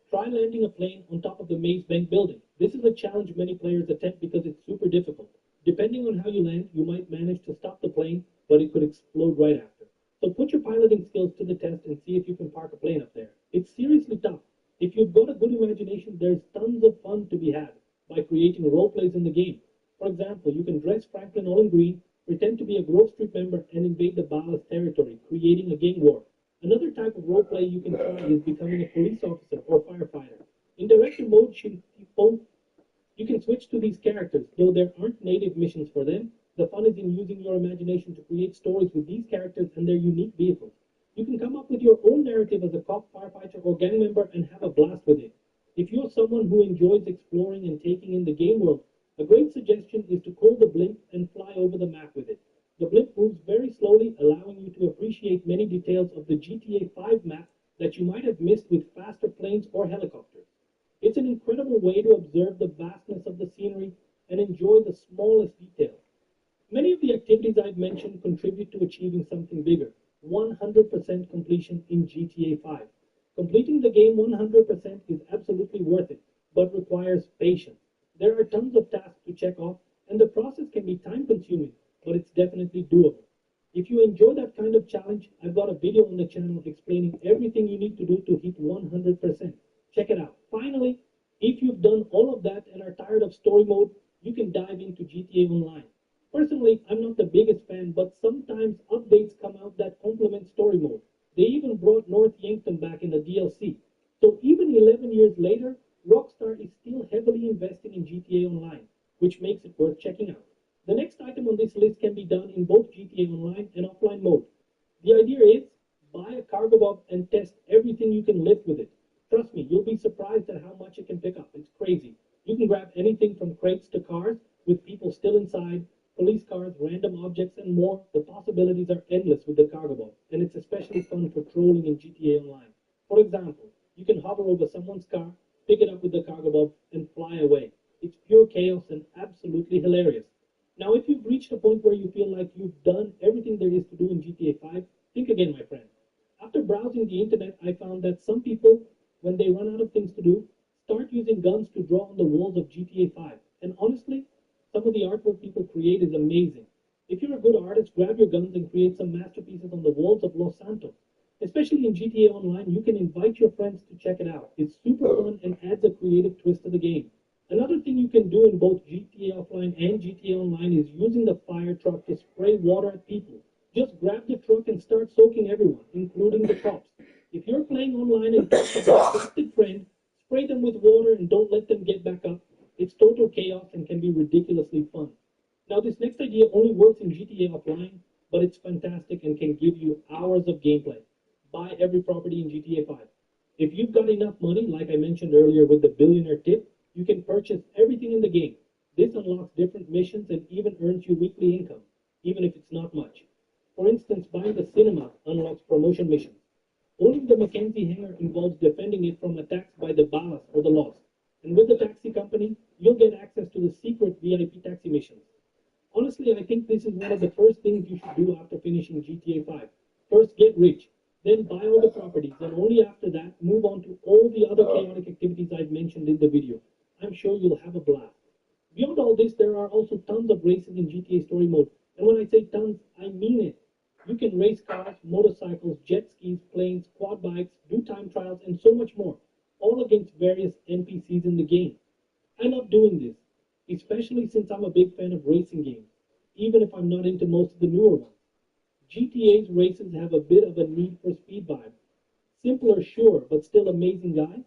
Try landing a plane on top of the Maze Bank building. This is a challenge many players attempt because it's super difficult. Depending on how you land, you might manage to stop the plane, but it could explode right after. So put your piloting skills to the test and see if you can park a plane up there. It's seriously tough. If you've got a good imagination, there's tons of fun to be had by creating role plays in the game. For example, you can dress Franklin all in green, pretend to be a Grove Street member, and invade the Ballas territory, creating a gang war. Another type of roleplay you can try is becoming a police officer or firefighter. In director mode, you can switch to these characters, though there aren't native missions for them. The fun is in using your imagination to create stories with these characters and their unique vehicles. You can come up with your own narrative as a cop, firefighter, or gang member and have a blast with it. If you're someone who enjoys exploring and taking in the game world, a great suggestion is to call the blimp and fly over the map with it. The blimp moves very slowly, allowing you to appreciate many details of the GTA 5 map that you might have missed with faster planes or helicopters. It's an incredible way to observe the vastness of the scenery and enjoy the smallest details. Many of the activities I've mentioned contribute to achieving something bigger, 100% completion in GTA 5. Completing the game 100% is absolutely worth it, but requires patience. There are tons of tasks to check off, and the process can be time-consuming, but it's definitely doable. If you enjoy that kind of challenge, I've got a video on the channel explaining everything you need to do to hit 100%. Check it out. Finally, if you've done all of that and are tired tired of story mode, you can dive into GTA Online. Personally, I'm not the biggest fan, but sometimes updates come out that complement story mode. They even brought North Yankton back in the DLC. So even 11 years later, Rockstar is still heavily investing in GTA Online, which makes it worth checking out. The next item on this list can be done in both GTA Online and offline mode. The idea is buy a cargo bob and test everything you can lift with it. Trust me, you'll be surprised at how much it can pick up. It's crazy. You can grab anything from crates to cars with people still inside, police cars, random objects, and more. The possibilities are endless with the cargo bob, and it's especially fun for trolling in GTA Online. For example, you can hover over someone's car, pick it up with the cargo bob, and fly away. It's pure chaos and absolutely hilarious. Now, if you've reached a point where you feel like you've done everything there is to do in GTA 5, think again, my friend. After browsing the internet, I found that some people, when they run out of things to do, start using guns to draw on the walls of GTA 5. And honestly, some of the artwork people create is amazing. If you're a good artist, grab your guns and create some masterpieces on the walls of Los Santos. Especially in GTA Online, you can invite your friends to check it out. It's super fun and adds a creative twist to the game. Another thing you can do in both GTA Offline and GTA Online is using the fire truck to spray water at people. Just grab the truck and start soaking everyone, including the cops. If you're playing online and catch a trusted friend, spray them with water and don't let them get back up. It's total chaos and can be ridiculously fun. Now, this next idea only works in GTA Offline, but it's fantastic and can give you hours of gameplay. Buy every property in GTA 5. If you've got enough money, like I mentioned earlier with the billionaire tip, you can purchase everything in the game. This unlocks different missions and even earns you weekly income, even if it's not much. For instance, buying the cinema unlocks promotion missions. Owning the Mackenzie hangar involves defending it from attacks by the Balas or the Lost. And with the taxi company, you'll get access to the secret VIP taxi missions. Honestly, I think this is one of the first things you should do after finishing GTA 5. First, get rich, then buy all the properties, and only after that, move on to all the other chaotic activities I've mentioned in the video. I'm sure you'll have a blast. Beyond all this, there are also tons of races in GTA Story Mode. And when I say tons, I mean it. You can race cars, motorcycles, jet skis, planes, quad bikes, do time trials, and so much more, all against various NPCs in the game. I love doing this, especially since I'm a big fan of racing games, even if I'm not into most of the newer ones. GTA's races have a bit of a Need for Speed vibe. Simpler, sure, but still amazing guy.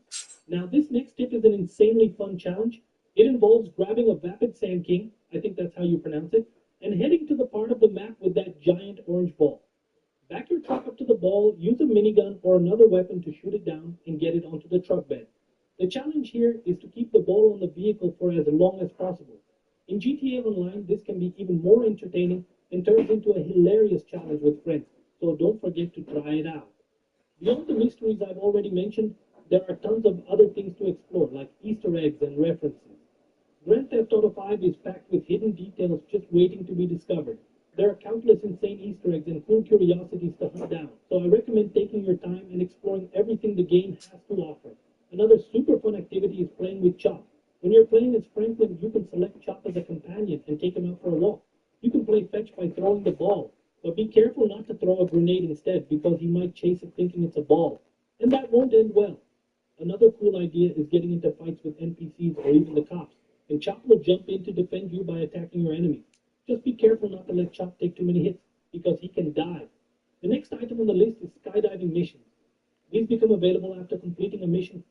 Now, this next tip is an insanely fun challenge. It involves grabbing a Vapid Sand King, I think that's how you pronounce it, and heading to the part of the map with that giant orange ball. Back your truck up to the ball, use a minigun or another weapon to shoot it down and get it onto the truck bed. The challenge here is to keep the ball on the vehicle for as long as possible. In GTA Online, this can be even more entertaining and turns into a hilarious challenge with friends, so don't forget to try it out. Beyond the mysteries I've already mentioned, there are tons of other things to explore, like Easter eggs and references. Grand Theft Auto 5 is packed with hidden details just waiting to be discovered. There are countless insane Easter eggs and cool curiosities to hunt down, so I recommend taking your time and exploring everything the game has to offer. Another super fun activity is playing with Chop. When you're playing as Franklin, you can select Chop as a companion and take him out for a walk. You can play fetch by throwing the ball, but be careful not to throw a grenade instead because he might chase it thinking it's a ball, and that won't end well. Another cool idea is getting into fights with NPCs or even the cops, and Chop will jump in to defend you by attacking your enemies. Just be careful not to let Chop take too many hits, because he can die. The next item on the list is skydiving missions. These become available after completing a mission.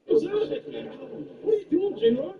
What's that? What are you doing, J-Rock?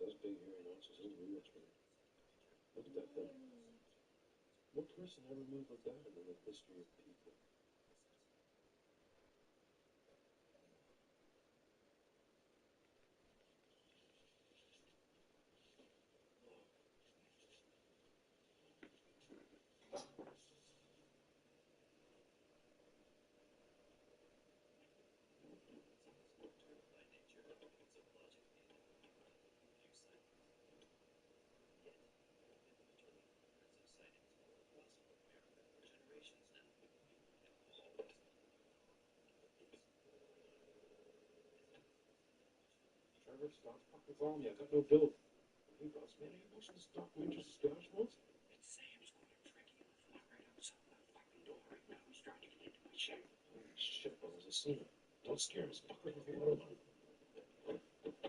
Those big hairy notches are real, man. Look at that thing. What person ever moved like that in the history of people? Trevor, stop fucking calling me. I got no dough. Hey, boss, man, ain't watching this documentary Scottish ones? It's Sam's going tricky and fly right outside my fucking door right now. He's trying to get into my shack. Shit, brothers, I seen him. Don't scare him. He's fucking with me. Let alone.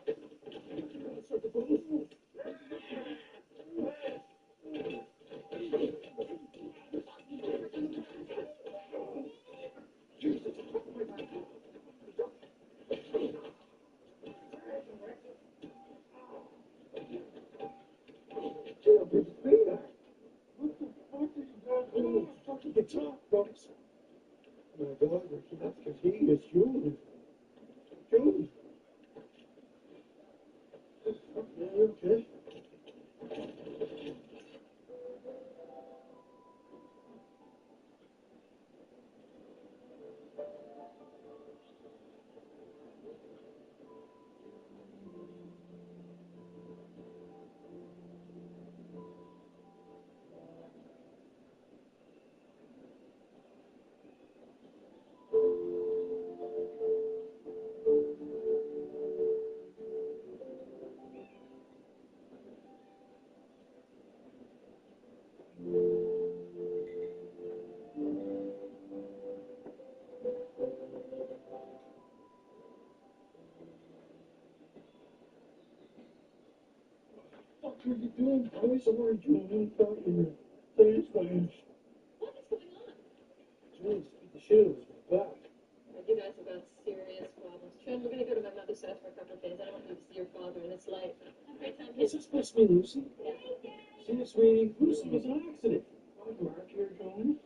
Let's start the ball. Fucking guitar, folks. My God, that's because he is Julie. Julie. Yeah, you okay? What are you doing, boys? What are you doing? Fucking face flash. What is going on? Julie, beat the shit out of my back. You guys have got serious problems. Trent, we're gonna go to my mother's house for a couple of days. I don't want you to see your father in his life. Have a great time, What's kids. this supposed to be, Lucy? See you, sweetie. Lucy was an accident. Oh, Mark here, John.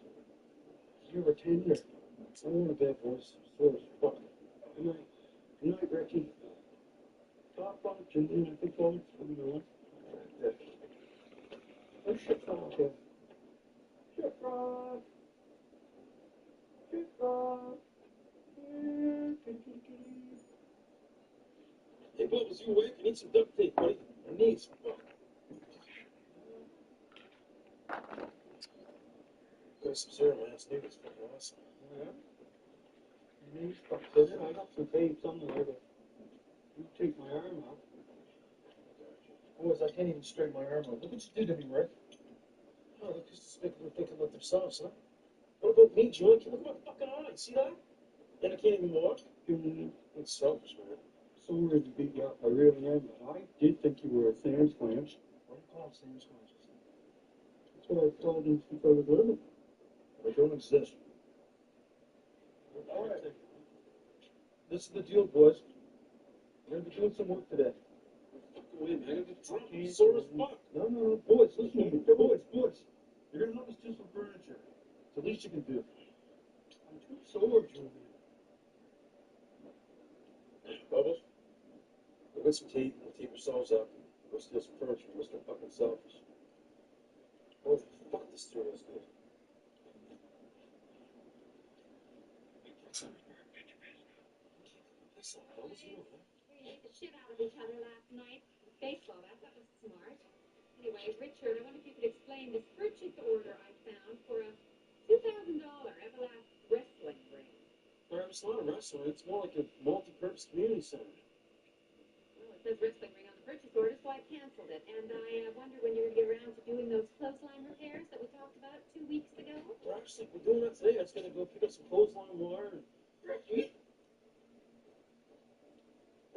You were tender. I want a bad voice. Sore as fuck. Good night. Good night, Ricky. Top function, and I think that's coming on. Oh, shit, okay. Shit, frog. Shit, frog. Hey, Bubbles, you awake? I need some duct tape, buddy. My knees. Fuck. Got some zero my ass knees. Fucking awesome. Yeah? Your knees fucked in it. I got some tape somewhere, but you take my arm off. Boys, I can't even straighten my arm out. Look what you did to me, Rick. Oh, look who's just making them think about themselves, huh? What about me, Julian? Look at my fucking eyes. See that? And I can't even walk. It's selfish, man. Sorry to beat you up, I really am, but I did think you were a Sam's Clamps. What do you call Sam's Clamps? That's what I've told you since I was little. I don't exist. All right. This is the deal, boys. We're gonna be doing some work today. Fuck away, man. I gotta get drunk. I'm sore as fuck. No, boys, listen to me. Boys. You're gonna help us do some furniture. It's the least you can do. I'm too sore, Julian. Bubbles, we'll get some tape. We'll tape ourselves up. We'll steal some furniture. We'll get fucking selfish. Oh, fuck this studio is good. We beat the shit out of each other last night. Baseball, that was smart. Anyway, Richard, I wonder if you could explain this purchase order I found for a $2,000 Everlast wrestling ring. It's not a restaurant. It's more like a multi-purpose community center. Well, it says wrestling ring on the purchase order, so I canceled it. And I wonder when you're going to get around to doing those clothesline repairs that we talked about 2 weeks ago. We're doing that today. I was gonna go pick up some clothesline wire and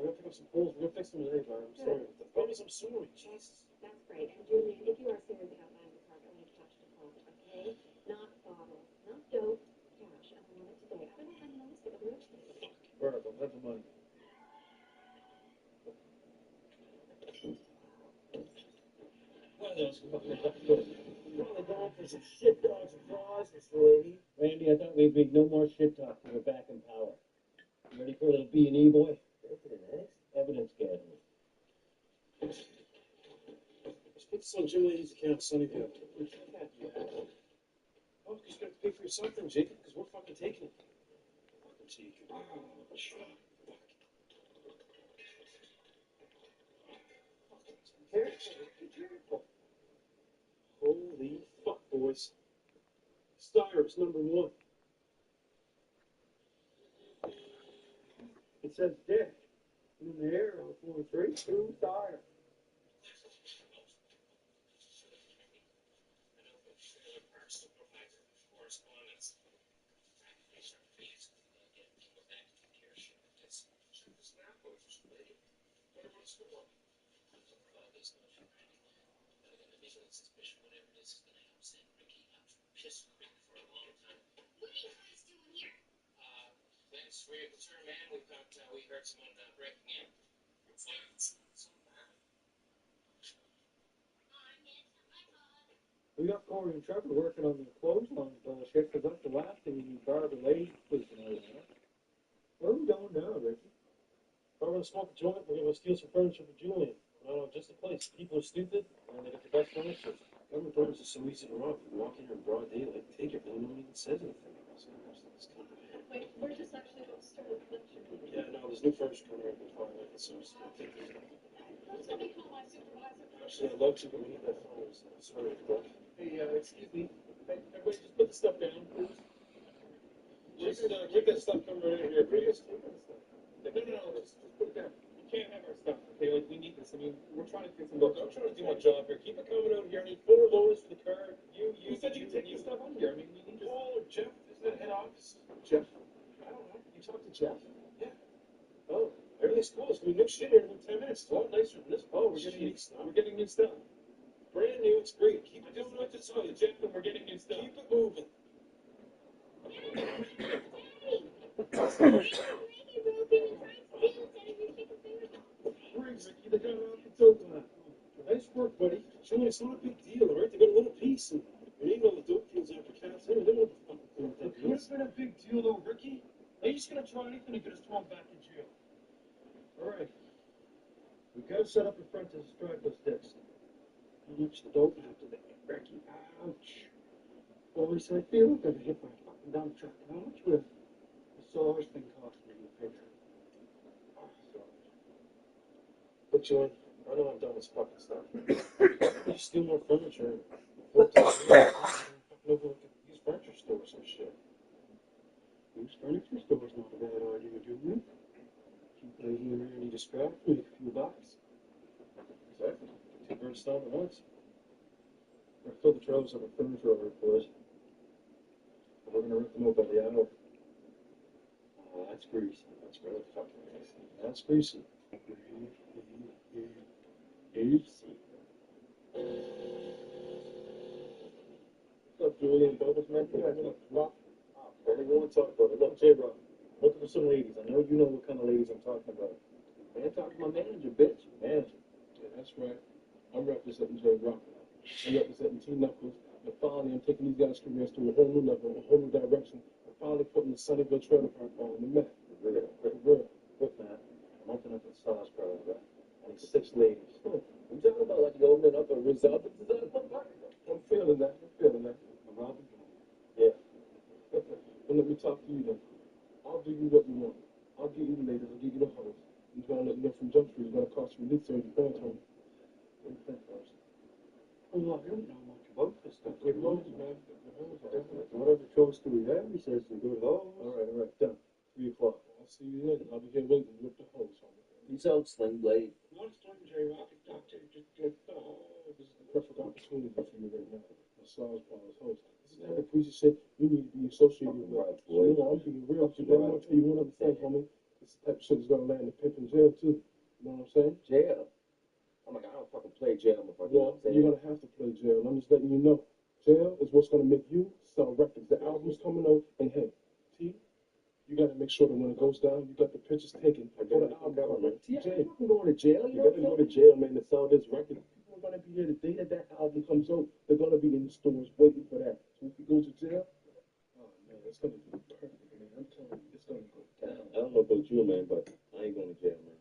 I'm gonna pick up some poles. We're gonna fix them today, Barb. I'm sorry. Find me some scenery. Jesus. That's great. And Julian, if you are serious about buying the car, I want cash deposit, okay? Not bottles, not dope, cash. And I want it today. I don't have any list of the real estate. Barb, I'll have the money. What are those fucking probably going for some shit dogs and flies, Mr. Lady. Randy, I thought we'd make no more shit talk till we're back in power. You ready for a little B&E, boy? Evidence gathering. Let's put this on Jim Lady's account, Sunnyvale. We can't do that. Oh, because you got to pay for yourself then, Jacob, because we're fucking taking it. Fucking Jacob. Oh, shut up. Be careful. Holy fuck, boys. Styrus, #1. It says Dick. In the air on 4-3, 2 tire. We heard someone breaking in. We got Corey and Trevor working on the clothesline bullshit, because that's the last thing you need Barbara Lady sleeping over there. Where are we going now, Ricky? We're going to smoke a joint. We're going to steal some furniture for Julian. No, just a place. People are stupid, and they get the best furniture. Government doors are so easy to rob. You walk in here in broad daylight, take it, and no one even says anything. Wait, we're just actually going to start a collection meeting. Yeah, no, there's new furniture coming in 5 minutes, so just take it. Don't tell me call my supervisor. Actually, I'd love to, but we need that phone. Sorry, but... Hey, excuse me. Hey, everybody just put the stuff down, please. Just keep that stuff coming right in here, please. No, just put it down. You can't have our stuff, okay? Like, we need this. I mean, we're trying to get some... Look, I'm trying to do my job here. Keep it coming out here. I need 4 loaders for the car. You said you could take the stuff on here. I mean, we need to... Paul or Jeff? Isn't that head office? Jeff. I don't know. You talked to Jeff? Yeah. Oh, everything's cool. It's going to be new shit here in about 10 minutes. It's a lot nicer than this. Oh, we're getting new stuff. Brand new. It's great. Keep it doing what to tell you, Jeff. We're getting new stuff. Keep it moving. Ricky, they got it off the dope line. Nice work, buddy. Julian, it's not a big deal, all right? They got a little piece, and we ain't all the dope deals after Cat's Henry. They don't know what the fuck they're doing. It could have been a big deal, though, Ricky. Are you just going to try anything to get us thrown back in jail? All right. We got to set up in front to distract those dicks. How much dope after the hit, Ricky? Ouch. Boys, I feel like I've hit my fucking dump truck. How much would a massage thing cost me in the picture? Oh, sorry. Look, Julian, I know I'm done with this fucking stuff. You steal more furniture. Use furniture stores and shit. Use furniture store's not a bad idea, Julian. Keep Lady and Randy distracted, make a few bucks. Exactly. 2 birds stoned at once. We're gonna fill the trailers up with furniture over it, boys. We're gonna rip them up by the hour. Oh, that's greasy. That's really fucking greasy. That's greasy. Greasy. What's up, Julian? Bubbles, man? Yeah, I'm gonna drop. I don't want to talk about it. Look, J-Rock, look for some ladies. I know you know what kind of ladies I'm talking about. Man, talk to my manager, bitch. Manager. Yeah, that's right. I'm representing J-Rock. I'm representing T-Knuckles. And finally, I'm taking these guys' careers to a whole new level, a whole new direction. I'm finally putting the Sunnyville Trailer Park on the map. For real. Look, man, I'm opening up a massage parlor, right? Only 6 ladies. I'm talking about like the old man up at Rizal. I'm feeling that. Robin? Yeah. Well, let me talk to you then. I'll do you what you want. I'll give you the ladies, I'll give you the hoes. I'm trying to let you know from Jump Street, it's going to cost you at least 30 pounds, homie. What do you think, first? Oh, I don't know much about this stuff. Good hoes, man. Good hoes. Whatever choice do we have? He says some good hoes. All right, done. 3 o'clock. I'll see you then. I'll be here waiting with the hoes, homie. Peace out, Sling Blade. Not starting J-Rock, Doctor. This is the perfect opportunity for you right now. Massage parlor's host. This is the type of greasy shit you need to be associated with. Right, boy. You know, I'm being real with you. I'm going to tell you one other thing, homie. This is the type of shit that's going to land the pimp in jail, too. You know what I'm saying? Jail? I'm like, I don't fucking play jail, motherfucker. Well, you're going to have to play jail. I'm just letting you know. Jail is what's going to make you sell records. The album's coming out, and hey, T, you got to make sure that when it goes down, you got the pictures taken. I got the album coming. T, I'm fucking going to jail. You got to go to jail, man, to sell this record. People are going to be here the day that album comes out. They're going to be in the stores waiting for that. So if you go to jail, oh, man, it's going to be perfect, man. I'm telling you, it's going to go down. I don't know about you, man, but I ain't going to jail, man.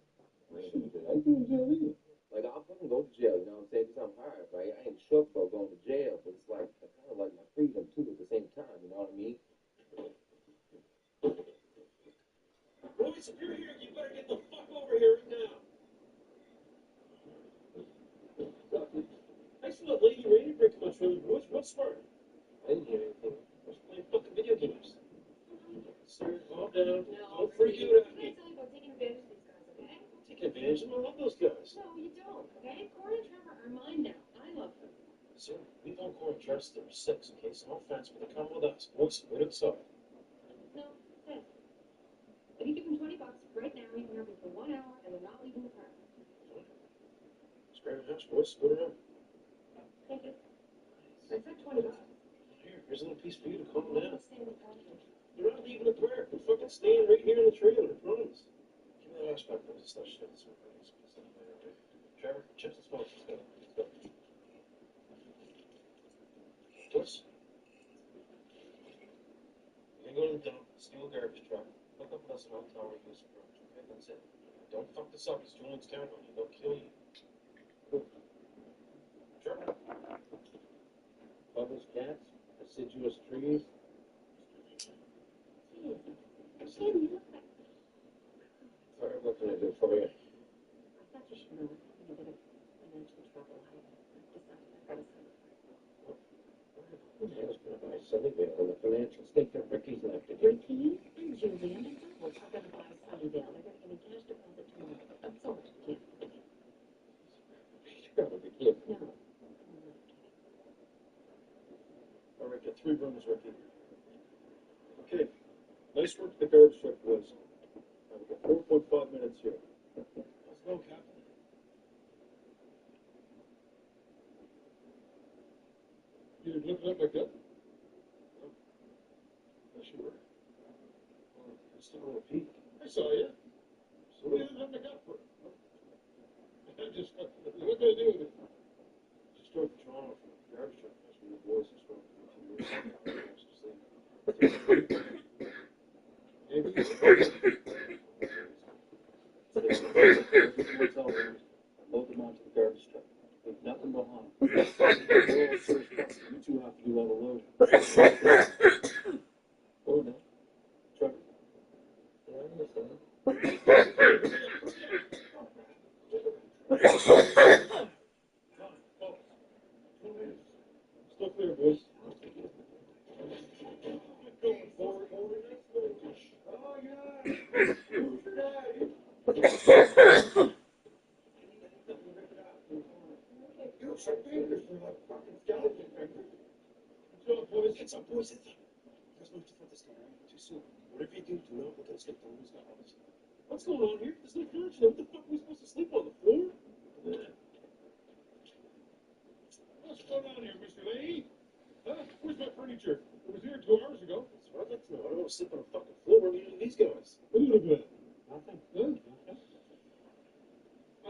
I ain't going to jail. I ain't going to jail either. Like, I'll fucking go to jail, you know what I'm saying? Because I'm hard, right? I ain't shook about going to jail, but it's like, I kind of like my freedom, too, at the same time, you know what I mean? Boys, if you're here, you better get the fuck over here right now. I saw that lady ready to break my trailer. What's smart? I didn't hear anything. I was playing fucking video games. Sir, calm down. No, Don't freak out at me. I'm tell you about taking advantage of these guys, okay? Take advantage of them. I love those guys. No, you don't, okay? Corey and Trevor are mine now. I love them. Sir, we've known Corey and Trevor since they were 6, okay? So no offense, but they come with us. Boys, wait outside. No, hey. If you give them $20 right now, you can have them for 1 hour, and they're not leaving the car. Spare the house, boys. Go around. Thank you. I said $20. Here's a little piece for you to calm down. They're not leaving the car. They're fucking staying right here in the trailer, I promise. Give me that ash back. This stuff shit. This Trevor, chips and smokes. Let's go. Puss. You're gonna go to the dump, steal a garbage truck, hook up with us in our tower, and use the room. Okay, that's it. Don't fuck this up, because Julian's counting on you. They'll kill you. Trevor. Bubbles, cats, deciduous trees. Sorry, what can I do for you? I thought you should know in a bit of financial trouble. I decided I've got to sell it. I was going to buy Sunnyvale in the financial state that Ricky's left it. Ricky and Julian and Bubbles are going to buy Sunnyvale. They're going to give me cash deposit tomorrow. That's all I can. You gotta be kidding. No. All right, get 3 rooms, Ricky. Okay. Nice work the garbage truck, boys. Now we got 4.5 minutes here. Let's go, Captain. You looking up like that? Yes, you were. I still want to peek. I saw you. So what are you looking like that for? I just, what can I do with it? Just drove to Toronto for the garbage truck. That's where the boys just drove for 2 years. Load them onto the garbage truck. Leave nothing behind. You 2 have to do all the loading. Go now. Trevor. Yeah, I understand. Still clear, boys. Going forward. Oh, yeah. You should be here for that fucking skeleton. Good job, boys. It's up, boys. It's up. Let's move soon. Whatever you do, do not look at us like those guys. What's going on here? There's no furniture. What the fuck are we supposed to sleep on the floor? What's going on here, Mr. Lee? Huh? Where's my furniture? It was here 2 hours ago. That's what I'd like to know. I don't want to sleep on a fucking floor. What are you doing to these guys? What are you looking at? Nothing. Huh?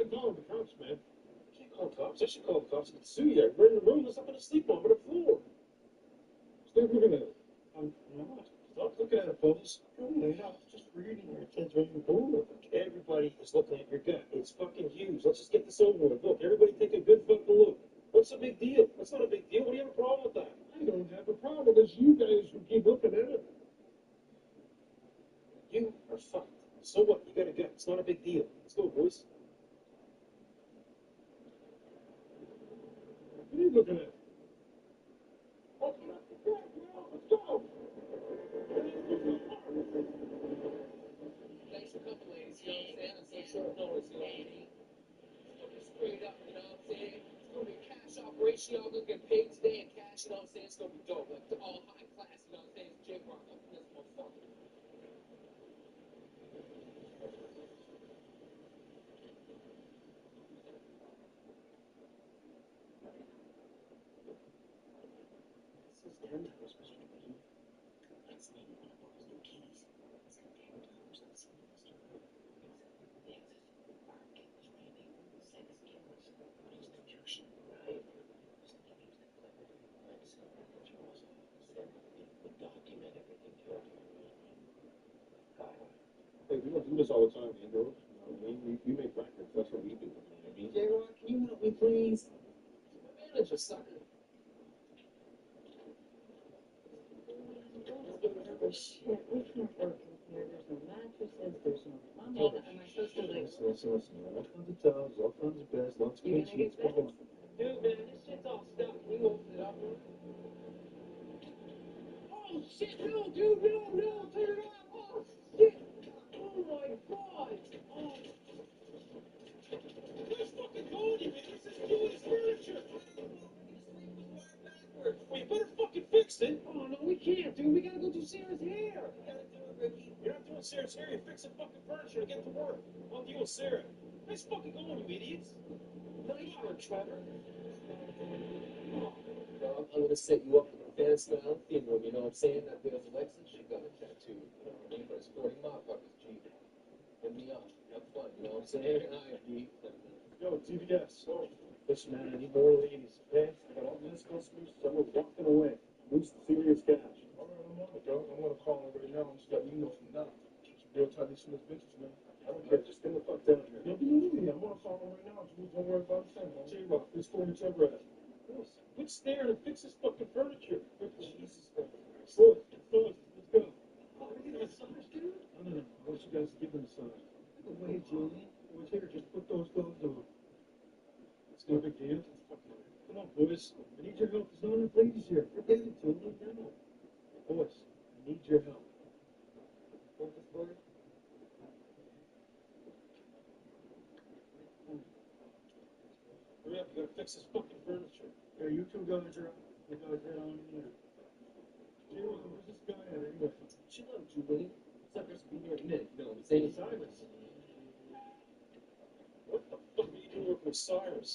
I'm calling the cops, man. I can't call cops. I should call the cops and sue you. We're in a room. There's nothing to sleep on but a floor. Stop looking at it. I'm not. Stop looking at it, folks. Oh, yeah. Just reading your kids right in the corner. Everybody is looking at your gut. It's fucking huge. Let's just get this over with. Look, everybody take a good fucking look. What's the big deal? That's not a big deal. What do you have a problem with that? I don't have a problem. It's you guys who keep looking at it. You are fucked. So what? You got a gut. It's not a big deal. Let's go, boys. What are you looking at? Open up the door, let's go. Thanks for coming, ladies, you know what I'm saying? It's so short notice, you know what I mean? It's gonna be straight up, you know what I'm saying? It's gonna be a cash operation, y'all gonna get paid today in cash, you know what I'm saying? It's gonna be dope, like all high class, you know what I'm saying? It's J-Rock up in this motherfucker. This is 10 times, Mr. Lee. That's not one of those new keys. It's got 10 times. That's Mr. Lee. The exit. Our kid was raining. 6 cameras. Police protection. Right? Just give me the clip. Let's send the controls off. Send it. We document everything here. Hey, we don't do this all the time, man, bro. I mean, we make records. That's what we do. You know what I mean? J-Rock, can you help me, please? My manager, sucker. Oh, shit, we can't work in here. There's no mattresses, there's no plumbing. Am I supposed to like... Listen. All kinds of towels, all kinds of beds, lots of You good gonna get sheets. Come on. Dude, man, this shit's all stuck. Can you open it up, man? Oh, shit, no, dude, no, turn it off. Oh, shit. Oh, my God. Oh. Let's fucking go, you man. This is Julie's furniture. Well, you better fucking fix it. Oh, no, we can't, dude. We gotta go do Sarah's hair. You gotta do it, Ricky. You're not doing Sarah's hair. You're fixing fucking furniture to get to work. I'll deal with Sarah. Nice fucking going, you idiots. Nice one, Trevor. Oh, well, I'm gonna set you up with a fan-style theme room, you know what I'm saying? That girl's Alexis, she got a tattoo, you know what I mean? But it's 40 motherfuckers, G. Hit me up. Have fun, you know what I'm saying? All right, G. Yo, TVS. Oh, listen, man, I need more ladies, okay? I got all these customers. Some are walking away. Lose serious cash. All right, I'm on it, bro. I'm gonna call her right now. I'm just letting you know from now. Real tight as soon as bitches, man. I don't care. Just get the fuck down here. Don't be easy. I'm gonna call her right now. Don't worry about it. J-Rock, this furniture at. Quit staring and fix this fucking furniture. Jesus Christ. Look, let's go. Oh, we get a massage, dude? No. I want you guys to give them a sign. No way, Julie. What's here? Just put those gloves on. It's no big deal. Come on, boys. I need your help. There's not enough ladies here. Forget it, Julie. No. Boys, I need your help. Want this boy? Hurry up, you gotta fix this fucking furniture. Hey, you two guys are out. You guys are on in there. J-Rock, where's this guy at anyway? Chill out, Julie. Suckers be here in a minute, you know what I'm saying? Cyrus. What the fuck are you doing working with Cyrus?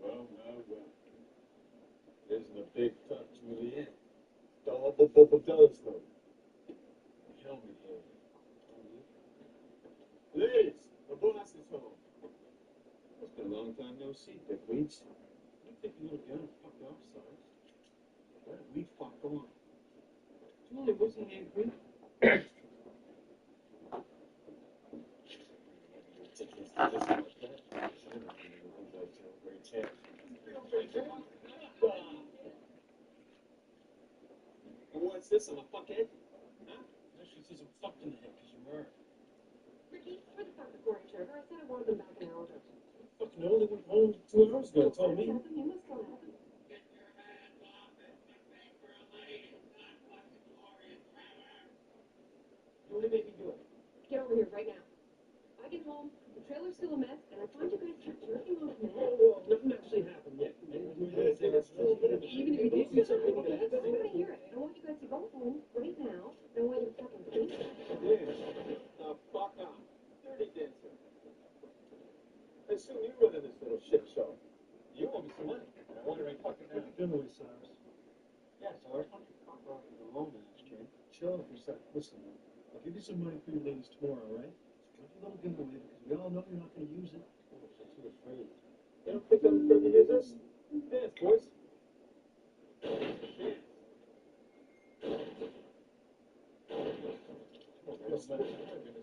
Well. Isn't a big touch, Juliet. Double does though. Helmet here. Ladies, the boss is home. It's been a long time no see, dickweeds. You think you would have fuck off, Cyrus? Where did we fuck on? Julie, wasn't angry. What's this? I'm a fuckhead? Huh? She says I'm fucked in the head because you're married. Ricky, where the fuck is Corey Trevor? I said I wanted them back an hour ago. Fucking no, they went home 2 hours ago. Tell me. You must go have them. What did they do it? Get over here right now. I get home, the trailer's still a mess, and I find you guys jerking off men. Well, nothing actually happened yet. Even if you did see something like that, I want to hear it. I want you guys to go home right now. I want you to fucking think. Now fuck off. Dirty dancer. Hey, soon you run in this little shit show. You owe me some money. I wonder if I fucking have Dinner with Cyrus. Yeah, so I was wondering if I brought you alone last year. Chill for a sec. Listen, I'll give you some money for your ladies tomorrow, all right? Just put your little giveaway because we all know you're not going to use it. Oh, so too afraid. They don't think I'm afraid to use this? Dance, boys. Dance.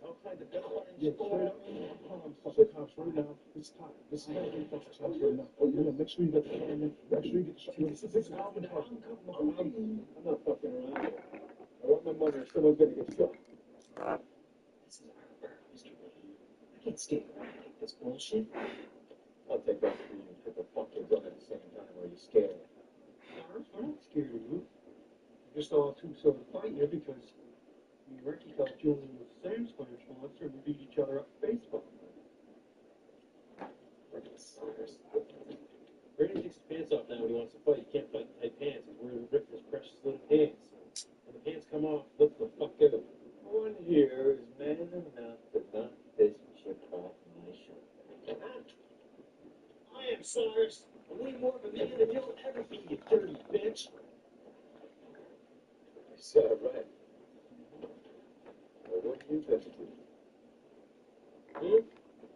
Outside the door and Yeah, shit. straight up. Fuck the cops right now. It's time. This is how you fuck the cops right now. Make sure you get the camera. Make sure you get the shot. This is calm down. I'm not fucking around here. I want my money or someone's gonna get shot. This is our work, Mr. Lee. I can't stay around and take this bullshit. I'll take that for you and hit the fucking gun at the same time. Are you scared? Cyrus, we're not scared of you. We're just all too sort of fight here because me and Ricky thought Julian was Sam's player sponsor and we beat each other up Facebook. Cyrus. Brady takes his pants off now when he wants to fight. You can't fight in tight pants. He's wearing Rick's precious little pants. When the pants come off, look the fuck out. One here is man enough to knock this chip off my shoulder. I am Cyrus. I'm way more of a man than you'll ever be, you dirty bitch. Is that right? Well, what do you think?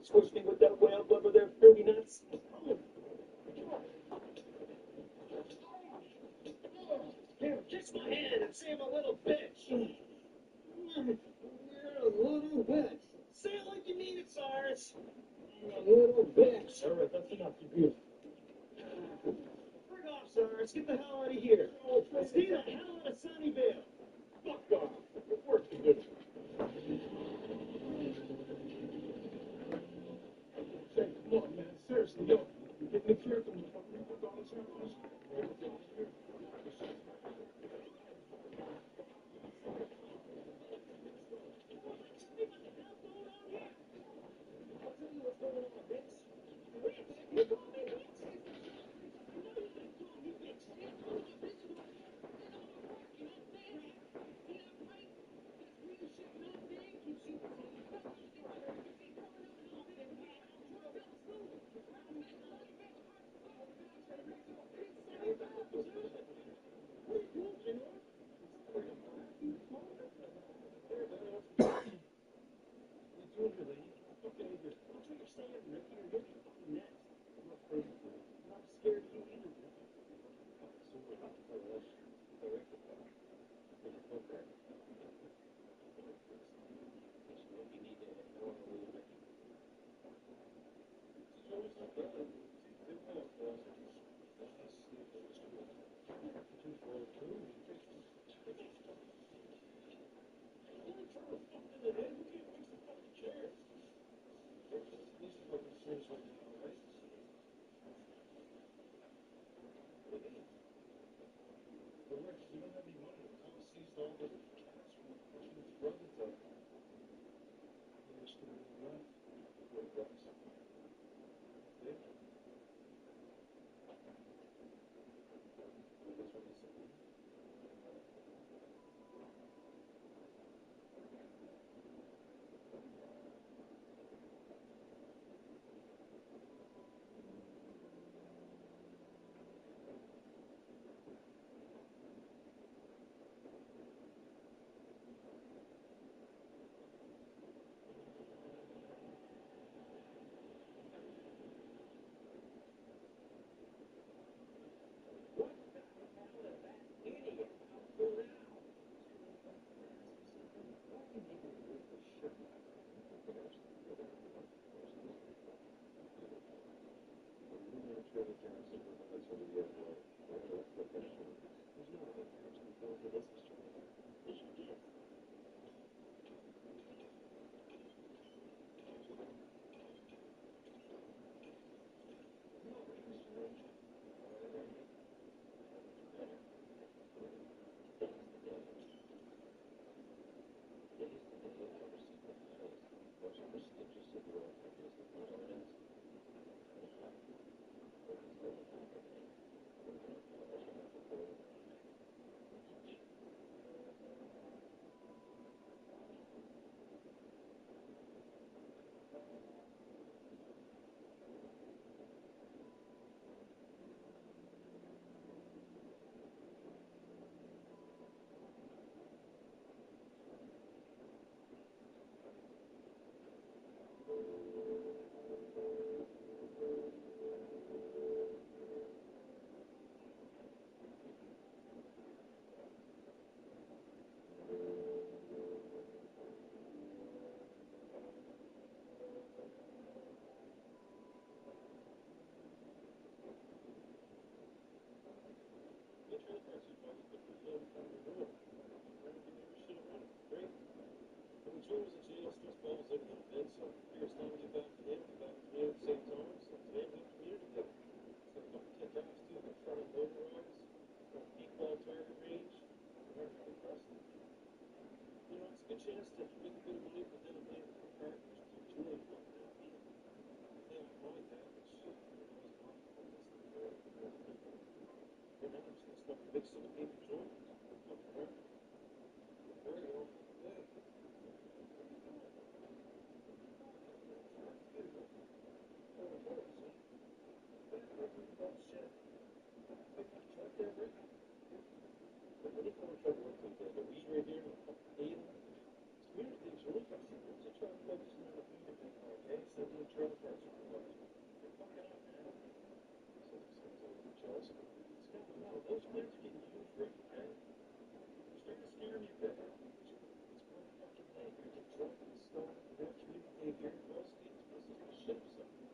Squish me with that whale blubber there, fruity nuts. Here, kiss my hand and say I'm a little bitch. You're a little bitch. Say it like you mean it, Cyrus. I'm a little bitch. All right, that's enough. You're beautiful. Frig off, Cyrus. Get the hell out of here. Stay the hell out of Sunnyvale. Fuck off. Good work to do. Say, come on, man. Seriously, yo. You're getting the clear from the fucking McDonald's house. trailer park supervisors put this all down the road. Trying to get every shit around it. Great. But when Joe was in jail, stress balls living on a bed, so I figured it's time to get back to him, get back to me at the same time. So today I'm doing community day. It's got a couple tech jobs too, like front end loader rides, peakball target range. I'm really impressed. You know, it's a good chance to make a bit of money, but then I'm paying for a car, which is really fun. Yeah, I mind that, but shit, I don't know, it's not fun. It's not fair. Right now, I'm just gonna smoke a big 6-paper joint. Fuck around. Very awful day. Those plants are getting used right now. They're starting to scare me a bit. It's one fucking day. You're getting drunk and stoned, you have community day here, fall asleep, it's supposed to ship something.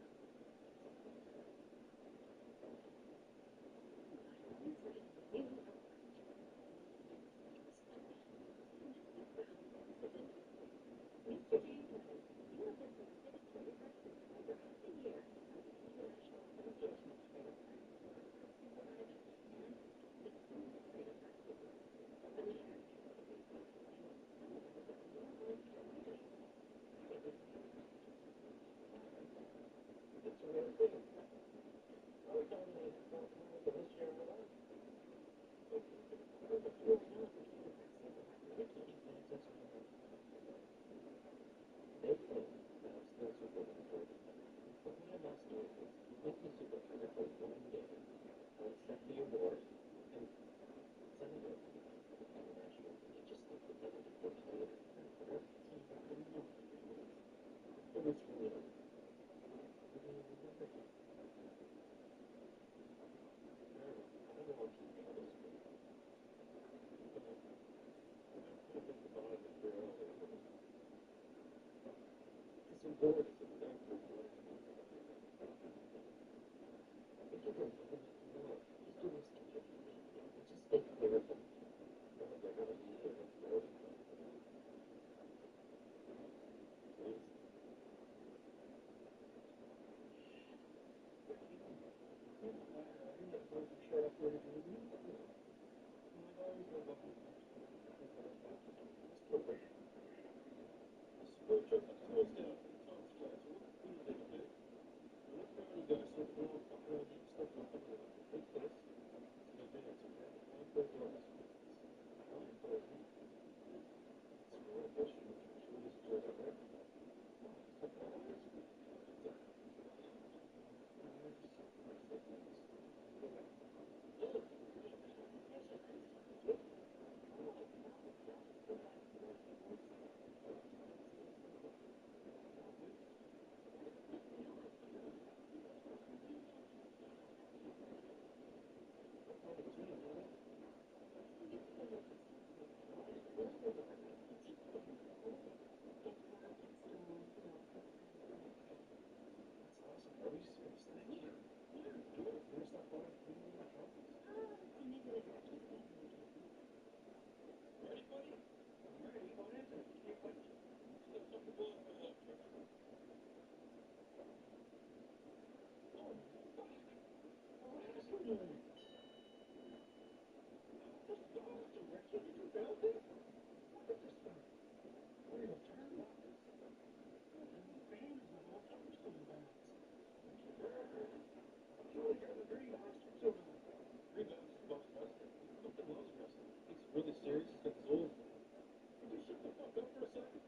Really serious, he's got this old. Just shut the fuck up for a second.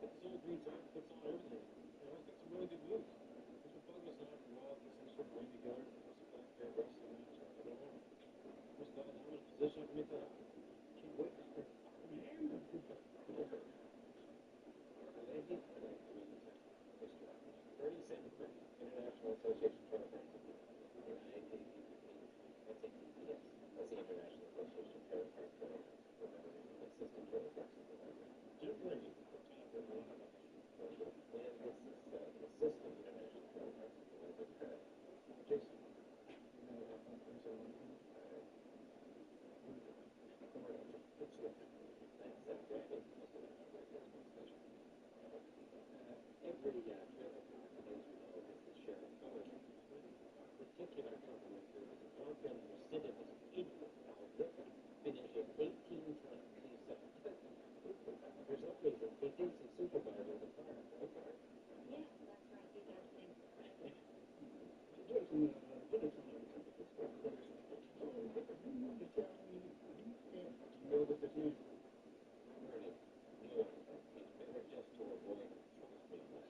Got this old green time, puts on everything. You know, he's got some really good moves. He's been bugging us now for a while, get some sort of ring together, some back there wrestling match. I don't know. First guy in a position I can make that happen. Can't wait for him. International Association of Chiropractors. That's the International Association of Chiropractors. Assistant chiropractor. Jim Brady, the top of the line. And this is the Assistant International Chiropractor. Jason. Every trailer park in Israel has the shared colors. A particular compliment here was a girlfriend who said it was an idiot how Rick finished it 18 times. He said, there's no reason. He thinks he's supervising the fire. Okay. Yes, that's right. He does think so. You know this is usual. Ernie, no, it's better just to avoid it. Trust me on that.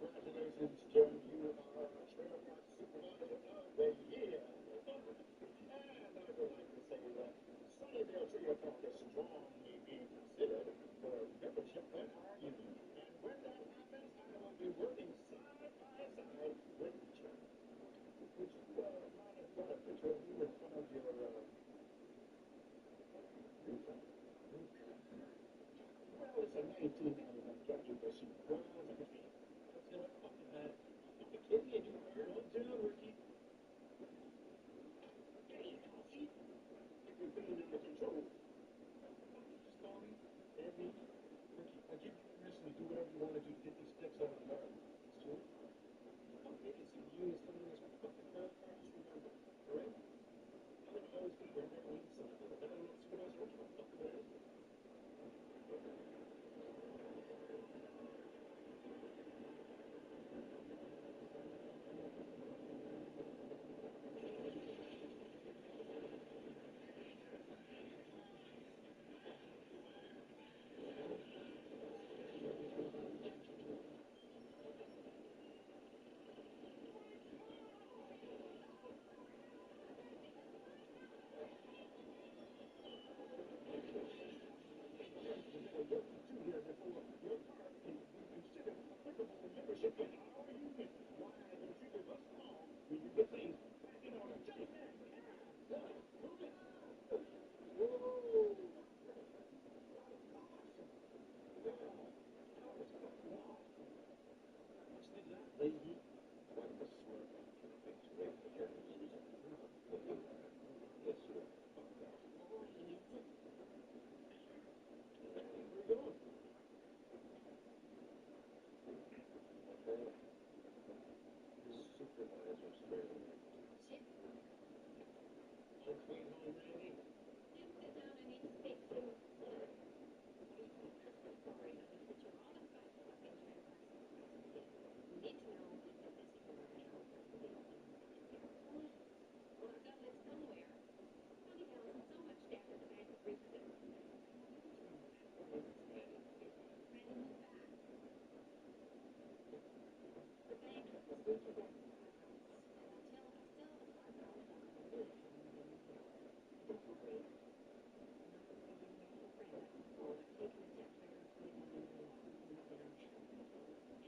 Congratulations, Jim. You are Trailer Park Supervisor of the Year. And I would like to say that Sunnyvale Trailer Park is strongly being considered for membership in our union. And when that happens, I will be working side by side with Jim. Would you mind if I got a picture of you in front of your well, it's a 1991 gadget, but she runs like a fiend. Let's get a fucking hat. I'm a kitty and you heard on down, Ricky. Hey, coffee. If you're feeling under control, just call me. And me. Ricky, I give you permission to do whatever you want to do to get these sticks out of the garden. It's true. Okay, it's you and someone that's fucking credit card, just remember. Alright? I'm gonna always be your number one son. I don't know supervisor, what the fuck that is.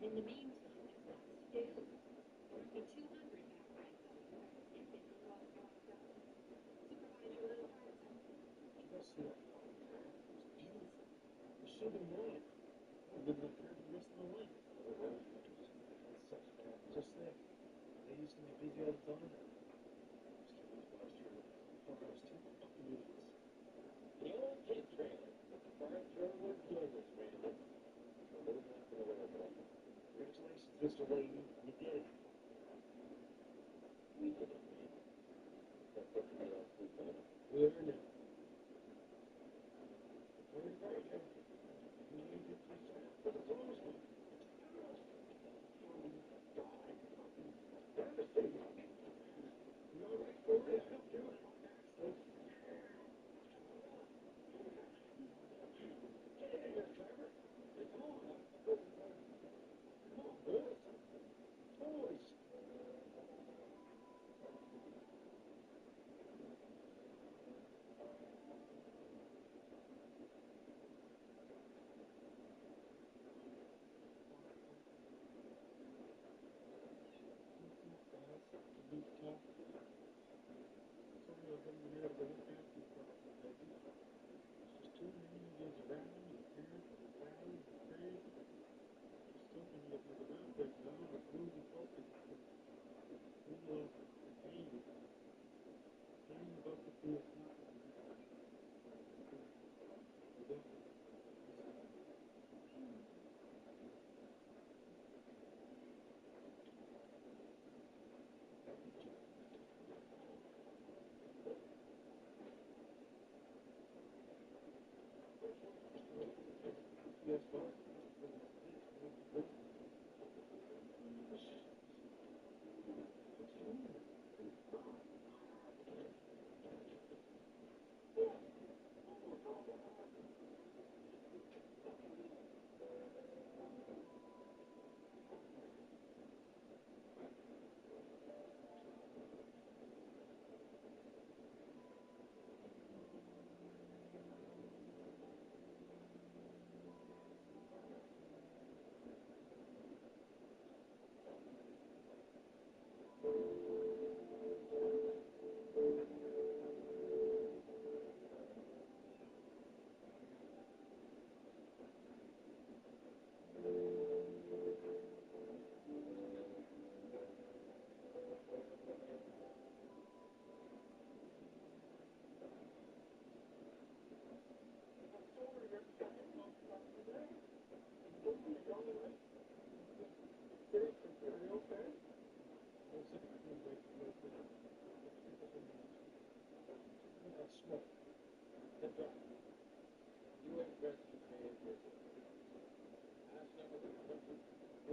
In the meantime, it's not stew. Working 200 back by itself. Supervisor Little Hearts. Just not innocent. It should have been mine. I've lived like her the rest of my life. That sucks, man. Just think. Ladies can be busy all the time. Last year, I was too fucking idiots. The old kid trailer with the fire Sherwood Douglas, man. A little knock in the way of it. Congratulations, Mr. Lady. You did it. We did it, man. That's what we all sleep on. We are now. Very, very good. You need to get this out. But it's almost one. Devastating. You all right, Corey? I helped you. So, get in here, Trevor. Come on. Come on, boys. Boys.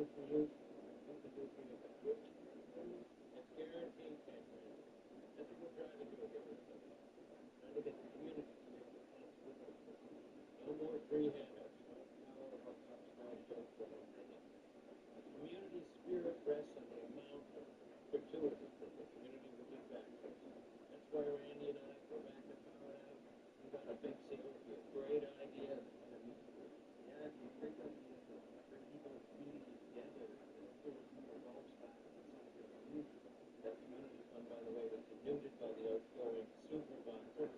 do for you, you can do for your family. That's guaranteed cash money. That's what we're trying to do here. Trying to get the community to be able to pass with us. No more free handouts. No more upside jokes or anything. The community spirit rests on the amount of gratuities that the community will give back to us. That's why Randy and I go back to Power Out. We got a big sale. It would be a great idea. Yeah, it'd be a great idea to bring people in the community together. Do a golf spot or something for the community. That community fund, by the way, was denuded by the outgoing supervisor.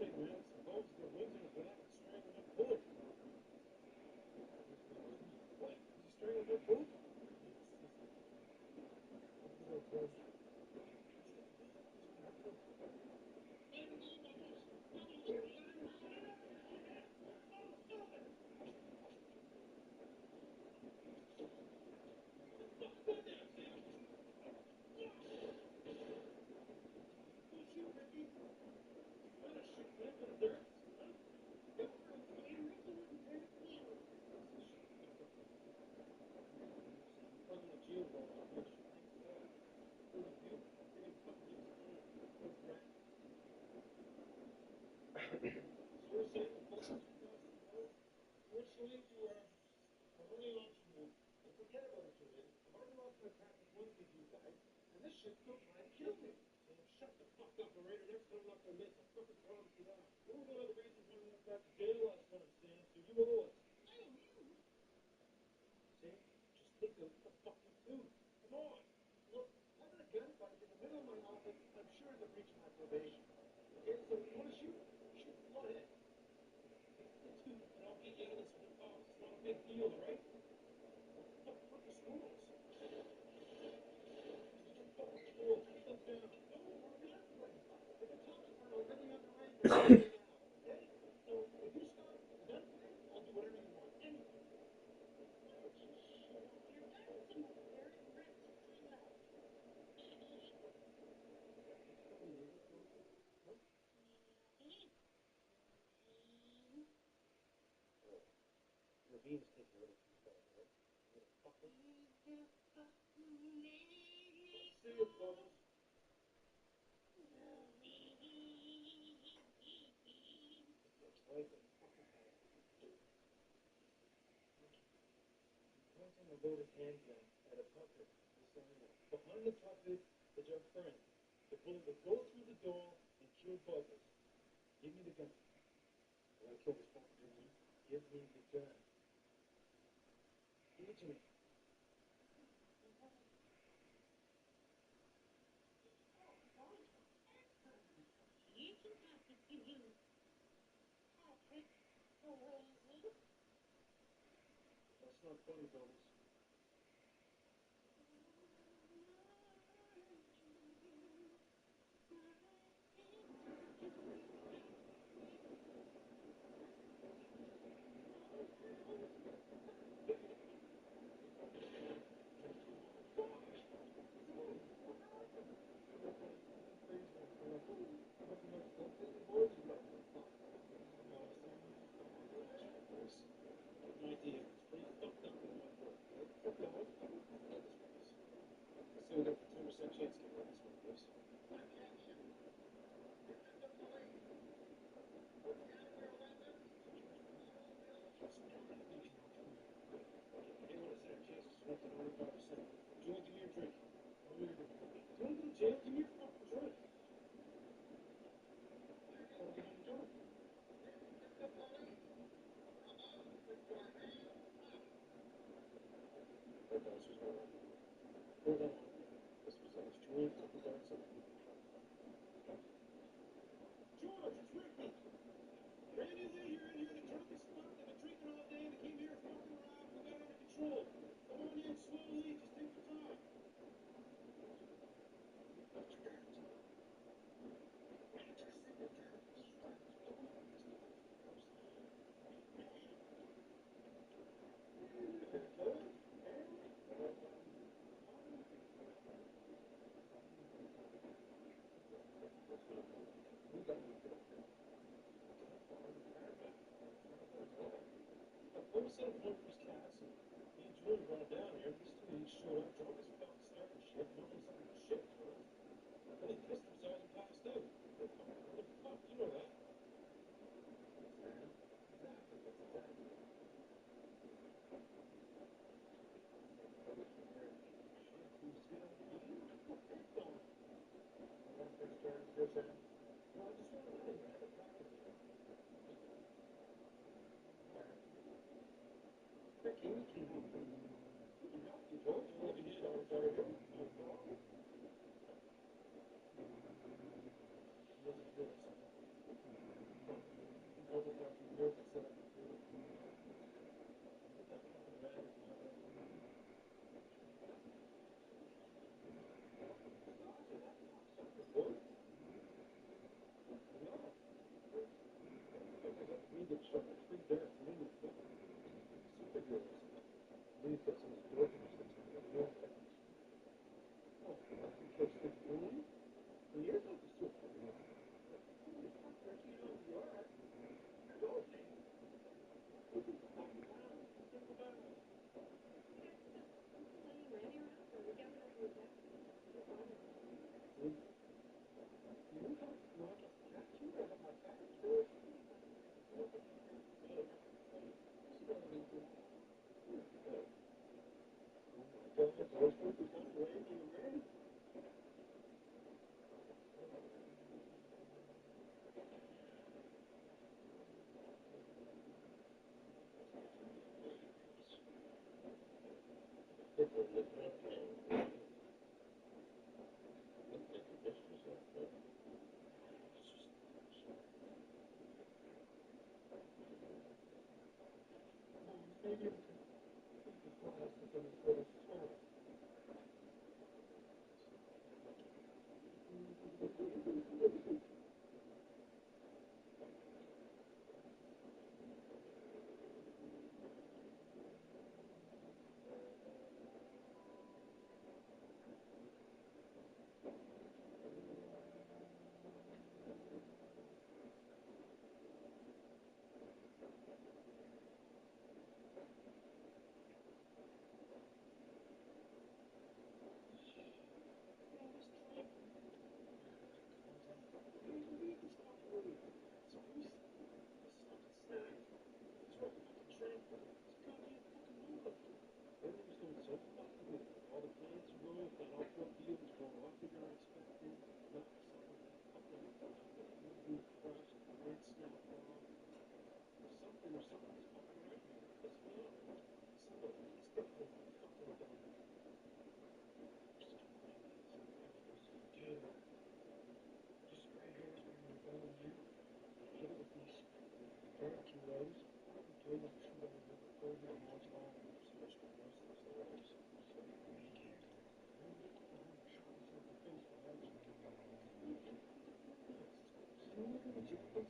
thing, man. Suppose the wings in his back and strangling that book. What? Is he strangling that book? Ravine's taking a little too far, right? Little fucker. See you, Bubbles. Right there. Pointing a loaded handgun at a puppet. Behind the puppet is our friend. The bullet will go through the door and kill Bubbles. Give me the gun. I want to kill this fucker, Jimmy. Give me the gun. Give it to me. That's not funny, Bubbles.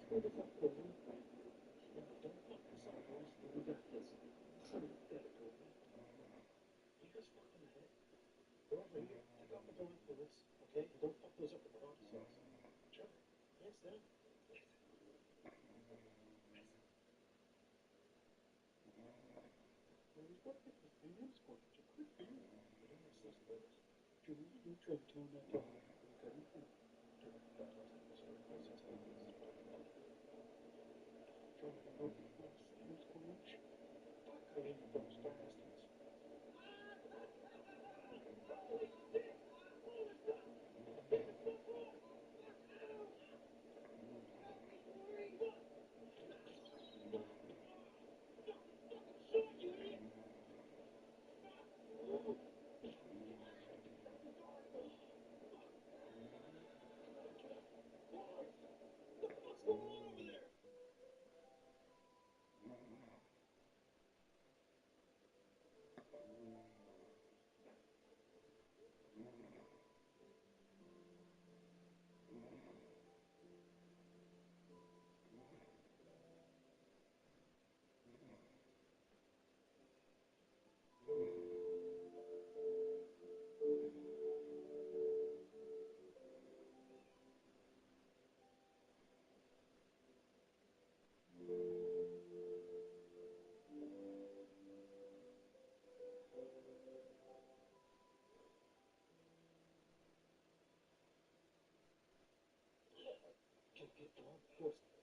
Screw this up for me. Don't fuck this up, boys. We got this. Son, you got it, Kobe. You guys fucked in the head. Go over here, take off the blindfolds, okay? And don't fuck those up with the hot sauce. Trevor, hands down. Well, he's working with me. He's working. Good for you. But don't miss this, boys. You try to tone that down. Okay?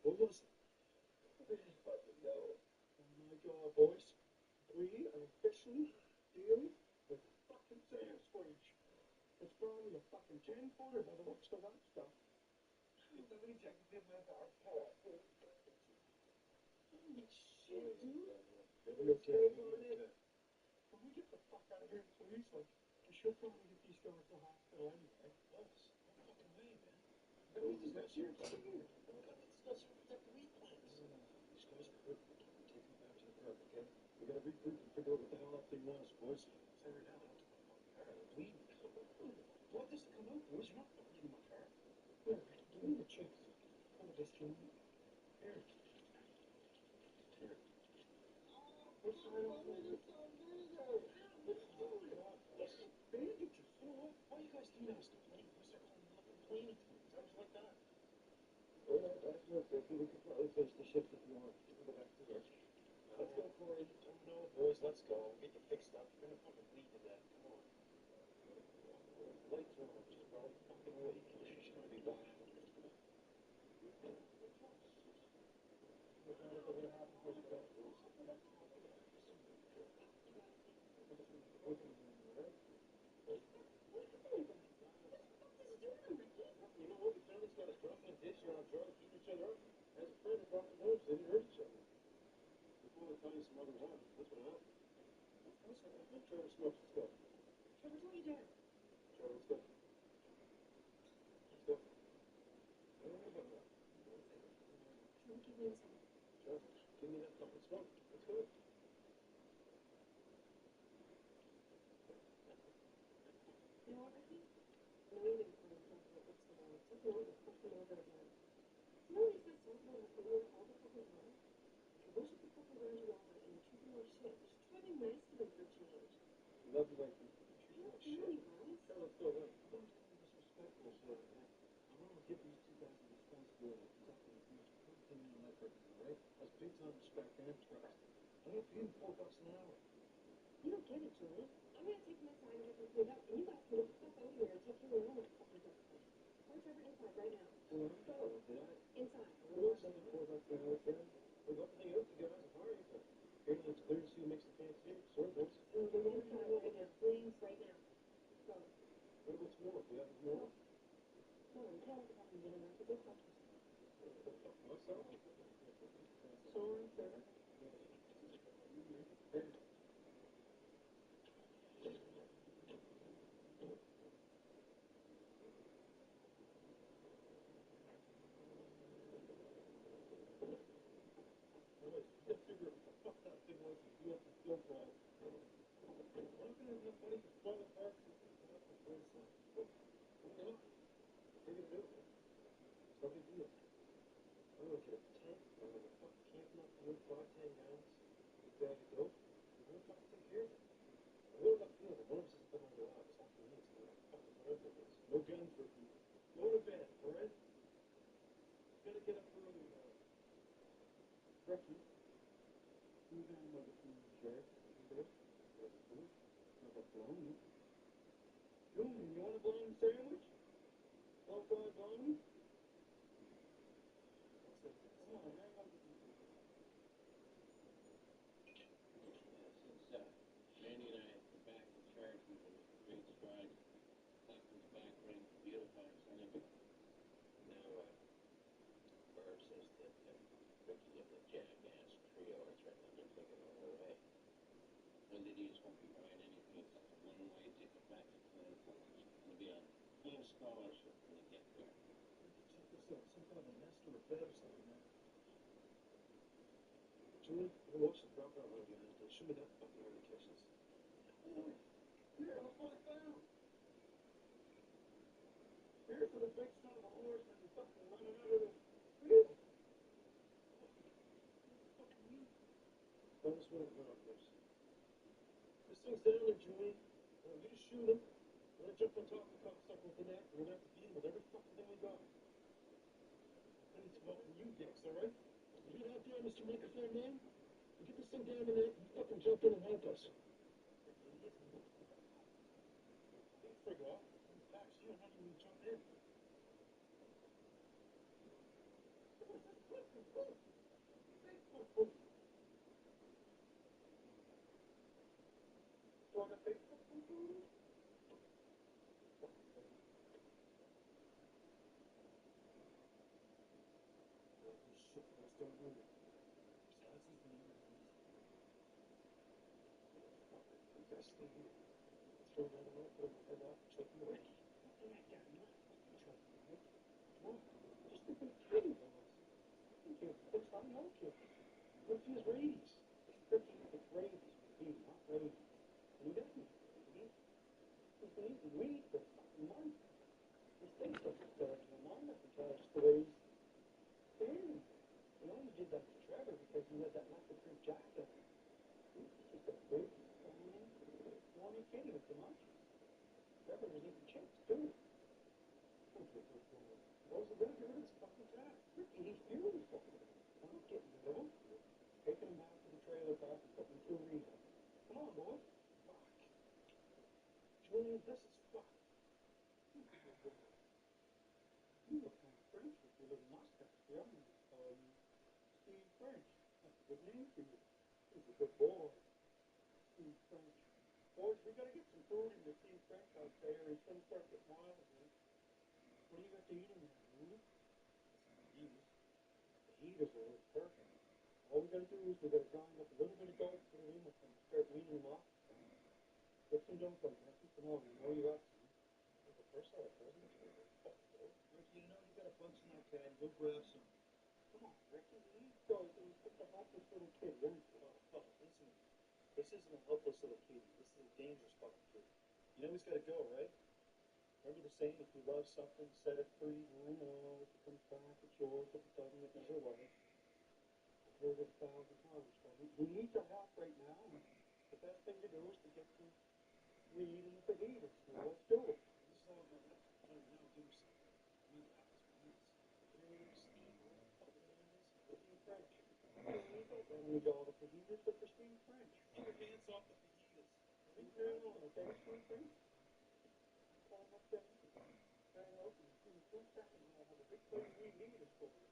What was it? Oh my God, boys. We are officially dealing with a fucking sand squeeze. It's probably a fucking 10-footer by the looks of that stuff. Holy shit, dude. Maybe okay. When we get the fuck out of here, please, like, we should probably get these guys to the hospital anyway. Yes. No fucking way, man. We gotta get these guys here. We gotta get these guys here to protect the wheat plants. These guys are hurt. Take them back to the park, okay? We gotta regroup and figure out what the hell that thing was, boys. Say right now, don't talk about the car. I'm bleeding. Want this to come out, boys? You're not fucking in my car. Here, give me the chance. Hold this, Jimmy. Here. Here. What side of the bandage? Bandages. You know what? All you guys do now is complain. You start calling me up complaining to me. It's always like that. Well, that's no biggie. We could probably finish the shift if you want. We can go back to work. Let's go, Corey. Oh, no, boys, let's go. Get you fixed up. You're gonna fucking bleed to death. Come on. Legs are on. Just probably fucking awake. She's gonna be back. You know what? We found this guy drunk in a ditch here on a drug, keep each other up. As a friend, we brought the news. They didn't hurt each other. Before they tell you some other one. That's what happened. Trevor smokes. Let's go. Trevor, don't you dare. Trevor, let's go. Let's go. Trevor, give me some. Trevor, give me that fucking smoke. Let's go. You know what, Ricky? I know you've been playing something that looks wrong. Something wrong with fucking over again. You know these guys talking on the phone all the fucking time? I wish I could fucking run you over and you treat me like shit. Just try to be nice to them for a change. Love you like you. Treat me like shit. Trevor, let's go. Look, I'm not trying to be disrespectful, so I want to give these two guys the responsibility of protecting the future. Put a pin in my purpose, alright? That's big time respect and trust. I'm gonna pay them $4 an hour. You don't get it, Julie. I'm gonna take my side and get them cleaned up, and you guys can get the fuck out here and take care of your own fucking business. Call Trevor inside right now. Well, did I? Inside. I don't want something $4 an hour, Karen. We're opening up to guys and hiring them. Apparently it's clear to see who makes the fancy sword books. So go inside right now, please, right now. Go. What about tomorrow? Do you have tomorrow? No, you can't have the fucking dinner now, because you're fucking myself. Sorry, Trevor. Hey. I don't care. Ricky and the jackass trio are threatening to take it all away. Well, idiots won't be buying anything except a one-way ticket back to Clan Forge. It'll be on full scholarship when they get there. Check this out. Some kind of a nest or a bed or something, man. Julie, you watch the drop out again. Show me that fucking where the kitchen is. Oh, here, look what I found. Here's for the big son of a horse and the fucking running out of the field. Bonus one binoculars. This thing's down there, Julie. I want you to shoot him. I'm gonna jump on top of the cocksucker with the net. We're gonna have to beat him with every fucking thing we got. I need some help from you, dicks, alright? You get out there, Mr. Microphone Man. You get this thing down in there, you fucking jump in and help us. Big frig off. Pax, you don't have to even jump in. What if he has rabies? It's rabies, not rabies. And he doesn't. He's been eating weed for a fucking month. His things don't disturb your mind up until just the way he's standing. You know, you did that to Trevor because you had that leopard print jacket. He's just a big, fine, warmy kitty with the munchies. Trevor was eating chips, too. What was the good of this fucking jack? Ricky, he's beautiful. I'm not getting rid of him. Taking him back to the trailer park and putting him through rehab. Come on, boy. Fuck. Julian, this is fuck. You look kind of French with your little mustache. The other one's call you Steve French. That's a good name for you. He's a good boy. Steve French. Boys, we gotta get some food into Steve French out there. He's gonna start getting wild again. What do you got to eat in there, Julie? The heaters are always perfect. All we gotta do is we gotta grind up a little bit of dope, put it in with them, start weaning them off. Get some dope on there, keep them on. You know you got some. The first set of presents are Ricky, you know you got a bunch in that bag. Go grab some. Come on, Ricky. You go. He's just a helpless little kid, aren't you? Oh, listen to me. This isn't a helpless little kid. This is a dangerous fucking kid. You know he's gotta go, right? Remember the saying, if you love something, set it free. I know, if it comes back, it's yours. If it doesn't, it never was. I've heard it 1,000 times. But he needs our help right now. And the best thing to do is to get some weed and the heaters. Now, let's do it. This is all good. No, now do something. I mean, that was nice. Your name is Steve, or what the fuck your name is? Steve French. You don't let me go with the heaters, but for Steve French. Keep your hands off the fajitas. Leave me alone, okay, Steve French? Call him up there. Hang out, and in 2 seconds, and I'll have a big plate of weed heaters for you.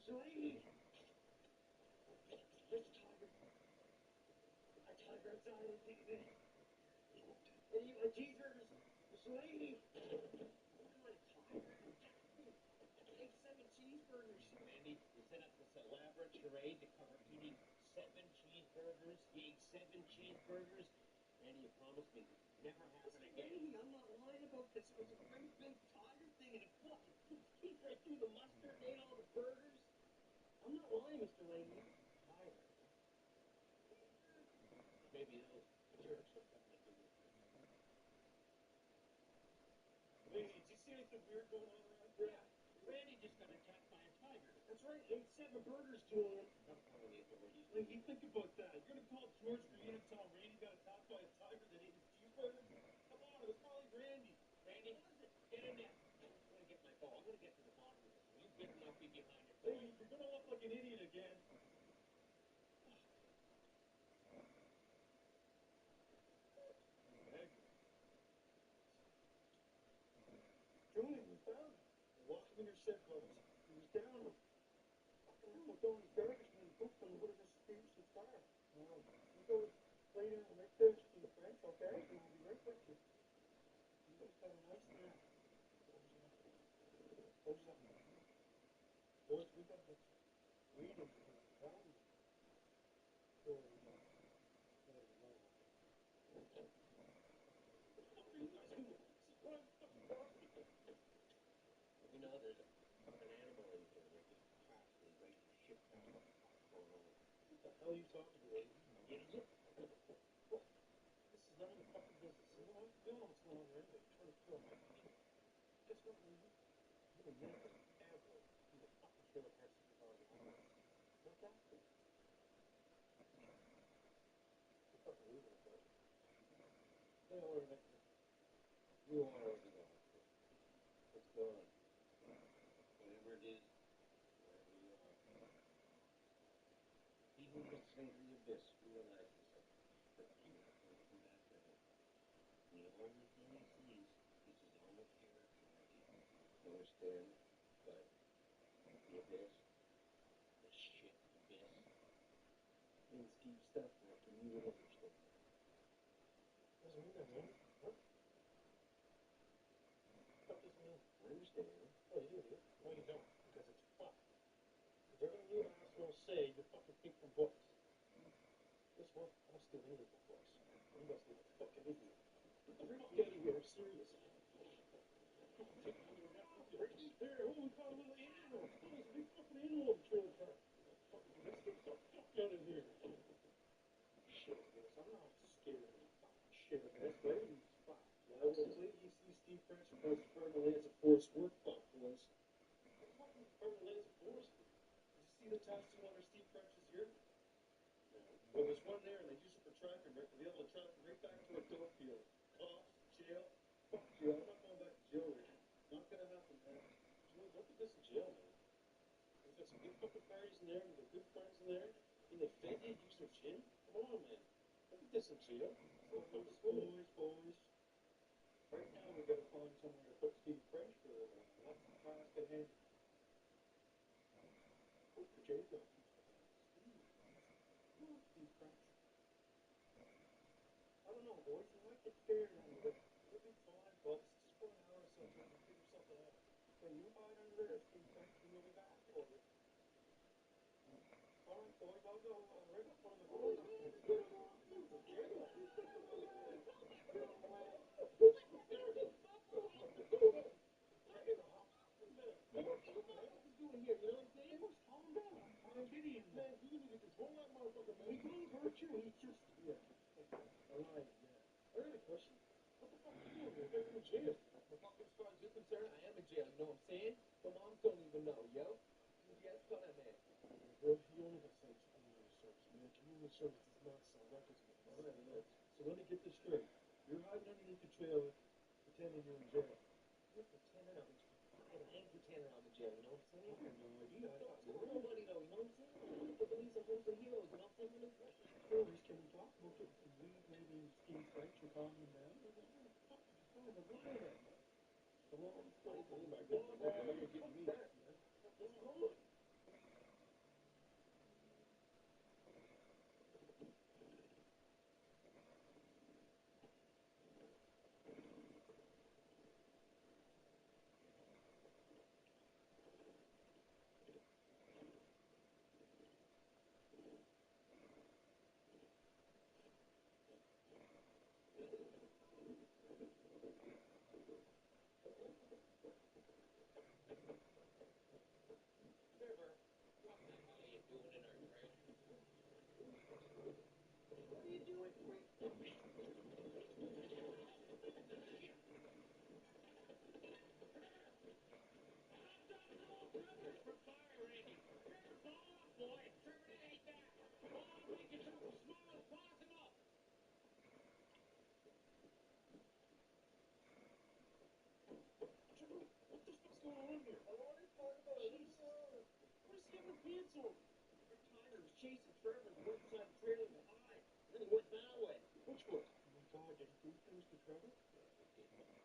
Mr. Lady! There's a tiger. A tiger outside of the thing. Hey, you like cheeseburgers? Mr. Lady! I want a tiger. Take 7 cheeseburgers. Randy, you set up this elaborate charade to cover eating 7 cheeseburgers. You ate 7 cheeseburgers. Randy, you promised me never happen again. Lady, I'm not lying about this. It was a great big tiger thing, and it fucking peeked right through the mustard and ate all the burgers. I'm not lying, Mr. Lady. Tiger. Maybe those jerks will come to do it. Lady, did you see anything weird going on around here? Yeah. Randy just got attacked by a tiger. That's right, ate 7 burgers, Julian. Don't call the authorities. Lady, think about that. You're gonna call George for you to tell Randy got attacked by a tiger that ate his cheeseburgers? Come on, it was probably Randy. Randy, get in there. I'm gonna get my ball. I'm gonna get to the bottom of this. You get and I'll be behind it. Lady, you're gonna look like an idiot again. Close that mouth. Boys, we got this reading here. Value. Very low. Very low. What the fuck are you guys doing? What the fuck? You know, there's a fucking animal in here, Ricky. Practically ready to ship out. What's going on? What the hell are you talking to, Ray? Idiot. What? This is none of your fucking business. You know what? You don't know what's going on there anyway. You're trying to kill me. Guess what, Ray? You will never, ever be the fucking trailer park supervisor on this. Like that? You're fucking losing it, bud. Stay over there. You already know. What's going on? Whatever it is, wherever you are. He who looks into the abyss realizes something. That you are going to come back to him. The only thing he sees is his own character, Ricky. Understand? But the abyss, the shit abyss, Means deep stuff, Rick, and you would understand that. Doesn't mean that, man. Huh? What does it mean? I understand. Oh, you do, dude. No, you don't. Because it's fucked. Because everything you assholes say, you fucking pick from books. Guess what? I don't steal anything from books. You guys need to fucking idiot. Get the fuck out of here, seriously. There, oh, we caught a little animal. Oh, there's a big fucking animal in the trailer park. Let's get the fuck out of here. Shit, guys, I'm not scared of any fucking shit. That's right, you fuck. Yeah, well, wait till you see Steve French across the front of the Lancet Forest work, fuck, boys. What the fuck in the Lancet Forest? Did you see the tattoo under Steve French's ear? No. Well, there's one there, and they use it for tracking, right? To be able to track him right back to a dope field. Cops, jail. Fuck jail. I'm not going back to jail, Ricky. Not gonna happen, man. Julie, don't put this in jail, man. We've got some good fucking parties in there. We've got good friends in there. And they fed you, use their gym. Come on, man. Don't put this in jail. Boys. Right now, we gotta find somewhere to put Steve French for a little while. That's the task at hand. Where's the J go? Steve. Come on, Steve French. I don't know, boys. You might get scared on me, but it'll be fine, folks. Just for an hour or so till we can figure something out. When you hide under there, Steve French, and we'll be back for you. All right, boys. I'll go right up on the boys. The moms don't even know, yo. Yes, cut it, man. Bro, you only got sites for community service, man. Community service does not sell records, man. All right, look. So let me get this straight. You're hiding underneath the trailer, pretending you're in jail. You're pretending I'm in jail. I ain't pretending I'm in jail, you know what I'm saying? I have no idea. I thought you were. Nobody though, you know what I'm saying? I'm looking for police, I'm looking for heroes, you know what I'm saying? I'm looking for Stories, can we talk about it? Can we maybe Steve French or calm him down? What the fuck did you find? But look at that. Come on, let's play. Oh my God, now you're getting me, man. What's going on? Chasing Trevor, he went inside the trailer to hide. And then he went that way. Which way? Oh my God, did he do things to Trevor?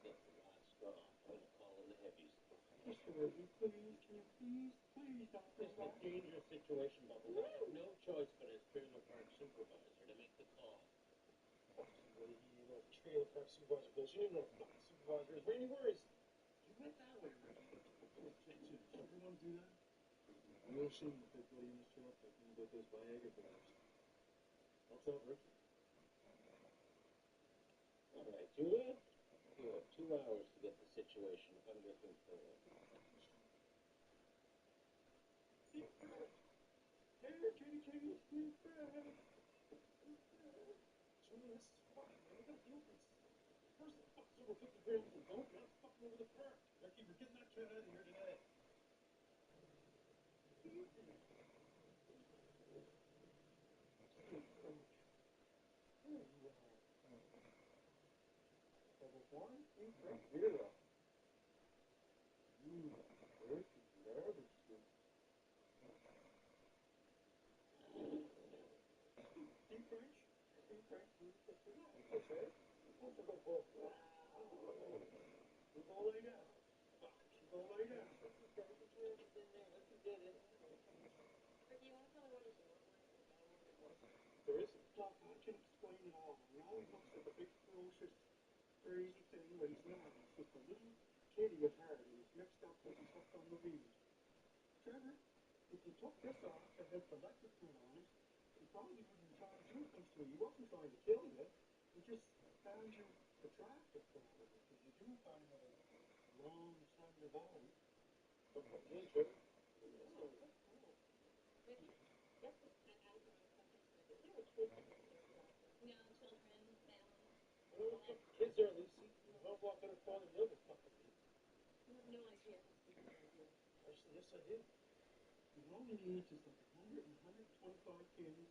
That's the last straw. I'm gonna call in the heavies. Mr. Reggie, please, can you please don't This is a dangerous situation, Bubba. I have no choice but as trailer park supervisor to make the call. Fuck you, Reggie, you know trailer park supervisor goes. You don't know what a fucking supervisor is. Randy, where is he? He went that way, Ricky. do that? Real shame if they put you in this truck, like you get those Viagra bars. What's up, Ricky? All right, Julia, you have 2 hours to get the situation under control. Kitty, sweet bread. Julia, this is fucking, man. We gotta deal with this. First, the fuck's over 50 grams of dope, now it's fucking over the perk. Ricky, we're getting that cat out of here today. Level 1, 3, 0. Ricky, nervous. Deep French, okay. What's the go for? We're gonna lay down. She's gonna lay down. There isn't. Doc, I can explain it all. He always looks like a big, ferocious, crazy thing, but he's not. He's just a little kitty at heart, and he's mixed up because he's hooked on the weed. Trevor, if you took this off and had the electric put on it, he probably wouldn't be trying to do things to you. He wasn't trying to kill you. He just found you attractive, probably, because you do kind of a wrong side of your body. But again, Trevor, kids are Lucy. You don't walk on a phone and you'll get fucking beat. Actually, yes, I do. You only need just like 100 and 125 kids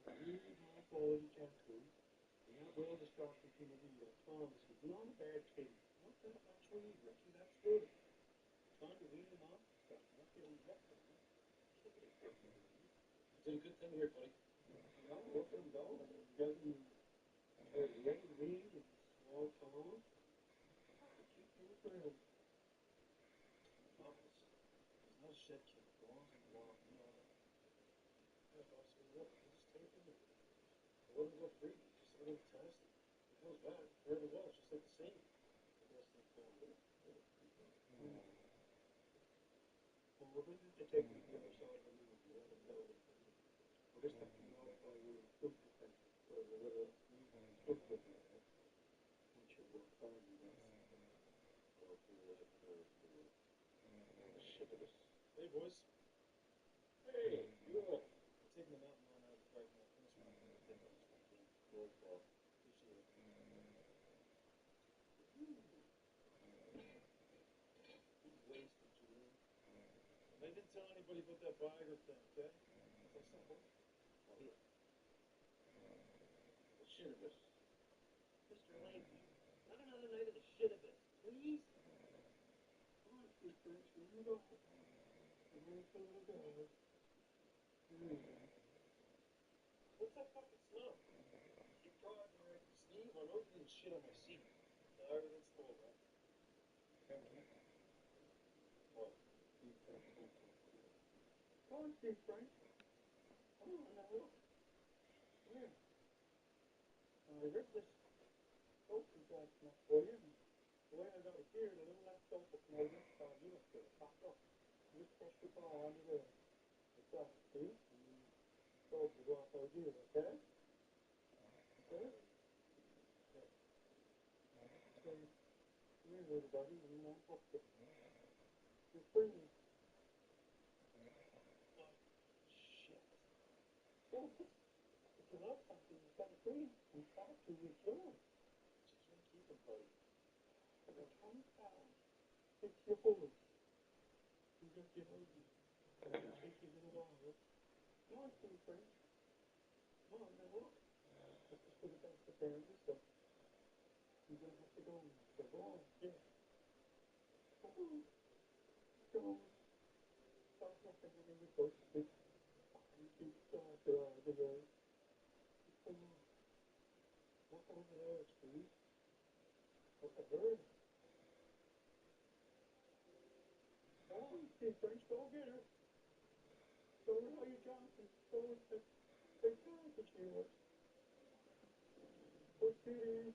with really high quality cat food. And that will distract them from the weed, I promise. He's not a bad kitty. Not that much weed, Ricky, that's good. Trying to wean him off stuff, not getting hooked on it. It's a good thing here, buddy. You know, look at him go. He doesn't ready to weed and small town. Keep him thrilled. Office. There's no shit kid. Belongs in the law. You know that. Yeah, boss, we look. We just take it. It wouldn't go free. Just a little test. It goes back. Wherever it was, just like the same. The rest of the family. Well, we're going to have to take the other side of the moon. You let them know. We'll just have to notify you in food detective. Or the little food detective. Once you work hard on this. Go through that curve for the shit of us. Hey, boys. Hey, you all. I'm taking the mountain line out of the park now. Finish my take on this weekend. Roll call. Appreciate it. He's wasted, Julian. And I didn't tell anybody about that Viagra thing, okay? Say something. Oh, yeah. The shit of us. Mr. Layton, not another night of the shit of us, please? Come on, Steve French, here you go. I'm ready for the little guy. What's that fucking smell? Keep calling me right to sneeze. I know you didn't shit on my seat. No, everything's cool, man. What? Come on, Steve French. Come on, now look. Come here. I ripped this soap last night for you. The way I got it here, the little left soap will come over. You look good. Pop up. You just push the ball under there. Like that, see? And then soap is off out here, okay? Okay? Okay. So, come here, little buddy, and you won't hook it. You're free. Oh, shit. Oh, if you love something, you gotta free it. In fact, you will kill him. Just can't keep him, buddy. About 20 pounds. Fix your holes. You got your hoses. It'll take you a little while. Come on, Steve French. Come on, now look. This is for the best of family, so you're gonna have to go now. So go on, yeah. Come on. Go on. Stop looking at me with those big fucking cute glasses eyes of yours. Come on. Look over there, Steve. Look at her. Go on, Steve French, go get her. Show her how you Johnson. Show her the big package here. Go, Stevie.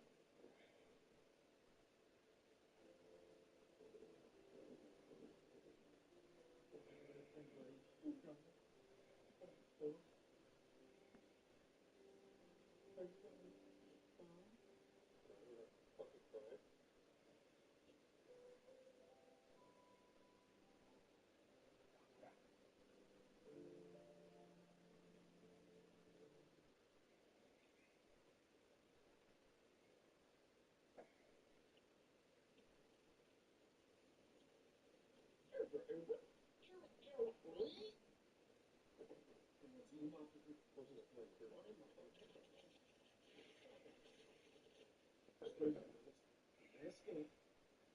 Last game,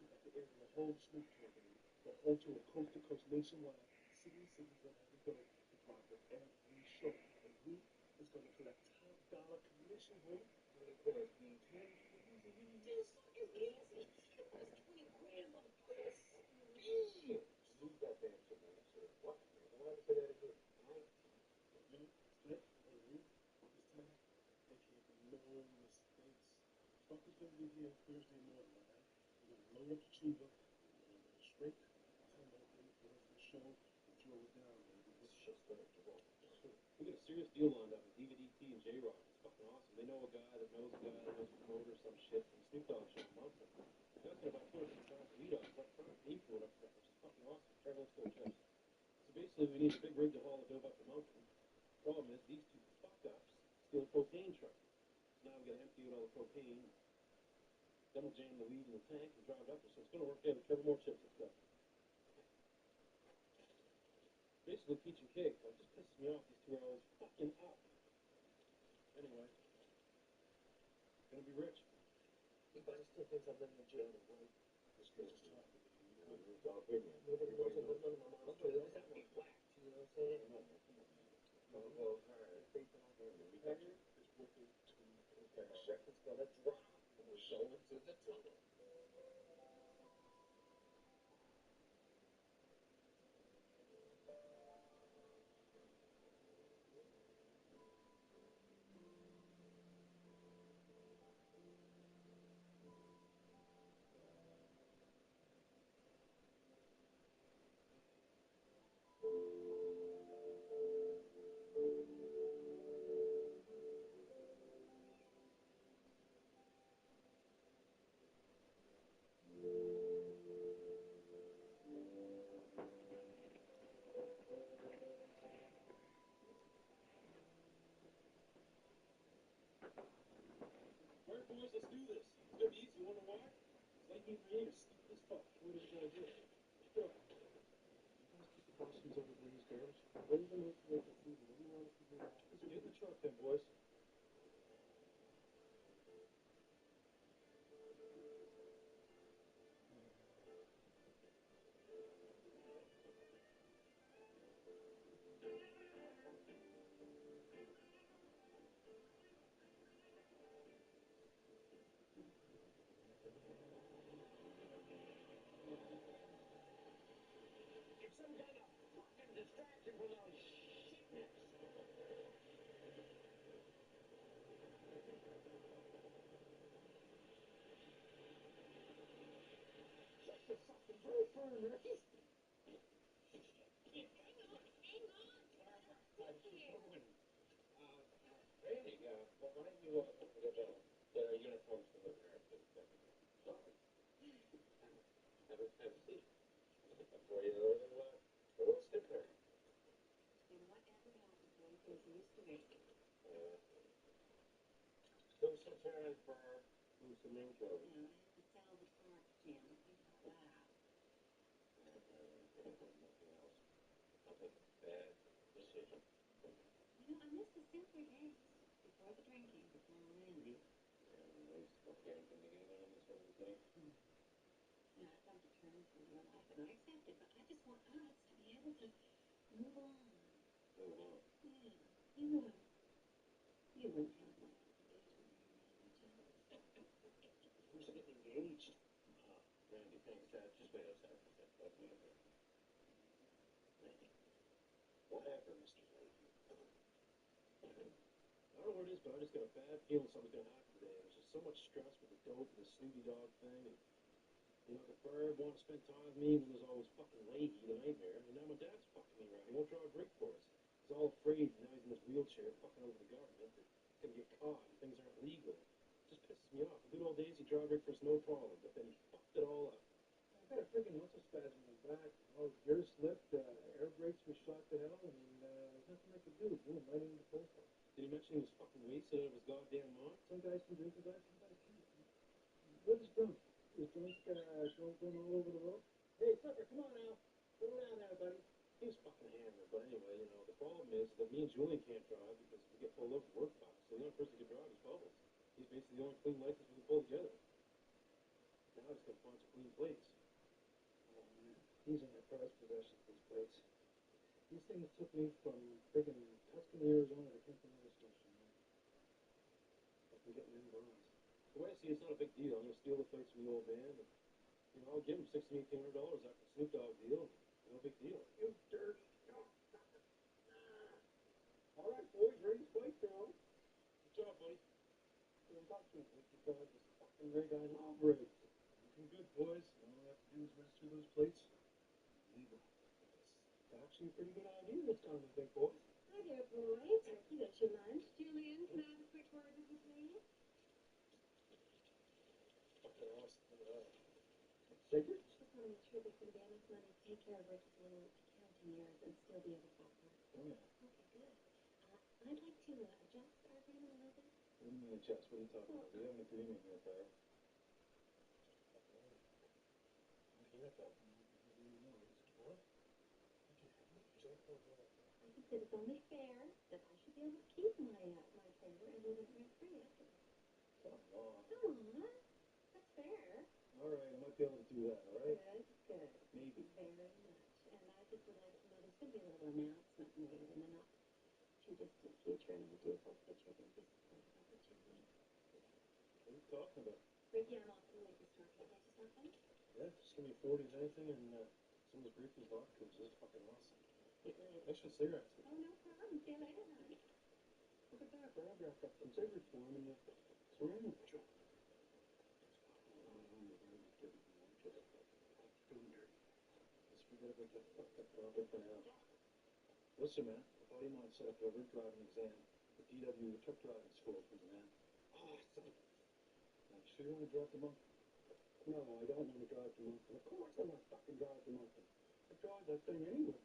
we got to air the whole Snoop tour, baby. The whole tour, coast to coast, nationwide. Cities gonna have to go to drop it every show. And we is gonna collect top dollar commission, baby. What do they call it? 10 easy. 10 fucking easy. That's 20 grand, motherfucker. Damn. Lose that damn shit, man. What? Don't ever say that again. All right? Split and you. This time, there can't be no mistakes. Fuckers gonna be here Thursday morning, all right? We're gonna load up the tuba. We're gonna go straight to the show and throw it down, baby. This shit's gonna drop. We got a serious deal lined up with DVD-T and J-Rock. It's fucking awesome. They know a guy that knows a guy that knows a promoter or some shit from Snoop Dogg show in Mountain. The guy's got about 250 pounds of weed on his up front, knee for whatever stuff, which is fucking awesome. Trevor, let's go, Jeff. So basically, we need a big rig to haul the dope up the mountain. Problem is, these two fuck-ups steal a propane truck. So now we gotta empty out all the propane, double jam the weed in the tank, and drive it up there. So it's gonna work out. Trevor, more chips and stuff. Basically, peach and cake. It just pisses me off. These two are always fucking up. Anyway, gonna be rich. Everybody still thinks I'm living in jail, right? This girl's talking to me. It's all good, man. Nobody knows I'm living on my mom's trailer. That's how we whacked, you know what I'm saying? Come on, man. Well, all right. Faith in our family. We got you. It's working to perfection. It's gonna drop. We're showing to the tunnel. All right, boys, let's do this. It's gonna be easy. You wanna know why? It's like me and is stupid as fuck. What are we gonna do? Let's go. You guys keep the costumes over these girls. When are you gonna make the food? When do you want to figure it out? Let's get in the truck then, boys. It's some kind of fucking distraction from those shitniks. Shut the fucking door for a minute. Hang on. Randy, why don't you get the uniforms delivered here? Have a seat. Before you go to we'll stick there. You know what? Antibiotics really things used to make. Do some turn for some intro. You know, they had to sell the park, Jim. Think about that. Nothing else. I'll make a bad decision. You know, I miss the simpler days. Before the drinking, before Randy. And they still can't put together on this whole thing. You know, I've come to terms with your life, and I accept it, but I just want us to be able to move on. Move on. Yeah. You wouldn't have my engagement ring, would you? Who's getting engaged? Randy, thanks, Dad. Just wait a second. Randy. Whatever, Mr. Leahy. I don't know what it is, but I just got a bad feeling something's gonna happen today. There's just so much stress with the dope and the Snoopy Dog thing, and you know, the bird wanted to spend time with me when there's always fucking Leahy, the nightmare, and now my dad's fucking me around. but air brakes were shot to hell, and there's nothing I could do. Boom, right into the post. Did he mention he was fucking wasted out of his goddamn mind? Some guys can drink, some guys can't. What is drunk? Is drunk going all over the road? Hey, Tucker, come on now. Slow down there, buddy. He's fucking hammered, but anyway, the problem is that me and Julian can't drive because we get pulled over for work cars. So the only person who can drive is Bubbles. He's basically the only clean license we can pull together. Now I just gotta find some clean plates. Oh man, these are my prized possessions, these plates. These things took me from friggin' Tuscany, Arizona to Kempton, Nova Scotia, man. I can get them in bronze. The way I see it's not a big deal. I'm gonna steal the plates from the old man, and I'll give him $1,600 after the Snoop Dogg deal. No big deal. You dirty dog. All right, boys, ready to fight now. Good job, buddy. I'm talking because this fucking rig, I love rigs. Looking good, boys. All we have to do is register those plates. Legal. It's actually a pretty good idea this time, I think, boys. Hi there, boys. Turkey, that's your lunch. Julian, can I have a quick word with you, please? Fucking awesome. Look at that. Cigarette? Just want to make sure there's going to be enough money to take care of Ricky's little accounting errors and still be able to help her. Oh, yeah. Okay, good. I'd like to adjust our agreement a little bit. What do you mean adjust? What are you talking about? We have an agreement here, pal. I think that it's only fair that I should be able to keep my favor and live rent-free afterwards. Come on. Come on. That's fair. All right, I might be able to do that, all right? Good. Maybe. Very much. And I just would like to know there's going to be a little announcement made in the not too distant future, and I do hope that you're going to be supportive of it, Julie. What are you talking about? Ricky, I'm off to the liquor store. Can I get you something? Yeah, just give me 40s anything and some of those briefings vodka. This is fucking awesome. Thanks for the cigarettes. Oh, no problem. See you later, honey. Look at that, Brad. I've got some cigarettes for him and surrounding the joint. Let's forget about that fucked up topic for now. Listen, man, a buddy of mine set up a rig driving exam at DW truck driving school for me, man. Awesome. Now, you sure you want to drive the monkey? No, I don't want to drive the monkey. Of course I want to fucking drive the monkey. I drive that thing anywhere.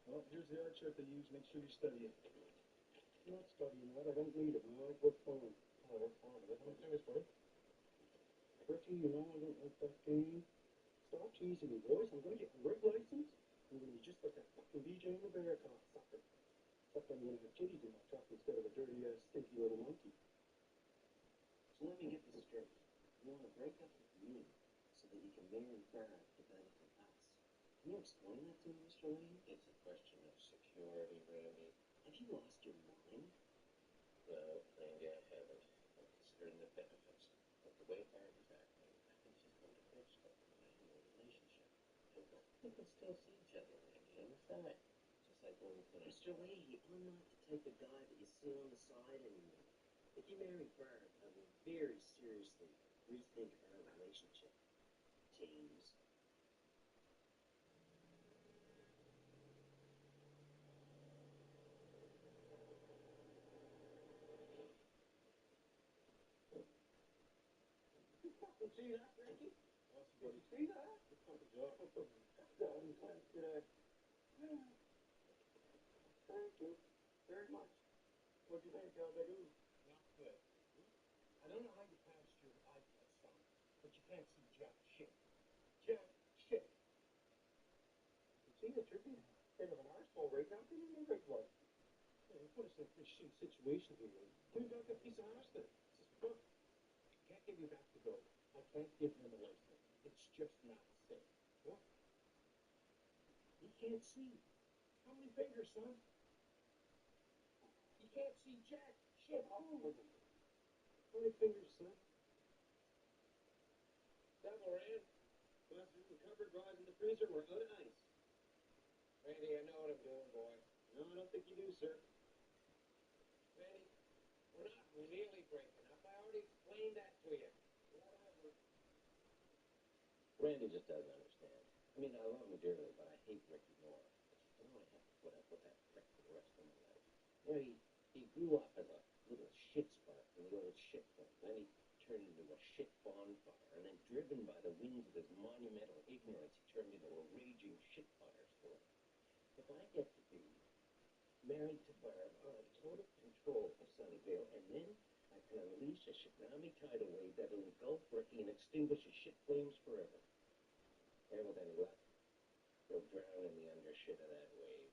Well, here's the art chart they use. Make sure you study it. I'm not studying that. I don't need it. I like work fun. Oh, work fun. How many fingers, buddy? Ricky, I don't like that game. Stop teasing me, boys. I'm going to get my rig license. I'm going to be just like that fucking DJ in the bear car, sucker. Except I'm going to have kitties in my truck instead of a dirty-ass, stinky little monkey. So let me get this straight. You want to break up with me so that you can marry Brad to benefit us. Can you explain that to me, Mr. Lane? It's a question of security, Randy. Have you lost your mind? No, Randy, I haven't. I'm considering the benefits. But the way Bart is acting, I think she's going to ditch them in a relationship. We can still see each other, Randy, on the side. Just like when we finished. Mr. Leahy, I'm not the type of guy that you see on the side anymore. If you marry Bart, I will very seriously rethink our relationship. James. You fucking see that, Ricky? Awesome, buddy. See that? Good fucking job. Thanks for that. Yeah. Thank you very much. What do you think, Calderon? Not good. I don't know how you passed your eye test, son, but you can't see jack shit. Jack shit. You see that you're being a bit of an arsehole right now. Give me my rig light. Yeah, you put us in a pretty shitty situation here. Give me back that piece of ass there. This is perfect. I can't give you back the gold. I can't give them a license. It's just not safe. What? You can't see. How many fingers, son? You can't see jack shit. How many fingers, son? That Moran? Glasses in the cupboard, drawers in the freezer, we're out of ice. Randy, I know what I'm doing, boy. No, I don't think you do, sir. Randy, we're not really breaking up. I already explained that to you. Whatever. Randy just doesn't understand. I mean, I love him dearly, but I hate Ricky more. I don't want to have to put up with that prick for the rest of my life. You know, he grew up as a little shit spark in the old shit plant. Then he turned into a shit bonfire, and then driven by the winds of his monumental ignorance, he turned into a raging shit firestorm. married to Barb, I'll have total control of Sunnyvale, and then I can unleash a tsunami tidal wave that'll engulf Ricky and extinguish his shit flames forever. And with any luck, he'll drown in the undershit of that wave.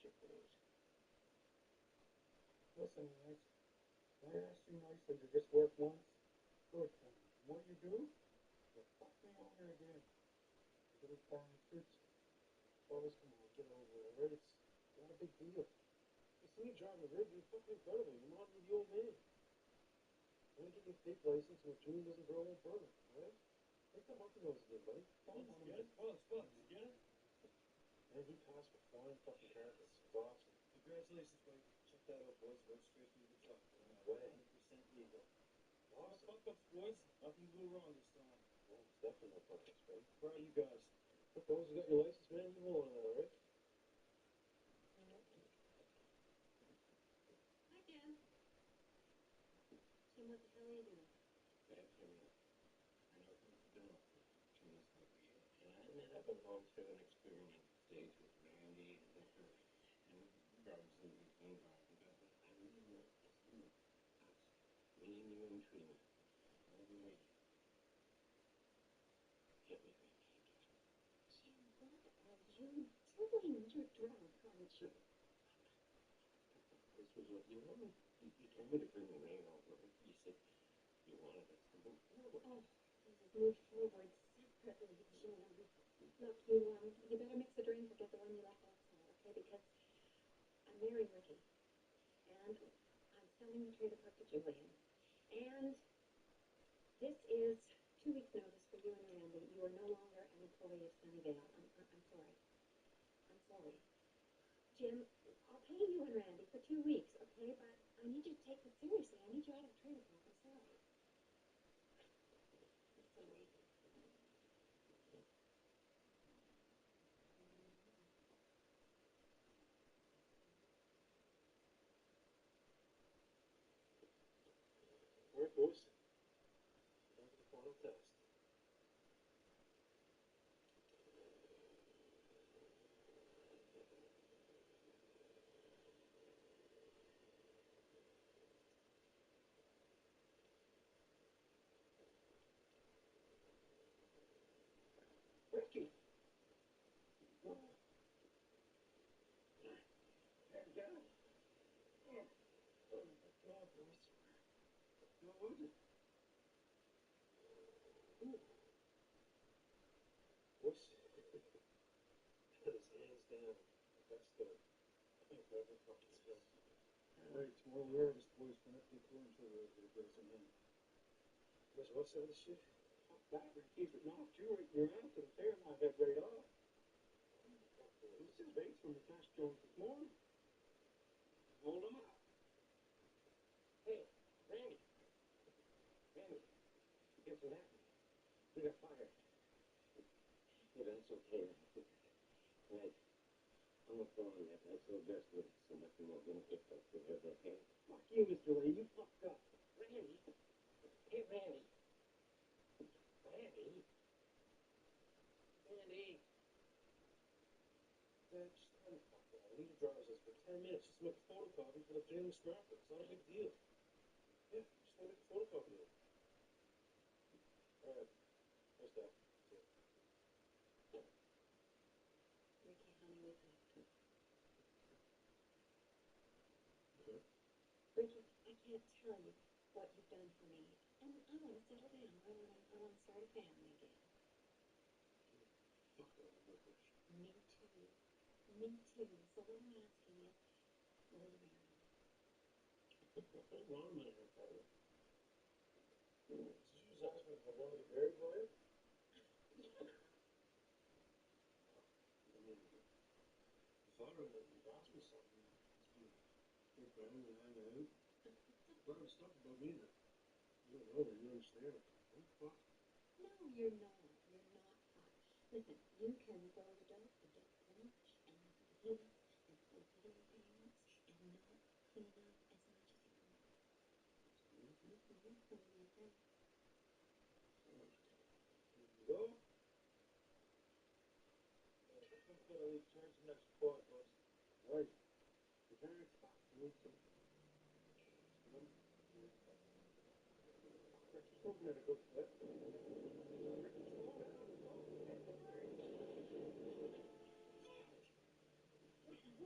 Shit flames. Listen, guys, I asked you nicely to just work once. Good for me. And what you do? You fuck me over again. You get it down in fruits. Fellas, come on, get over it, alright? It's not a big deal. You see me driving a rig, you're fucking incredible. You're not with the old man. I'm gonna get you a fake license and the tune doesn't grow on further, alright? Take the monkey nose again, buddy. Get it? Buzz, you get it? Man, he passed for flying fucking carpets. It's awesome. Congratulations, buddy. Check that out, boys. Went straight through the truck. Way. 100% legal. Awesome. No fuck-ups, boys. Nothing to go wrong this time. Well, it's definitely no fuck-ups, buddy. Proud of you guys. Look, those who got your license, man, you hold on to that, alright? Hi, Jim. Jim, what the hell are you doing? Bad for me. I know who's doing it. Tune's like you. And I admit I've been going through an experimental stage with Randy and liquor and drugs and environment, but I really want it's you, us, me and you and Trina, all the way. Get with me. Jim, what are you doing? You're drunk, aren't you? This was what you wanted. You told me to bring the rain over. You said you wanted us to move forward. Oh, move forward separately, Jim. Look, you better mix a drink or get the one you left outside, okay? Because I'm marrying Ricky, and I'm selling the trailer park to Julian, and this is 2 weeks' notice for you and Randy. You are no longer an employee of Sunnyvale. I'm sorry. I'm sorry. Jim, I'll pay you and Randy for 2 weeks, okay? But I need you to take this seriously. I need you out of the trailer park. I'm sorry. I'm sorry. Alright, boys. Time for the final test. Ricky! Oh. Thank God. Oh. Oh my God, boys. How was it? Ooh. Boys, that is hands down the best I've ever fucking smelled. Alright, tomorrow we're just boys for an update tour until we're ready to go some men. Guys, what's all this shit? Fuck that, Ricky. If it knocked you right in your ass to the tear my head right off. This is base from the cash joint this morning. Hold them up. Hey, Randy. Randy, guess what happened? We got fired. Yeah, but that's okay. Right. I'm gonna throw on that. That's so best with so much more benefit for whatever, okay? Fuck you, Mr. Lee. You fucked up. Randy. Hey, Randy. Randy. Randy. Dad, just tell me fuck that. I need a driver's license for 10 minutes just to make a photocopy for the daily scrapper. It's not a big deal. Yeah, just want to make a photocopy of it. Alright. Where's that? Ricky, honey, we talked. Okay. Ricky, I can't tell you what you've done for me. And I want to settle down. I want to start a family again. Fuck all the licorice. Me too. Me too. So what I'm asking is, will you marry me? Well, I'm gonna have that. Did you just ask me if I wanted to get married, Ryan? I mean, I thought you'd asked me something. It's been good friends and hanging out. I thought it was stuff about me that you don't know or you understand. I'm fucked. No, you're not. You're not fucked. Listen, you can roll the dope point, and you can heat up and play video games and not clean up as much as you want. What do you think? Here you go. I've got to leave charge the next quad, boys. Right. What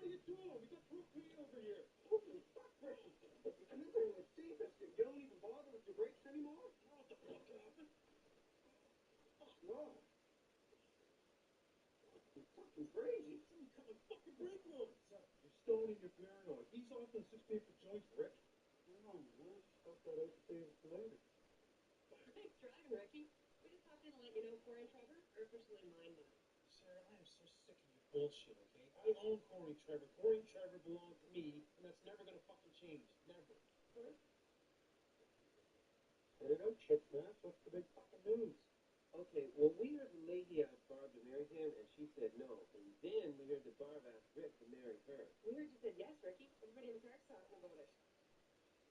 are you doing? We got propane over here. Holy fuck, Ricky. Another one, see? You don't even bother with your brakes anymore? You know what the fuck happened? Fuck, no. You're fucking crazy. Some kind of fucking brake on. You're stoning your paranoid. Ease off on 6 paper joints, Rick. No, man. Fuck that out and save it for later. Thanks for driving, Ricky. We just popped in to let you know Corey and Trevor are officially mine now. Sarah, I am so sick of your bullshit, okay? I own Corey and Trevor. Corey and Trevor belong to me, and that's never gonna fucking change. Never. Get it out, Chip, man. What's the big fucking news? Okay, well, we heard the lady asked Barb to marry him, and she said no. And then we heard that Barb asked Rick to marry her. We heard you said yes, Ricky. Everybody in the park's talking about it.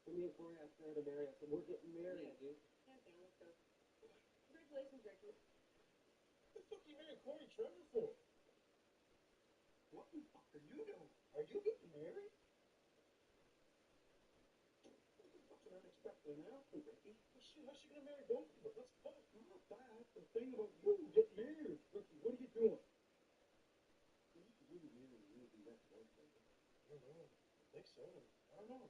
So me and Corey asked her to marry us, and we're getting married, dude. Hands down, let's go. Congratulations, Ricky. What the fuck are you marrying Corey and Trevor for? What the fuck are you doing? Are you getting married? What the fuck's an unexpected announcement, Ricky? Well, shit, how's she gonna marry both of us? That's fun. Not that. The thing about you getting married. Ricky, what are you doing? You can really marry and you'll be that boyfriend. I don't know. I think so. I don't know.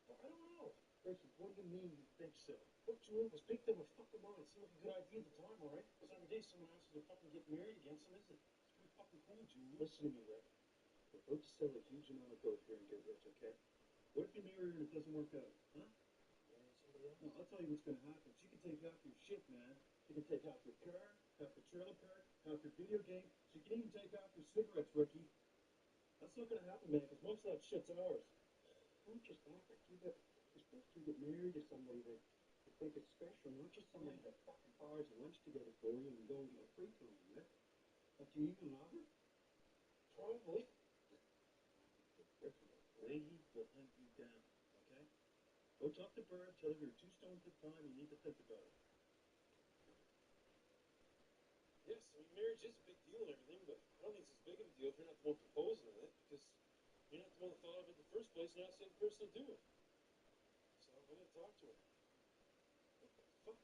I don't know. Ricky, what do you mean you think so? What you want was pick them a fucking mind. Seemed like a good idea at the time, alright? Because every day someone asks you to fucking get married again, so is it? It's pretty fucking cool, Junior. Listen to me, Rick. We're about to sell a huge amount of dope here and get rich, okay? What if you marry her and it doesn't work out? Huh? Marry somebody else? No, I'll tell you what's gonna happen. She can take half your shit, man. She can take half your car, half your trailer park, half your video game. She can even take half your cigarettes, Ricky. That's not gonna happen, man, because most of that shit's ours. Not just that, Ricky, but you're supposed to get married to somebody that you think is special, not just somebody that fucking bars and lunch together for you and go and get a freak on you, Rick. But you even love her? Probably. Lady will hunt you down, okay? Go talk to Bird, tell her you're 2 stones at a time, you need to think about it. Yes, I mean, marriage is a big deal and everything, but I don't think it's as big of a deal if you're not the one proposing it, because you're not the one that thought of it in the first place, and you're not the same person to do it. So I'm gonna talk to her. What the fuck?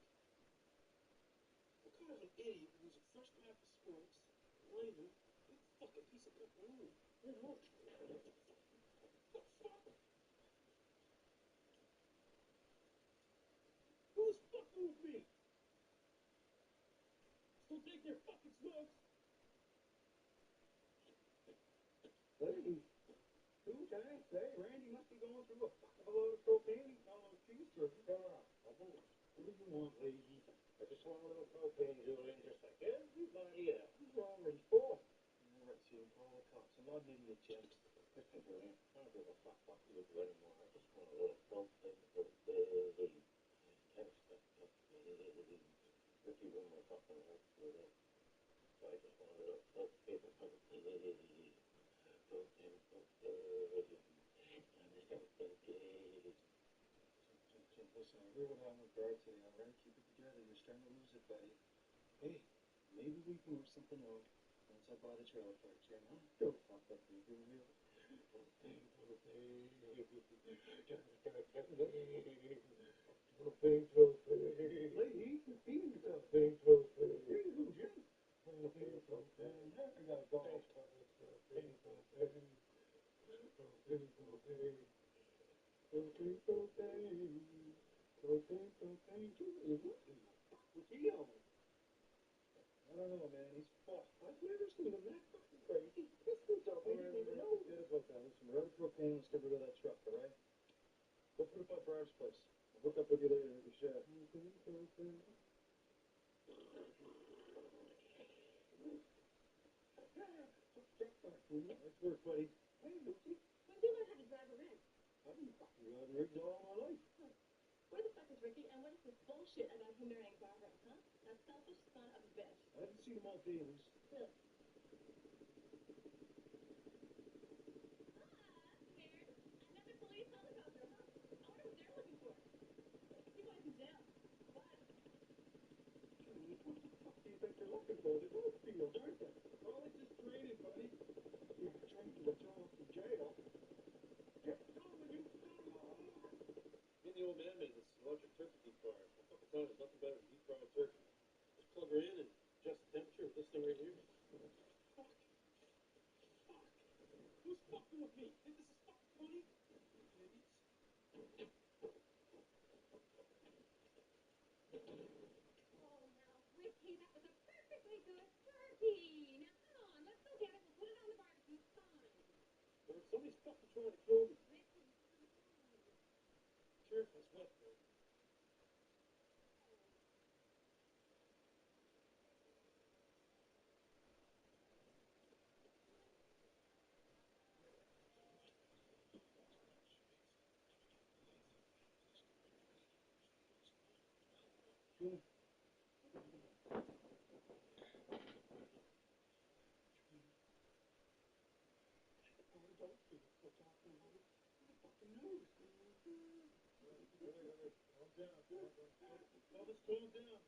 What kind of an idiot who's a fresh pack of smokes, flavor, big fucking piece of pepperoni? You know? What the fuck? Who's fucking with me? Still take their fucking smokes. Lady, 2 tanks, hey, Randy must be going through a fuck of a load of propane eating all those cheeseburgers. What do you want, lady? I just want a little propane, Julian, just like everybody else. You're already full. All right, so you call the cops. I'm not an idiot, Jim. Listen, Julian, I don't give a fuck what you do anymore. I just want a little propane, propane. Ricky ruined my fucking life, Julian. So I just want a little propane, propane. Listen, I hear what happened with Brad today, alright? Keep it together, you're starting to lose it, buddy. Hey, maybe we can work something out once I buy the trailer park, Jim, huh? Go fuck up, you do real. Lady, you're feeding yourself. Here you go, Jim. There we go. I don't know, man. He's fucked. I've never seen him that fucking crazy. This dude's out there. I didn't even know. Forget about that. Listen, we're out of propane. Let's get rid of that truck, all right? Go put it by Brad's place. I'll hook up with you later at the shed. Nice work, buddy. Hey, Lucy. When did you learn how to drive a rig? I've been fucking driving rigs all my life. Where the fuck is Ricky, and what is this bullshit about him marrying Barbara, huh? That selfish son of a bitch. I haven't seen them all day, Lucy. Really? Another police helicopter, huh? I wonder what they're looking for. You want him down. But What the fuck do you think they're looking for? They're both fields, aren't they? Oh, they just traded, buddy. You're trying to withdraw from jail. Yeah, no, when you fucking with me? Think this is fucking funny? Idiots. Oh, now, Ricky, that was a perfectly good turkey. Now, come on, let's go get it. We'll put it on the barbecue. Fine. But if somebody's fucking trying to kill me, Ricky, come on. sheriff is wet, man. Elvis, calm down.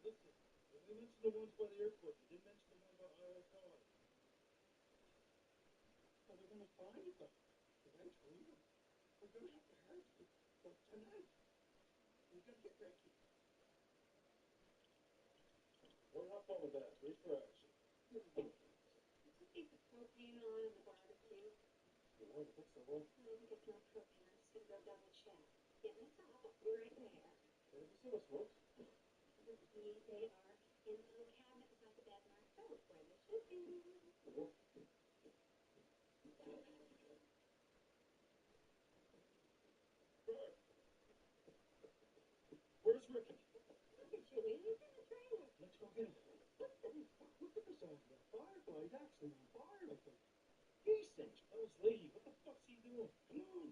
Listen, you only mentioned the ones by the airport. You didn't mention the one about Iowa College. Well, they're gonna find them eventually. We're gonna have to hurt them tonight. We gotta get Ricky. We're not fun with that. Reach for action. Let's put piece of propane on in the barbecue. You want to fix the wall? I don't think it's no propane. I'm just gonna go double check. Get in the top. I'll be right there. Have you seen us folks? Ricky, they are in the little cabinet beside the bed, marked both where they should be. Cool. Where's Ricky? Look at you, Ian. He's in the trailer. Let's go get him. Look at this over there. Firefly. He's actually on fire, I think. Decent. That was Lee. What the fuck's he doing? Come on.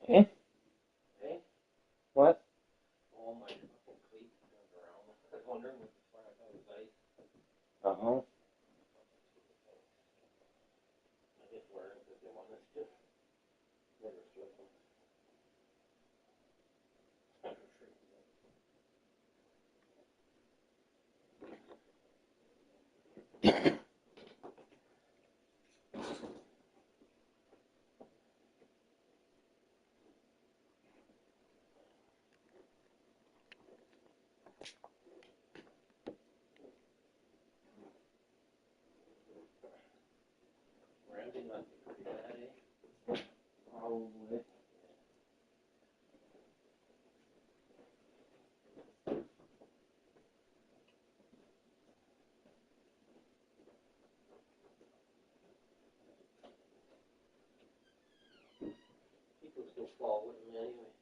Eh? Eh? What? Oh, my fucking cleat turned around. I was wondering what the fuck I thought was ice. Uh-huh. I just wear them because they want us to. Never slip them. Randy must be pretty bad, eh? Probably. People still fall with him anyway.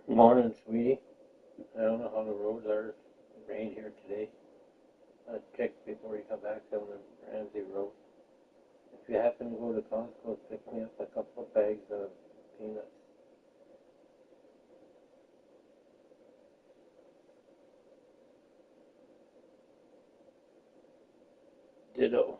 Morning, sweetie. I don't know how the roads are. Rain here today. I checked before you come back down the Ramsey Road. If you happen to go to Costco, pick me up a couple of bags of peanuts. Ditto.